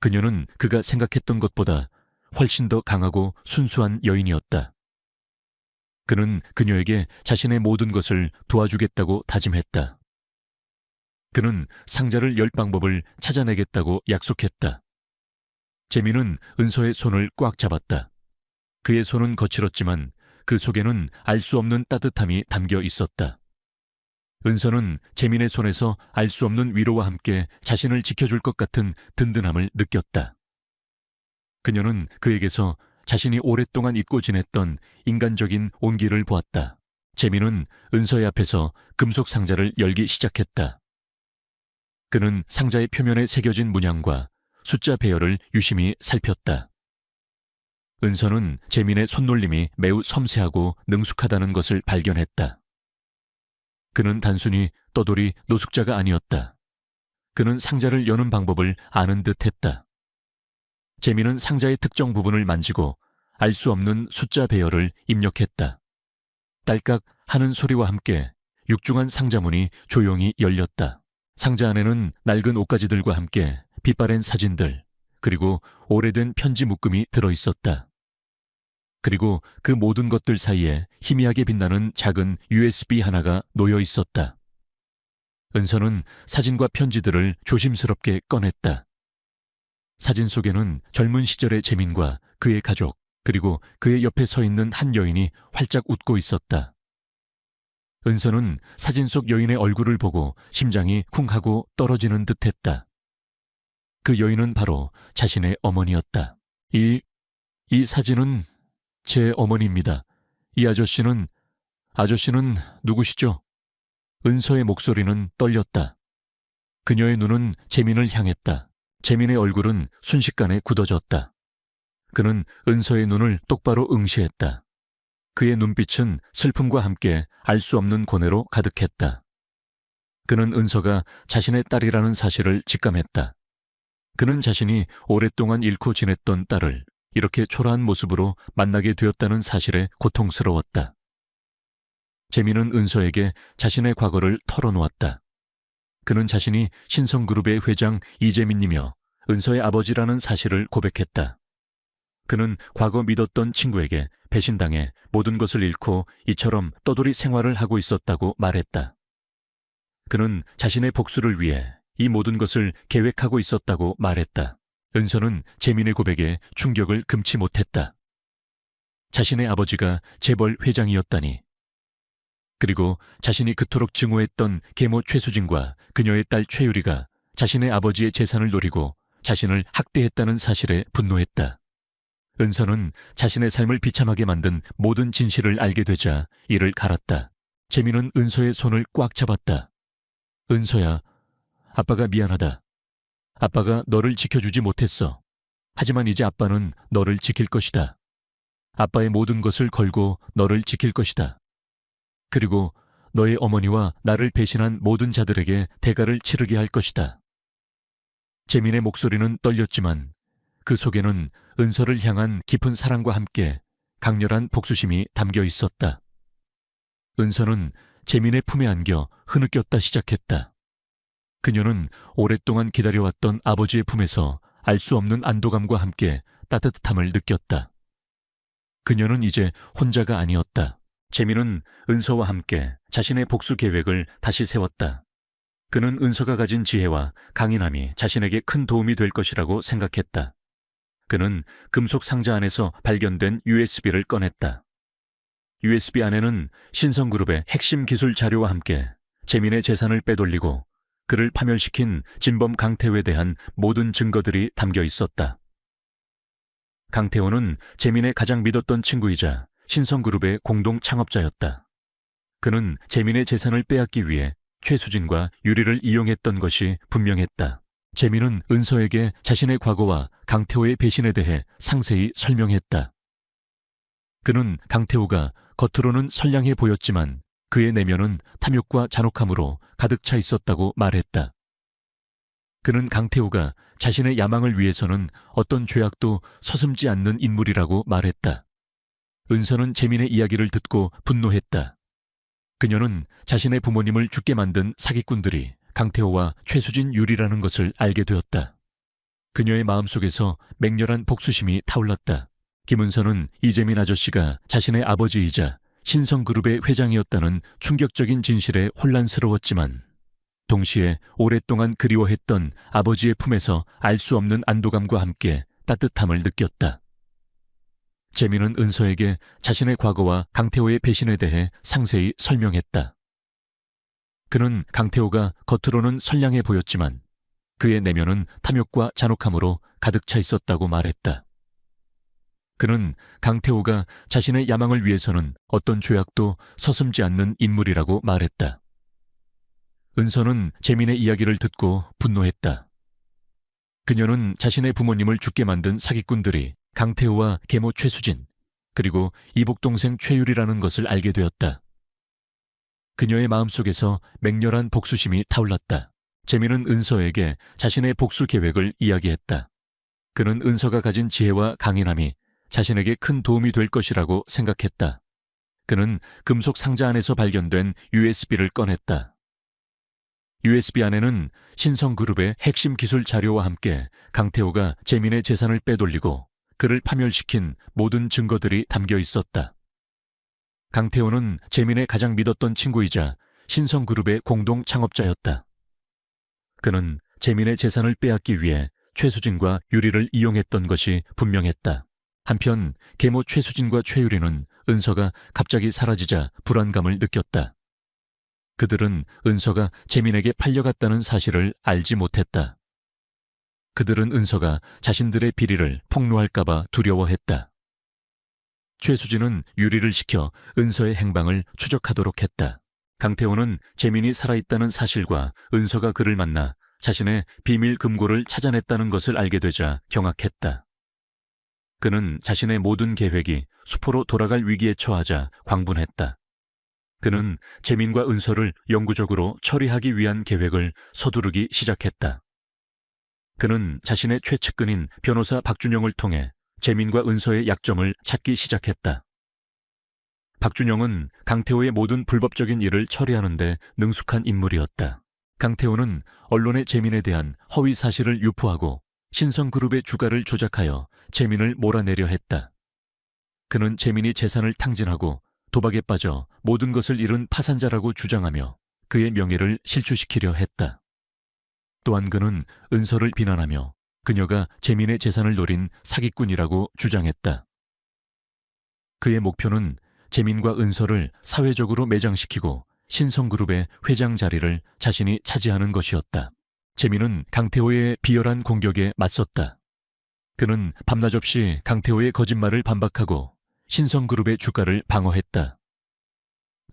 그녀는 그가 생각했던 것보다 훨씬 더 강하고 순수한 여인이었다. 그는 그녀에게 자신의 모든 것을 도와주겠다고 다짐했다. 그는 상자를 열 방법을 찾아내겠다고 약속했다. 재민은 은서의 손을 꽉 잡았다. 그의 손은 거칠었지만 그 속에는 알 수 없는 따뜻함이 담겨 있었다. 은서는 재민의 손에서 알 수 없는 위로와 함께 자신을 지켜줄 것 같은 든든함을 느꼈다. 그녀는 그에게서 자신이 오랫동안 잊고 지냈던 인간적인 온기를 보았다. 재민은 은서의 앞에서 금속 상자를 열기 시작했다. 그는 상자의 표면에 새겨진 문양과 숫자 배열을 유심히 살폈다. 은서는 재민의 손놀림이 매우 섬세하고 능숙하다는 것을 발견했다. 그는 단순히 떠돌이 노숙자가 아니었다. 그는 상자를 여는 방법을 아는 듯했다. 재민은 상자의 특정 부분을 만지고 알 수 없는 숫자 배열을 입력했다. 딸깍 하는 소리와 함께 육중한 상자문이 조용히 열렸다. 상자 안에는 낡은 옷가지들과 함께 빛바랜 사진들, 그리고 오래된 편지 묶음이 들어있었다. 그리고 그 모든 것들 사이에 희미하게 빛나는 작은 USB 하나가 놓여 있었다. 은서는 사진과 편지들을 조심스럽게 꺼냈다. 사진 속에는 젊은 시절의 재민과 그의 가족, 그리고 그의 옆에 서 있는 한 여인이 활짝 웃고 있었다. 은서는 사진 속 여인의 얼굴을 보고 심장이 쿵 하고 떨어지는 듯했다. 그 여인은 바로 자신의 어머니였다. 이 사진은 제 어머니입니다. 이 아저씨는 누구시죠? 은서의 목소리는 떨렸다. 그녀의 눈은 재민을 향했다. 재민의 얼굴은 순식간에 굳어졌다. 그는 은서의 눈을 똑바로 응시했다. 그의 눈빛은 슬픔과 함께 알 수 없는 고뇌로 가득했다. 그는 은서가 자신의 딸이라는 사실을 직감했다. 그는 자신이 오랫동안 잃고 지냈던 딸을 이렇게 초라한 모습으로 만나게 되었다는 사실에 고통스러웠다. 재민은 은서에게 자신의 과거를 털어놓았다. 그는 자신이 신성그룹의 회장 이재민이며 은서의 아버지라는 사실을 고백했다. 그는 과거 믿었던 친구에게 배신당해 모든 것을 잃고 이처럼 떠돌이 생활을 하고 있었다고 말했다. 그는 자신의 복수를 위해 이 모든 것을 계획하고 있었다고 말했다. 은서는 재민의 고백에 충격을 금치 못했다. 자신의 아버지가 재벌 회장이었다니. 그리고 자신이 그토록 증오했던 계모 최수진과 그녀의 딸 최유리가 자신의 아버지의 재산을 노리고 자신을 학대했다는 사실에 분노했다. 은서는 자신의 삶을 비참하게 만든 모든 진실을 알게 되자 이를 갈았다. 재민은 은서의 손을 꽉 잡았다. 은서야, 아빠가 미안하다. 아빠가 너를 지켜주지 못했어. 하지만 이제 아빠는 너를 지킬 것이다. 아빠의 모든 것을 걸고 너를 지킬 것이다. 그리고 너의 어머니와 나를 배신한 모든 자들에게 대가를 치르게 할 것이다. 재민의 목소리는 떨렸지만 그 속에는 은서를 향한 깊은 사랑과 함께 강렬한 복수심이 담겨 있었다. 은서는 재민의 품에 안겨 흐느꼈다 시작했다. 그녀는 오랫동안 기다려왔던 아버지의 품에서 알 수 없는 안도감과 함께 따뜻함을 느꼈다. 그녀는 이제 혼자가 아니었다. 재민은 은서와 함께 자신의 복수 계획을 다시 세웠다. 그는 은서가 가진 지혜와 강인함이 자신에게 큰 도움이 될 것이라고 생각했다. 그는 금속 상자 안에서 발견된 USB를 꺼냈다. USB 안에는 신성그룹의 핵심 기술 자료와 함께 재민의 재산을 빼돌리고 그를 파멸시킨 진범 강태호에 대한 모든 증거들이 담겨 있었다. 강태호는 재민의 가장 믿었던 친구이자 신성그룹의 공동 창업자였다. 그는 재민의 재산을 빼앗기 위해 최수진과 유리를 이용했던 것이 분명했다. 재민은 은서에게 자신의 과거와 강태호의 배신에 대해 상세히 설명했다. 그는 강태호가 겉으로는 선량해 보였지만 그의 내면은 탐욕과 잔혹함으로 가득 차 있었다고 말했다. 그는 강태호가 자신의 야망을 위해서는 어떤 죄악도 서슴지 않는 인물이라고 말했다. 은서는 재민의 이야기를 듣고 분노했다. 그녀는 자신의 부모님을 죽게 만든 사기꾼들이 강태호와 최수진 유리라는 것을 알게 되었다. 그녀의 마음속에서 맹렬한 복수심이 타올랐다. 김은서는 이재민 아저씨가 자신의 아버지이자 신성그룹의 회장이었다는 충격적인 진실에 혼란스러웠지만 동시에 오랫동안 그리워했던 아버지의 품에서 알 수 없는 안도감과 함께 따뜻함을 느꼈다. 재민은 은서에게 자신의 과거와 강태호의 배신에 대해 상세히 설명했다. 그는 강태호가 겉으로는 선량해 보였지만 그의 내면은 탐욕과 잔혹함으로 가득 차 있었다고 말했다. 그는 강태호가 자신의 야망을 위해서는 어떤 죄악도 서슴지 않는 인물이라고 말했다. 은서는 재민의 이야기를 듣고 분노했다. 그녀는 자신의 부모님을 죽게 만든 사기꾼들이 강태호와 계모 최수진, 그리고 이복동생 최유리라는 것을 알게 되었다. 그녀의 마음속에서 맹렬한 복수심이 타올랐다. 재민은 은서에게 자신의 복수 계획을 이야기했다. 그는 은서가 가진 지혜와 강인함이 자신에게 큰 도움이 될 것이라고 생각했다. 그는 금속 상자 안에서 발견된 USB를 꺼냈다. USB 안에는 신성그룹의 핵심 기술 자료와 함께 강태호가 재민의 재산을 빼돌리고 그를 파멸시킨 모든 증거들이 담겨 있었다. 강태호는 재민의 가장 믿었던 친구이자 신성그룹의 공동 창업자였다. 그는 재민의 재산을 빼앗기 위해 최수진과 유리를 이용했던 것이 분명했다. 한편 계모 최수진과 최유리는 은서가 갑자기 사라지자 불안감을 느꼈다. 그들은 은서가 재민에게 팔려갔다는 사실을 알지 못했다. 그들은 은서가 자신들의 비리를 폭로할까봐 두려워했다. 최수진은 유리를 시켜 은서의 행방을 추적하도록 했다. 강태호는 재민이 살아있다는 사실과 은서가 그를 만나 자신의 비밀 금고를 찾아냈다는 것을 알게 되자 경악했다. 그는 자신의 모든 계획이 수포로 돌아갈 위기에 처하자 광분했다. 그는 재민과 은서를 영구적으로 처리하기 위한 계획을 서두르기 시작했다. 그는 자신의 최측근인 변호사 박준영을 통해 재민과 은서의 약점을 찾기 시작했다. 박준영은 강태호의 모든 불법적인 일을 처리하는 데 능숙한 인물이었다. 강태호는 언론에 재민에 대한 허위 사실을 유포하고 신성그룹의 주가를 조작하여 재민을 몰아내려 했다. 그는 재민이 재산을 탕진하고 도박에 빠져 모든 것을 잃은 파산자라고 주장하며 그의 명예를 실추시키려 했다. 또한 그는 은서를 비난하며 그녀가 재민의 재산을 노린 사기꾼이라고 주장했다. 그의 목표는 재민과 은서를 사회적으로 매장시키고 신성그룹의 회장 자리를 자신이 차지하는 것이었다. 재민은 강태호의 비열한 공격에 맞섰다. 그는 밤낮 없이 강태호의 거짓말을 반박하고 신성그룹의 주가를 방어했다.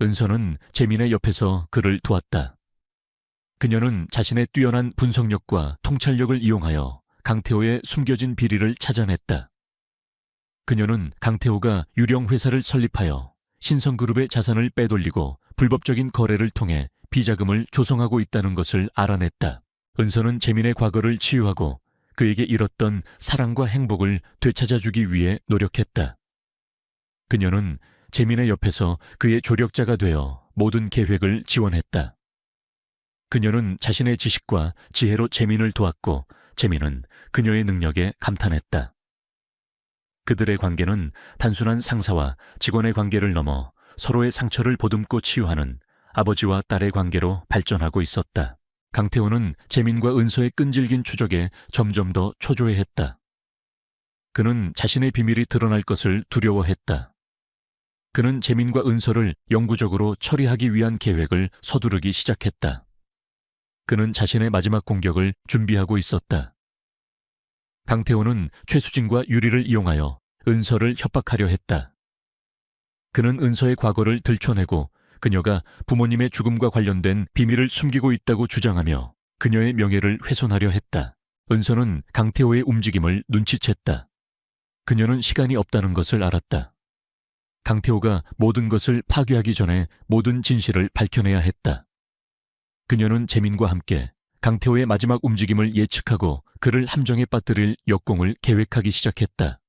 은서는 재민의 옆에서 그를 도왔다. 그녀는 자신의 뛰어난 분석력과 통찰력을 이용하여 강태호의 숨겨진 비리를 찾아냈다. 그녀는 강태호가 유령 회사를 설립하여 신성그룹의 자산을 빼돌리고 불법적인 거래를 통해 비자금을 조성하고 있다는 것을 알아냈다. 은서는 재민의 과거를 치유하고 그에게 잃었던 사랑과 행복을 되찾아주기 위해 노력했다. 그녀는 재민의 옆에서 그의 조력자가 되어 모든 계획을 지원했다. 그녀는 자신의 지식과 지혜로 재민을 도왔고 재민은 그녀의 능력에 감탄했다. 그들의 관계는 단순한 상사와 직원의 관계를 넘어 서로의 상처를 보듬고 치유하는 아버지와 딸의 관계로 발전하고 있었다. 강태호는 재민과 은서의 끈질긴 추적에 점점 더 초조해했다. 그는 자신의 비밀이 드러날 것을 두려워했다. 그는 재민과 은서를 영구적으로 처리하기 위한 계획을 서두르기 시작했다. 그는 자신의 마지막 공격을 준비하고 있었다. 강태호는 최수진과 유리를 이용하여 은서를 협박하려 했다. 그는 은서의 과거를 들춰내고 그녀가 부모님의 죽음과 관련된 비밀을 숨기고 있다고 주장하며 그녀의 명예를 훼손하려 했다. 은서는 강태호의 움직임을 눈치챘다. 그녀는 시간이 없다는 것을 알았다. 강태호가 모든 것을 파괴하기 전에 모든 진실을 밝혀내야 했다. 그녀는 재민과 함께 강태호의 마지막 움직임을 예측하고 그를 함정에 빠뜨릴 역공을 계획하기 시작했다.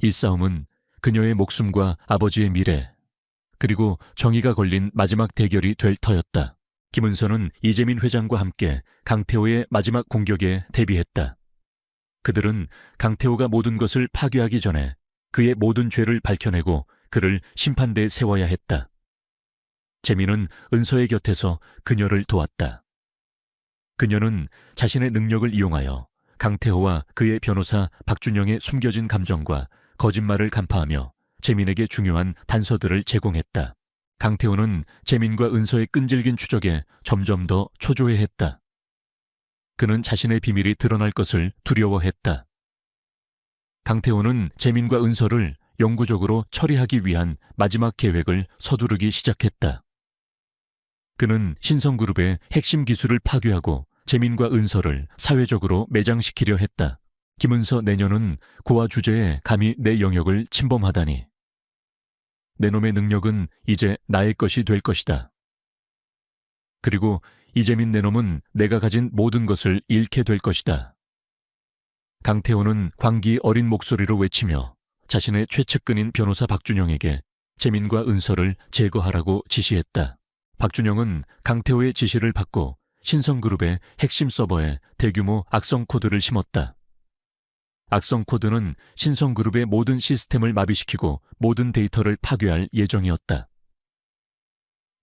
이 싸움은 그녀의 목숨과 아버지의 미래, 그리고 정의가 걸린 마지막 대결이 될 터였다. 김은서는 이재민 회장과 함께 강태호의 마지막 공격에 대비했다. 그들은 강태호가 모든 것을 파괴하기 전에 그의 모든 죄를 밝혀내고 그를 심판대에 세워야 했다. 재민은 은서의 곁에서 그녀를 도왔다. 그녀는 자신의 능력을 이용하여 강태호와 그의 변호사 박준영의 숨겨진 감정과 거짓말을 간파하며 재민에게 중요한 단서들을 제공했다. 강태호는 재민과 은서의 끈질긴 추적에 점점 더 초조해했다. 그는 자신의 비밀이 드러날 것을 두려워했다. 강태호는 재민과 은서를 영구적으로 처리하기 위한 마지막 계획을 서두르기 시작했다. 그는 신성그룹의 핵심 기술을 파괴하고 재민과 은서를 사회적으로 매장시키려 했다. 김은서 내년은 고아 주제에 감히 내 영역을 침범하다니. 내 놈의 능력은 이제 나의 것이 될 것이다. 그리고 이재민 내 놈은 내가 가진 모든 것을 잃게 될 것이다. 강태호는 광기 어린 목소리로 외치며 자신의 최측근인 변호사 박준영에게 재민과 은서를 제거하라고 지시했다. 박준영은 강태호의 지시를 받고 신성그룹의 핵심 서버에 대규모 악성 코드를 심었다. 악성 코드는 신성그룹의 모든 시스템을 마비시키고 모든 데이터를 파괴할 예정이었다.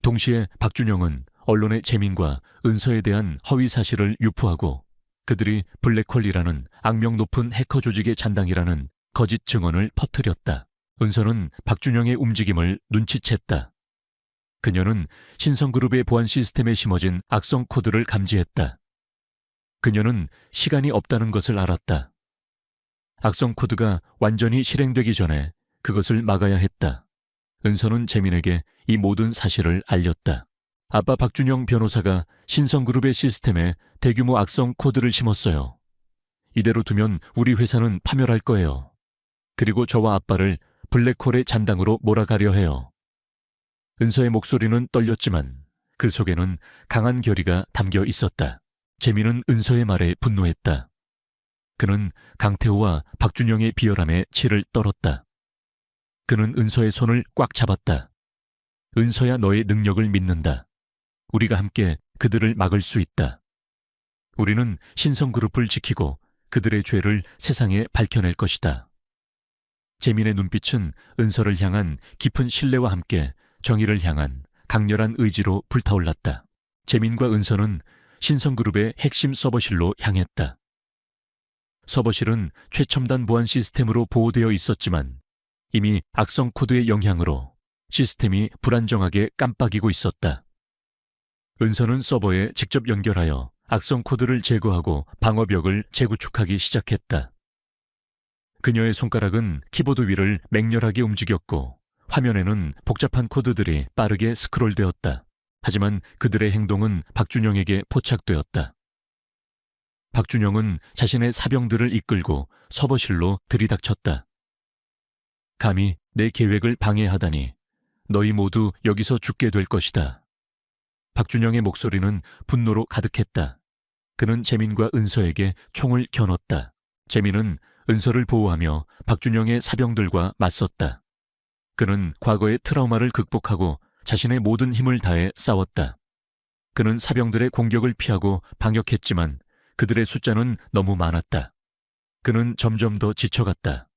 동시에 박준영은 언론에 재민과 은서에 대한 허위 사실을 유포하고 그들이 블랙홀이라는 악명 높은 해커 조직의 잔당이라는 거짓 증언을 퍼뜨렸다. 은서는 박준영의 움직임을 눈치챘다. 그녀는 신성그룹의 보안 시스템에 심어진 악성 코드를 감지했다. 그녀는 시간이 없다는 것을 알았다. 악성 코드가 완전히 실행되기 전에 그것을 막아야 했다. 은서는 재민에게 이 모든 사실을 알렸다. 아빠 박준영 변호사가 신성그룹의 시스템에 대규모 악성 코드를 심었어요. 이대로 두면 우리 회사는 파멸할 거예요. 그리고 저와 아빠를 블랙홀의 잔당으로 몰아가려 해요. 은서의 목소리는 떨렸지만 그 속에는 강한 결의가 담겨 있었다. 재민은 은서의 말에 분노했다. 그는 강태호와 박준영의 비열함에 치를 떨었다. 그는 은서의 손을 꽉 잡았다. 은서야, 너의 능력을 믿는다. 우리가 함께 그들을 막을 수 있다. 우리는 신성그룹을 지키고 그들의 죄를 세상에 밝혀낼 것이다. 재민의 눈빛은 은서를 향한 깊은 신뢰와 함께 정의를 향한 강렬한 의지로 불타올랐다. 재민과 은서는 신성그룹의 핵심 서버실로 향했다. 서버실은 최첨단 보안 시스템으로 보호되어 있었지만 이미 악성 코드의 영향으로 시스템이 불안정하게 깜빡이고 있었다. 은서는 서버에 직접 연결하여 악성 코드를 제거하고 방어벽을 재구축하기 시작했다. 그녀의 손가락은 키보드 위를 맹렬하게 움직였고 화면에는 복잡한 코드들이 빠르게 스크롤되었다. 하지만 그들의 행동은 박준영에게 포착되었다. 박준영은 자신의 사병들을 이끌고 서버실로 들이닥쳤다. 감히 내 계획을 방해하다니 너희 모두 여기서 죽게 될 것이다. 박준영의 목소리는 분노로 가득했다. 그는 재민과 은서에게 총을 겨눴다. 재민은 은서를 보호하며 박준영의 사병들과 맞섰다. 그는 과거의 트라우마를 극복하고 자신의 모든 힘을 다해 싸웠다. 그는 사병들의 공격을 피하고 방역했지만 그들의 숫자는 너무 많았다. 그는 점점 더 지쳐갔다.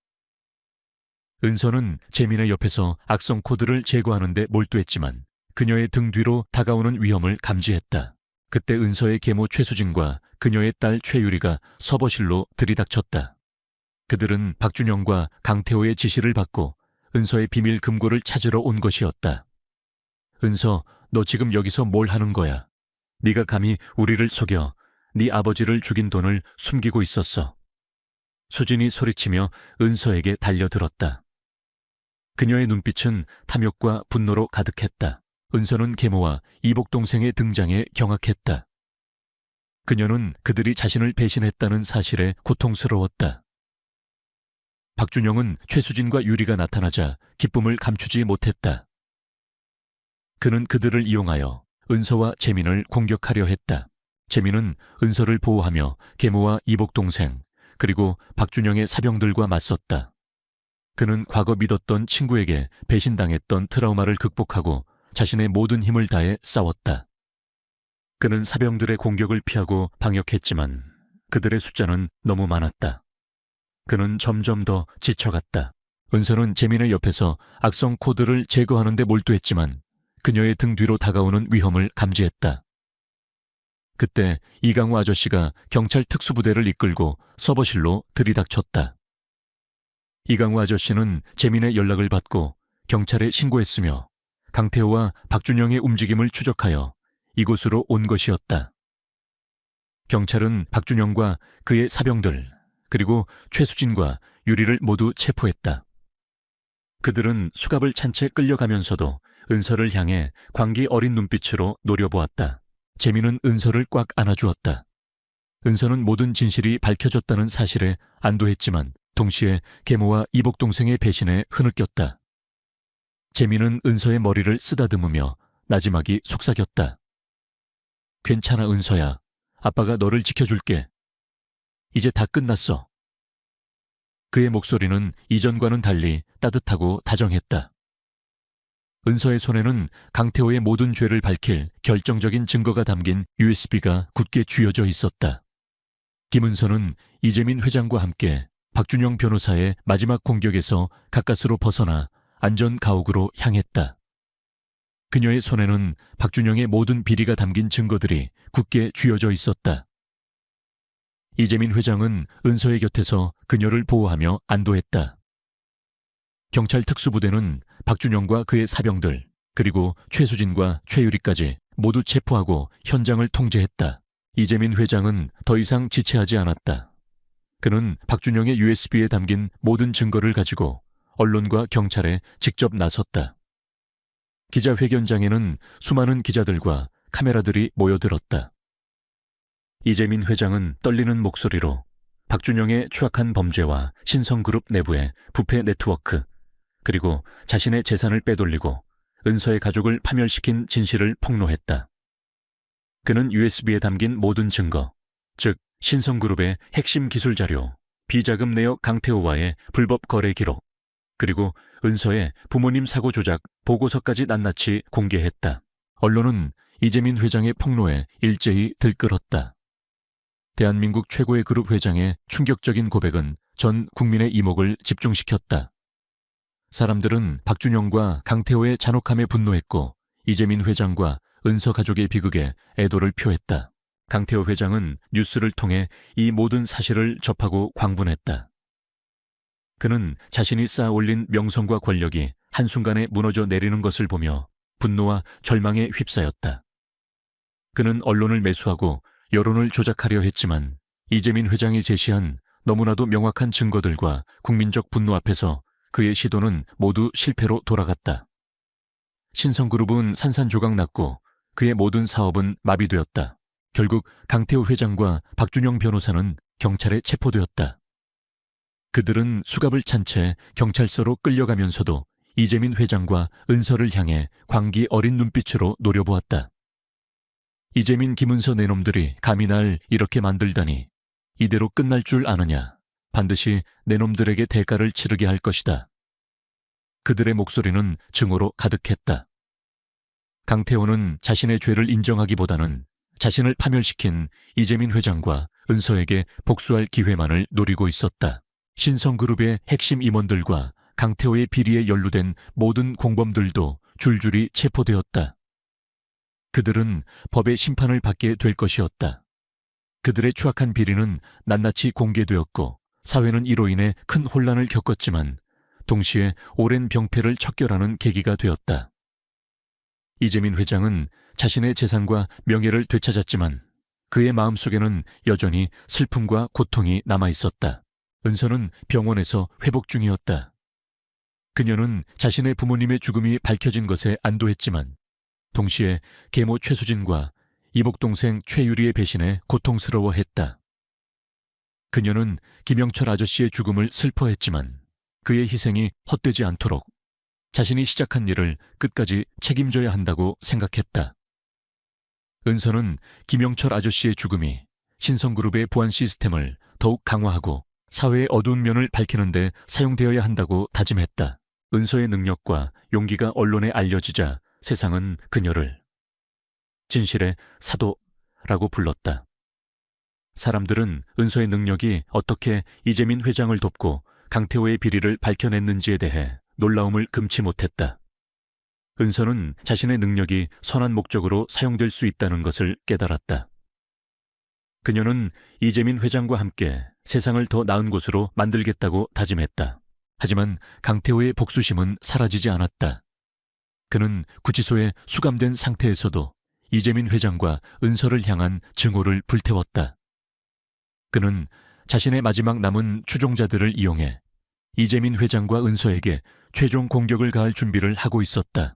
은서는 재민의 옆에서 악성 코드를 제거하는 데 몰두했지만 그녀의 등 뒤로 다가오는 위험을 감지했다. 그때 은서의 계모 최수진과 그녀의 딸 최유리가 서버실로 들이닥쳤다. 그들은 박준영과 강태호의 지시를 받고 은서의 비밀 금고를 찾으러 온 것이었다. 은서, 너 지금 여기서 뭘 하는 거야? 네가 감히 우리를 속여 네 아버지를 죽인 돈을 숨기고 있었어. 수진이 소리치며 은서에게 달려들었다. 그녀의 눈빛은 탐욕과 분노로 가득했다. 은서는 계모와 이복 동생의 등장에 경악했다. 그녀는 그들이 자신을 배신했다는 사실에 고통스러웠다. 박준영은 최수진과 유리가 나타나자 기쁨을 감추지 못했다. 그는 그들을 이용하여 은서와 재민을 공격하려 했다. 재민은 은서를 보호하며 계모와 이복 동생 그리고 박준영의 사병들과 맞섰다. 그는 과거 믿었던 친구에게 배신당했던 트라우마를 극복하고 자신의 모든 힘을 다해 싸웠다. 그는 사병들의 공격을 피하고 방역했지만 그들의 숫자는 너무 많았다. 그는 점점 더 지쳐갔다. 은서는 재민의 옆에서 악성 코드를 제거하는 데 몰두했지만 그녀의 등 뒤로 다가오는 위험을 감지했다. 그때 이강호 아저씨가 경찰 특수부대를 이끌고 서버실로 들이닥쳤다. 이강호 아저씨는 재민의 연락을 받고 경찰에 신고했으며 강태호와 박준영의 움직임을 추적하여 이곳으로 온 것이었다. 경찰은 박준영과 그의 사병들 그리고 최수진과 유리를 모두 체포했다. 그들은 수갑을 찬 채 끌려가면서도 은서를 향해 광기 어린 눈빛으로 노려보았다. 재민은 은서를 꽉 안아주었다. 은서는 모든 진실이 밝혀졌다는 사실에 안도했지만 동시에 계모와 이복 동생의 배신에 흐느꼈다. 재민은 은서의 머리를 쓰다듬으며 나지막이 속삭였다. 괜찮아, 은서야. 아빠가 너를 지켜줄게. 이제 다 끝났어. 그의 목소리는 이전과는 달리 따뜻하고 다정했다. 은서의 손에는 강태호의 모든 죄를 밝힐 결정적인 증거가 담긴 USB가 굳게 쥐어져 있었다. 김은서는 이재민 회장과 함께 박준영 변호사의 마지막 공격에서 가까스로 벗어나 안전 가옥으로 향했다. 그녀의 손에는 박준영의 모든 비리가 담긴 증거들이 굳게 쥐어져 있었다. 이재민 회장은 은서의 곁에서 그녀를 보호하며 안도했다. 경찰 특수부대는 박준영과 그의 사병들, 그리고 최수진과 최유리까지 모두 체포하고 현장을 통제했다. 이재민 회장은 더 이상 지체하지 않았다. 그는 박준영의 USB에 담긴 모든 증거를 가지고 언론과 경찰에 직접 나섰다. 기자회견장에는 수많은 기자들과 카메라들이 모여들었다. 이재민 회장은 떨리는 목소리로 박준영의 추악한 범죄와 신성그룹 내부의 부패 네트워크, 그리고 자신의 재산을 빼돌리고 은서의 가족을 파멸시킨 진실을 폭로했다. 그는 USB에 담긴 모든 증거, 즉 신성그룹의 핵심 기술 자료, 비자금 내역 강태호와의 불법 거래 기록, 그리고 은서의 부모님 사고 조작 보고서까지 낱낱이 공개했다. 언론은 이재민 회장의 폭로에 일제히 들끓었다. 대한민국 최고의 그룹 회장의 충격적인 고백은 전 국민의 이목을 집중시켰다. 사람들은 박준영과 강태호의 잔혹함에 분노했고 이재민 회장과 은서 가족의 비극에 애도를 표했다. 강태호 회장은 뉴스를 통해 이 모든 사실을 접하고 광분했다. 그는 자신이 쌓아 올린 명성과 권력이 한순간에 무너져 내리는 것을 보며 분노와 절망에 휩싸였다. 그는 언론을 매수하고 여론을 조작하려 했지만 이재민 회장이 제시한 너무나도 명확한 증거들과 국민적 분노 앞에서 그의 시도는 모두 실패로 돌아갔다. 신성그룹은 산산조각 났고 그의 모든 사업은 마비되었다. 결국 강태호 회장과 박준영 변호사는 경찰에 체포되었다. 그들은 수갑을 찬 채 경찰서로 끌려가면서도 이재민 회장과 은서를 향해 광기 어린 눈빛으로 노려보았다. 이재민 김은서 내놈들이 감히 날 이렇게 만들다니 이대로 끝날 줄 아느냐. 반드시 내놈들에게 대가를 치르게 할 것이다. 그들의 목소리는 증오로 가득했다. 강태호는 자신의 죄를 인정하기보다는 자신을 파멸시킨 이재민 회장과 은서에게 복수할 기회만을 노리고 있었다. 신성그룹의 핵심 임원들과 강태호의 비리에 연루된 모든 공범들도 줄줄이 체포되었다. 그들은 법의 심판을 받게 될 것이었다. 그들의 추악한 비리는 낱낱이 공개되었고 사회는 이로 인해 큰 혼란을 겪었지만 동시에 오랜 병폐를 척결하는 계기가 되었다. 이재민 회장은 자신의 재산과 명예를 되찾았지만 그의 마음속에는 여전히 슬픔과 고통이 남아있었다. 은서는 병원에서 회복 중이었다. 그녀는 자신의 부모님의 죽음이 밝혀진 것에 안도했지만 동시에 계모 최수진과 이복동생 최유리의 배신에 고통스러워했다. 그녀는 김영철 아저씨의 죽음을 슬퍼했지만 그의 희생이 헛되지 않도록 자신이 시작한 일을 끝까지 책임져야 한다고 생각했다. 은서는 김영철 아저씨의 죽음이 신성그룹의 보안 시스템을 더욱 강화하고 사회의 어두운 면을 밝히는 데 사용되어야 한다고 다짐했다. 은서의 능력과 용기가 언론에 알려지자 세상은 그녀를 진실의 사도라고 불렀다. 사람들은 은서의 능력이 어떻게 이재민 회장을 돕고 강태호의 비리를 밝혀냈는지에 대해 놀라움을 금치 못했다. 은서는 자신의 능력이 선한 목적으로 사용될 수 있다는 것을 깨달았다. 그녀는 이재민 회장과 함께 세상을 더 나은 곳으로 만들겠다고 다짐했다. 하지만 강태호의 복수심은 사라지지 않았다. 그는 구치소에 수감된 상태에서도 이재민 회장과 은서를 향한 증오를 불태웠다. 그는 자신의 마지막 남은 추종자들을 이용해 이재민 회장과 은서에게 최종 공격을 가할 준비를 하고 있었다.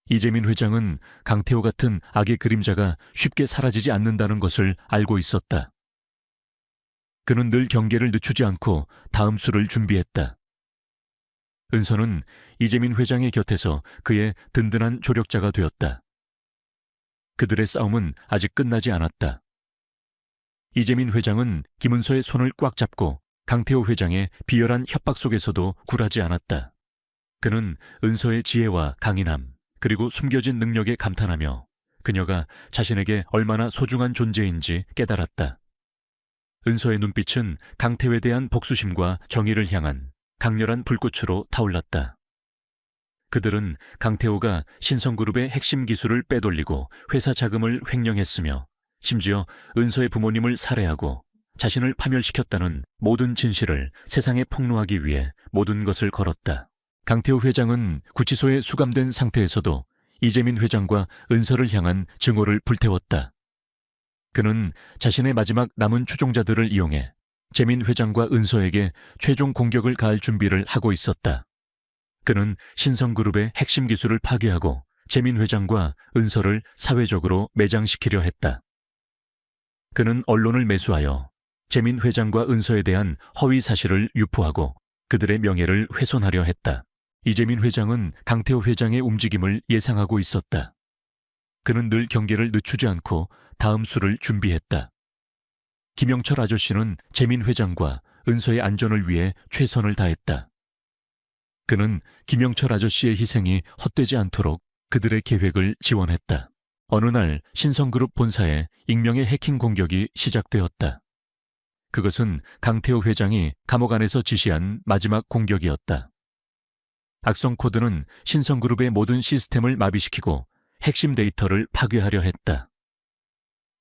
이재민 회장은 강태호 같은 악의 그림자가 쉽게 사라지지 않는다는 것을 알고 있었다. 그는 늘 경계를 늦추지 않고 다음 수를 준비했다. 은서는 이재민 회장의 곁에서 그의 든든한 조력자가 되었다. 그들의 싸움은 아직 끝나지 않았다. 이재민 회장은 김은서의 손을 꽉 잡고 강태호 회장의 비열한 협박 속에서도 굴하지 않았다. 그는 은서의 지혜와 강인함, 그리고 숨겨진 능력에 감탄하며 그녀가 자신에게 얼마나 소중한 존재인지 깨달았다. 은서의 눈빛은 강태호에 대한 복수심과 정의를 향한 강렬한 불꽃으로 타올랐다. 그들은 강태호가 신성그룹의 핵심 기술을 빼돌리고 회사 자금을 횡령했으며 심지어 은서의 부모님을 살해하고 자신을 파멸시켰다는 모든 진실을 세상에 폭로하기 위해 모든 것을 걸었다. 강태호 회장은 구치소에 수감된 상태에서도 이재민 회장과 은서를 향한 증오를 불태웠다. 그는 자신의 마지막 남은 추종자들을 이용해 재민 회장과 은서에게 최종 공격을 가할 준비를 하고 있었다. 그는 신성그룹의 핵심 기술을 파괴하고 재민 회장과 은서를 사회적으로 매장시키려 했다. 그는 언론을 매수하여 재민 회장과 은서에 대한 허위 사실을 유포하고 그들의 명예를 훼손하려 했다. 이재민 회장은 강태호 회장의 움직임을 예상하고 있었다. 그는 늘 경계를 늦추지 않고 다음 수를 준비했다. 김영철 아저씨는 재민 회장과 은서의 안전을 위해 최선을 다했다. 그는 김영철 아저씨의 희생이 헛되지 않도록 그들의 계획을 지원했다. 어느 날 신성그룹 본사에 익명의 해킹 공격이 시작되었다. 그것은 강태호 회장이 감옥 안에서 지시한 마지막 공격이었다. 악성 코드는 신성그룹의 모든 시스템을 마비시키고 핵심 데이터를 파괴하려 했다.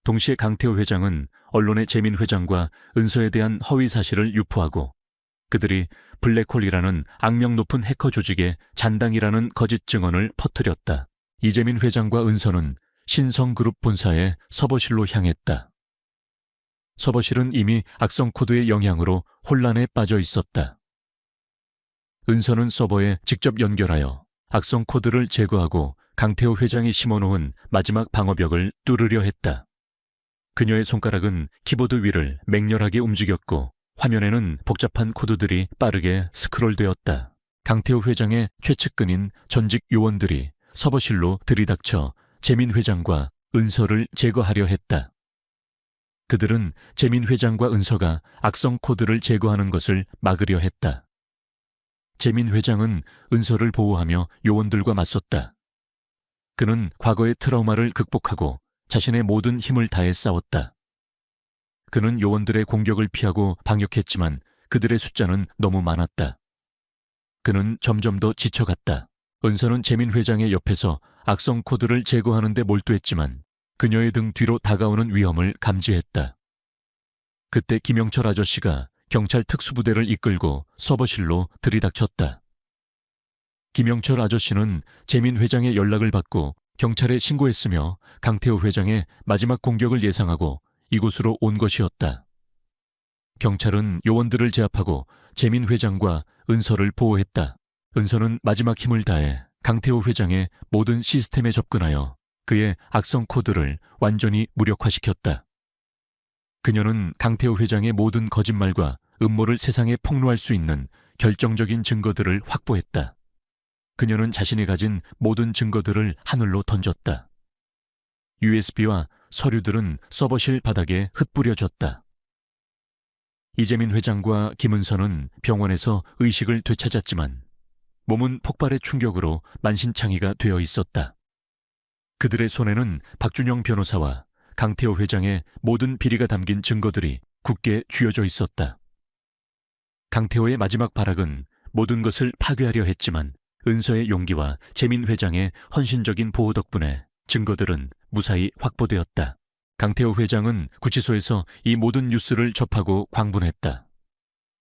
동시에 강태호 회장은 언론에 재민 회장과 은서에 대한 허위 사실을 유포하고 그들이 블랙홀이라는 악명 높은 해커 조직의 잔당이라는 거짓 증언을 퍼뜨렸다. 이재민 회장과 은서는 신성그룹 본사의 서버실로 향했다. 서버실은 이미 악성 코드의 영향으로 혼란에 빠져 있었다. 은서는 서버에 직접 연결하여 악성 코드를 제거하고 강태호 회장이 심어놓은 마지막 방어벽을 뚫으려 했다. 그녀의 손가락은 키보드 위를 맹렬하게 움직였고 화면에는 복잡한 코드들이 빠르게 스크롤되었다. 강태호 회장의 최측근인 전직 요원들이 서버실로 들이닥쳐 재민 회장과 은서를 제거하려 했다. 그들은 재민 회장과 은서가 악성 코드를 제거하는 것을 막으려 했다. 재민 회장은 은서를 보호하며 요원들과 맞섰다. 그는 과거의 트라우마를 극복하고 자신의 모든 힘을 다해 싸웠다. 그는 요원들의 공격을 피하고 방역했지만 그들의 숫자는 너무 많았다. 그는 점점 더 지쳐갔다. 은서는 재민 회장의 옆에서 악성 코드를 제거하는 데 몰두했지만 그녀의 등 뒤로 다가오는 위험을 감지했다. 그때 김영철 아저씨가 경찰 특수부대를 이끌고 서버실로 들이닥쳤다. 김영철 아저씨는 재민 회장의 연락을 받고 경찰에 신고했으며 강태호 회장의 마지막 공격을 예상하고 이곳으로 온 것이었다. 경찰은 요원들을 제압하고 재민 회장과 은서를 보호했다. 은서는 마지막 힘을 다해 강태호 회장의 모든 시스템에 접근하여 그의 악성 코드를 완전히 무력화시켰다. 그녀는 강태호 회장의 모든 거짓말과 음모를 세상에 폭로할 수 있는 결정적인 증거들을 확보했다. 그녀는 자신이 가진 모든 증거들을 하늘로 던졌다. USB와 서류들은 서버실 바닥에 흩뿌려졌다. 이재민 회장과 김은서는 병원에서 의식을 되찾았지만 몸은 폭발의 충격으로 만신창이가 되어 있었다. 그들의 손에는 박준영 변호사와 강태호 회장의 모든 비리가 담긴 증거들이 굳게 쥐어져 있었다. 강태호의 마지막 발악은 모든 것을 파괴하려 했지만 은서의 용기와 재민 회장의 헌신적인 보호 덕분에 증거들은 무사히 확보되었다. 강태호 회장은 구치소에서 이 모든 뉴스를 접하고 광분했다.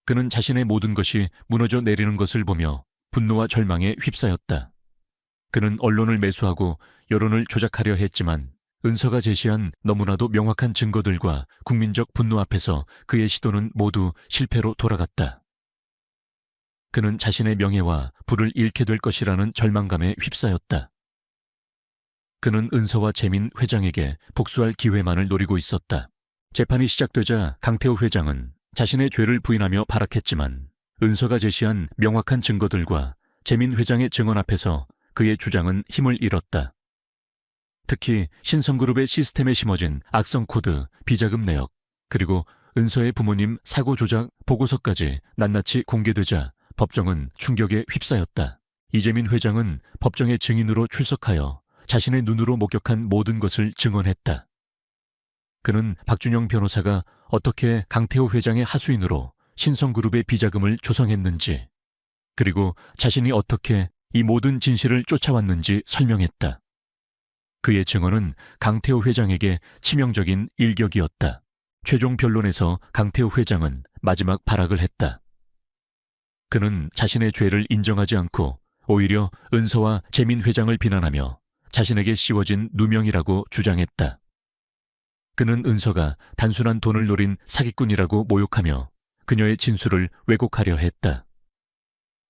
그는 자신의 모든 것이 무너져 내리는 것을 보며 분노와 절망에 휩싸였다. 그는 언론을 매수하고 여론을 조작하려 했지만 은서가 제시한 너무나도 명확한 증거들과 국민적 분노 앞에서 그의 시도는 모두 실패로 돌아갔다. 그는 자신의 명예와 부를 잃게 될 것이라는 절망감에 휩싸였다. 그는 은서와 재민 회장에게 복수할 기회만을 노리고 있었다. 재판이 시작되자 강태호 회장은 자신의 죄를 부인하며 발악했지만 은서가 제시한 명확한 증거들과 재민 회장의 증언 앞에서 그의 주장은 힘을 잃었다. 특히 신성그룹의 시스템에 심어진 악성 코드, 비자금 내역, 그리고 은서의 부모님 사고 조작 보고서까지 낱낱이 공개되자 법정은 충격에 휩싸였다. 이재민 회장은 법정의 증인으로 출석하여 자신의 눈으로 목격한 모든 것을 증언했다. 그는 박준영 변호사가 어떻게 강태호 회장의 하수인으로 신성그룹의 비자금을 조성했는지, 그리고 자신이 어떻게 이 모든 진실을 쫓아왔는지 설명했다. 그의 증언은 강태호 회장에게 치명적인 일격이었다. 최종 변론에서 강태호 회장은 마지막 발악을 했다. 그는 자신의 죄를 인정하지 않고 오히려 은서와 재민 회장을 비난하며 자신에게 씌워진 누명이라고 주장했다. 그는 은서가 단순한 돈을 노린 사기꾼이라고 모욕하며 그녀의 진술을 왜곡하려 했다.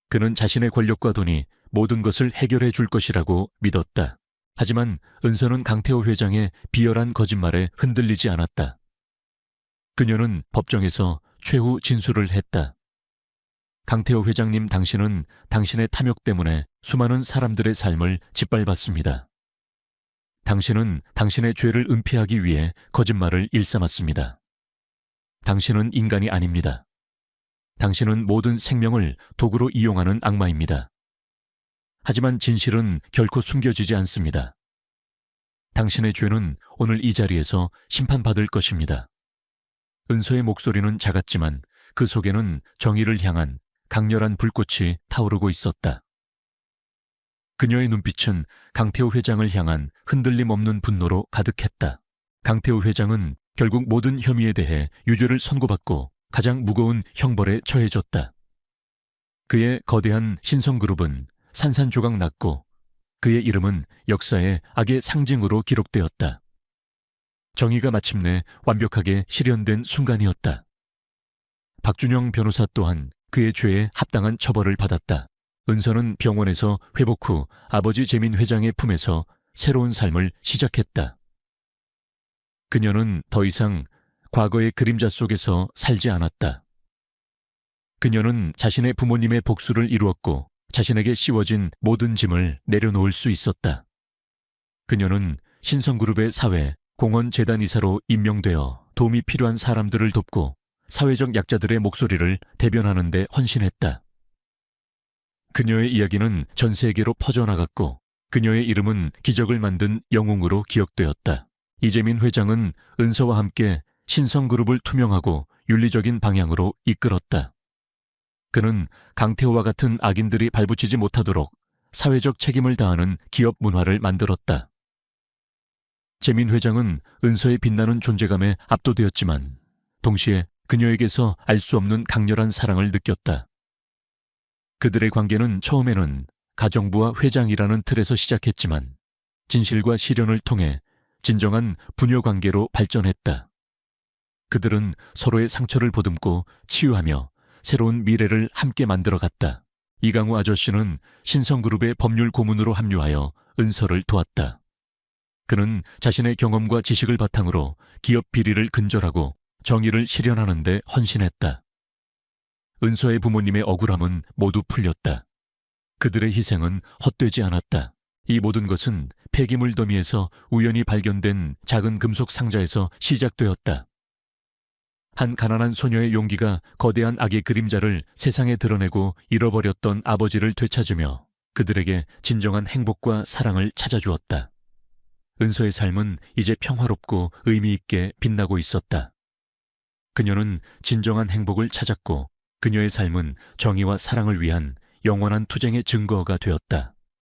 그는 자신의 권력과 돈이 모든 것을 해결해 줄 것이라고 믿었다. 하지만 은서는 강태호 회장의 비열한 거짓말에 흔들리지 않았다. 그녀는 법정에서 최후 진술을 했다. 강태호 회장님, 당신은 당신의 탐욕 때문에 수많은 사람들의 삶을 짓밟았습니다. 당신은 당신의 죄를 은폐하기 위해 거짓말을 일삼았습니다. 당신은 인간이 아닙니다. 당신은 모든 생명을 도구로 이용하는 악마입니다. 하지만 진실은 결코 숨겨지지 않습니다. 당신의 죄는 오늘 이 자리에서 심판받을 것입니다. 은서의 목소리는 작았지만 그 속에는 정의를 향한 강렬한 불꽃이 타오르고 있었다. 그녀의 눈빛은 강태호 회장을 향한 흔들림 없는 분노로 가득했다. 강태호 회장은 결국 모든 혐의에 대해 유죄를 선고받고 가장 무거운 형벌에 처해졌다. 그의 거대한 신성그룹은 산산조각 났고 그의 이름은 역사의 악의 상징으로 기록되었다. 정의가 마침내 완벽하게 실현된 순간이었다. 박준영 변호사 또한 그의 죄에 합당한 처벌을 받았다. 은서는 병원에서 회복 후 아버지 재민 회장의 품에서 새로운 삶을 시작했다. 그녀는 더 이상 과거의 그림자 속에서 살지 않았다. 그녀는 자신의 부모님의 복수를 이루었고 자신에게 씌워진 모든 짐을 내려놓을 수 있었다. 그녀는 신성그룹의 사회 공헌재단 이사로 임명되어 도움이 필요한 사람들을 돕고 사회적 약자들의 목소리를 대변하는 데 헌신했다. 그녀의 이야기는 전 세계로 퍼져나갔고 그녀의 이름은 기적을 만든 영웅으로 기억되었다. 이재민 회장은 은서와 함께 신성그룹을 투명하고 윤리적인 방향으로 이끌었다. 그는 강태호와 같은 악인들이 발붙이지 못하도록 사회적 책임을 다하는 기업 문화를 만들었다. 재민 회장은 은서의 빛나는 존재감에 압도되었지만 동시에 그녀에게서 알 수 없는 강렬한 사랑을 느꼈다. 그들의 관계는 처음에는 가정부와 회장이라는 틀에서 시작했지만 진실과 실현을 통해 진정한 부녀 관계로 발전했다. 그들은 서로의 상처를 보듬고 치유하며 새로운 미래를 함께 만들어갔다. 이강우 아저씨는 신성그룹의 법률 고문으로 합류하여 은서를 도왔다. 그는 자신의 경험과 지식을 바탕으로 기업 비리를 근절하고 정의를 실현하는 데 헌신했다. 은서의 부모님의 억울함은 모두 풀렸다. 그들의 희생은 헛되지 않았다. 이 모든 것은 폐기물 더미에서 우연히 발견된 작은 금속 상자에서 시작되었다. 한 가난한 소녀의 용기가 거대한 악의 그림자를 세상에 드러내고 잃어버렸던 아버지를 되찾으며 그들에게 진정한 행복과 사랑을 찾아주었다. 은서의 삶은 이제 평화롭고 의미 있게 빛나고 있었다. 그녀는 진정한 행복을 찾았고 그녀의 삶은 정의와 사랑을 위한 영원한 투쟁의 증거가 되었다.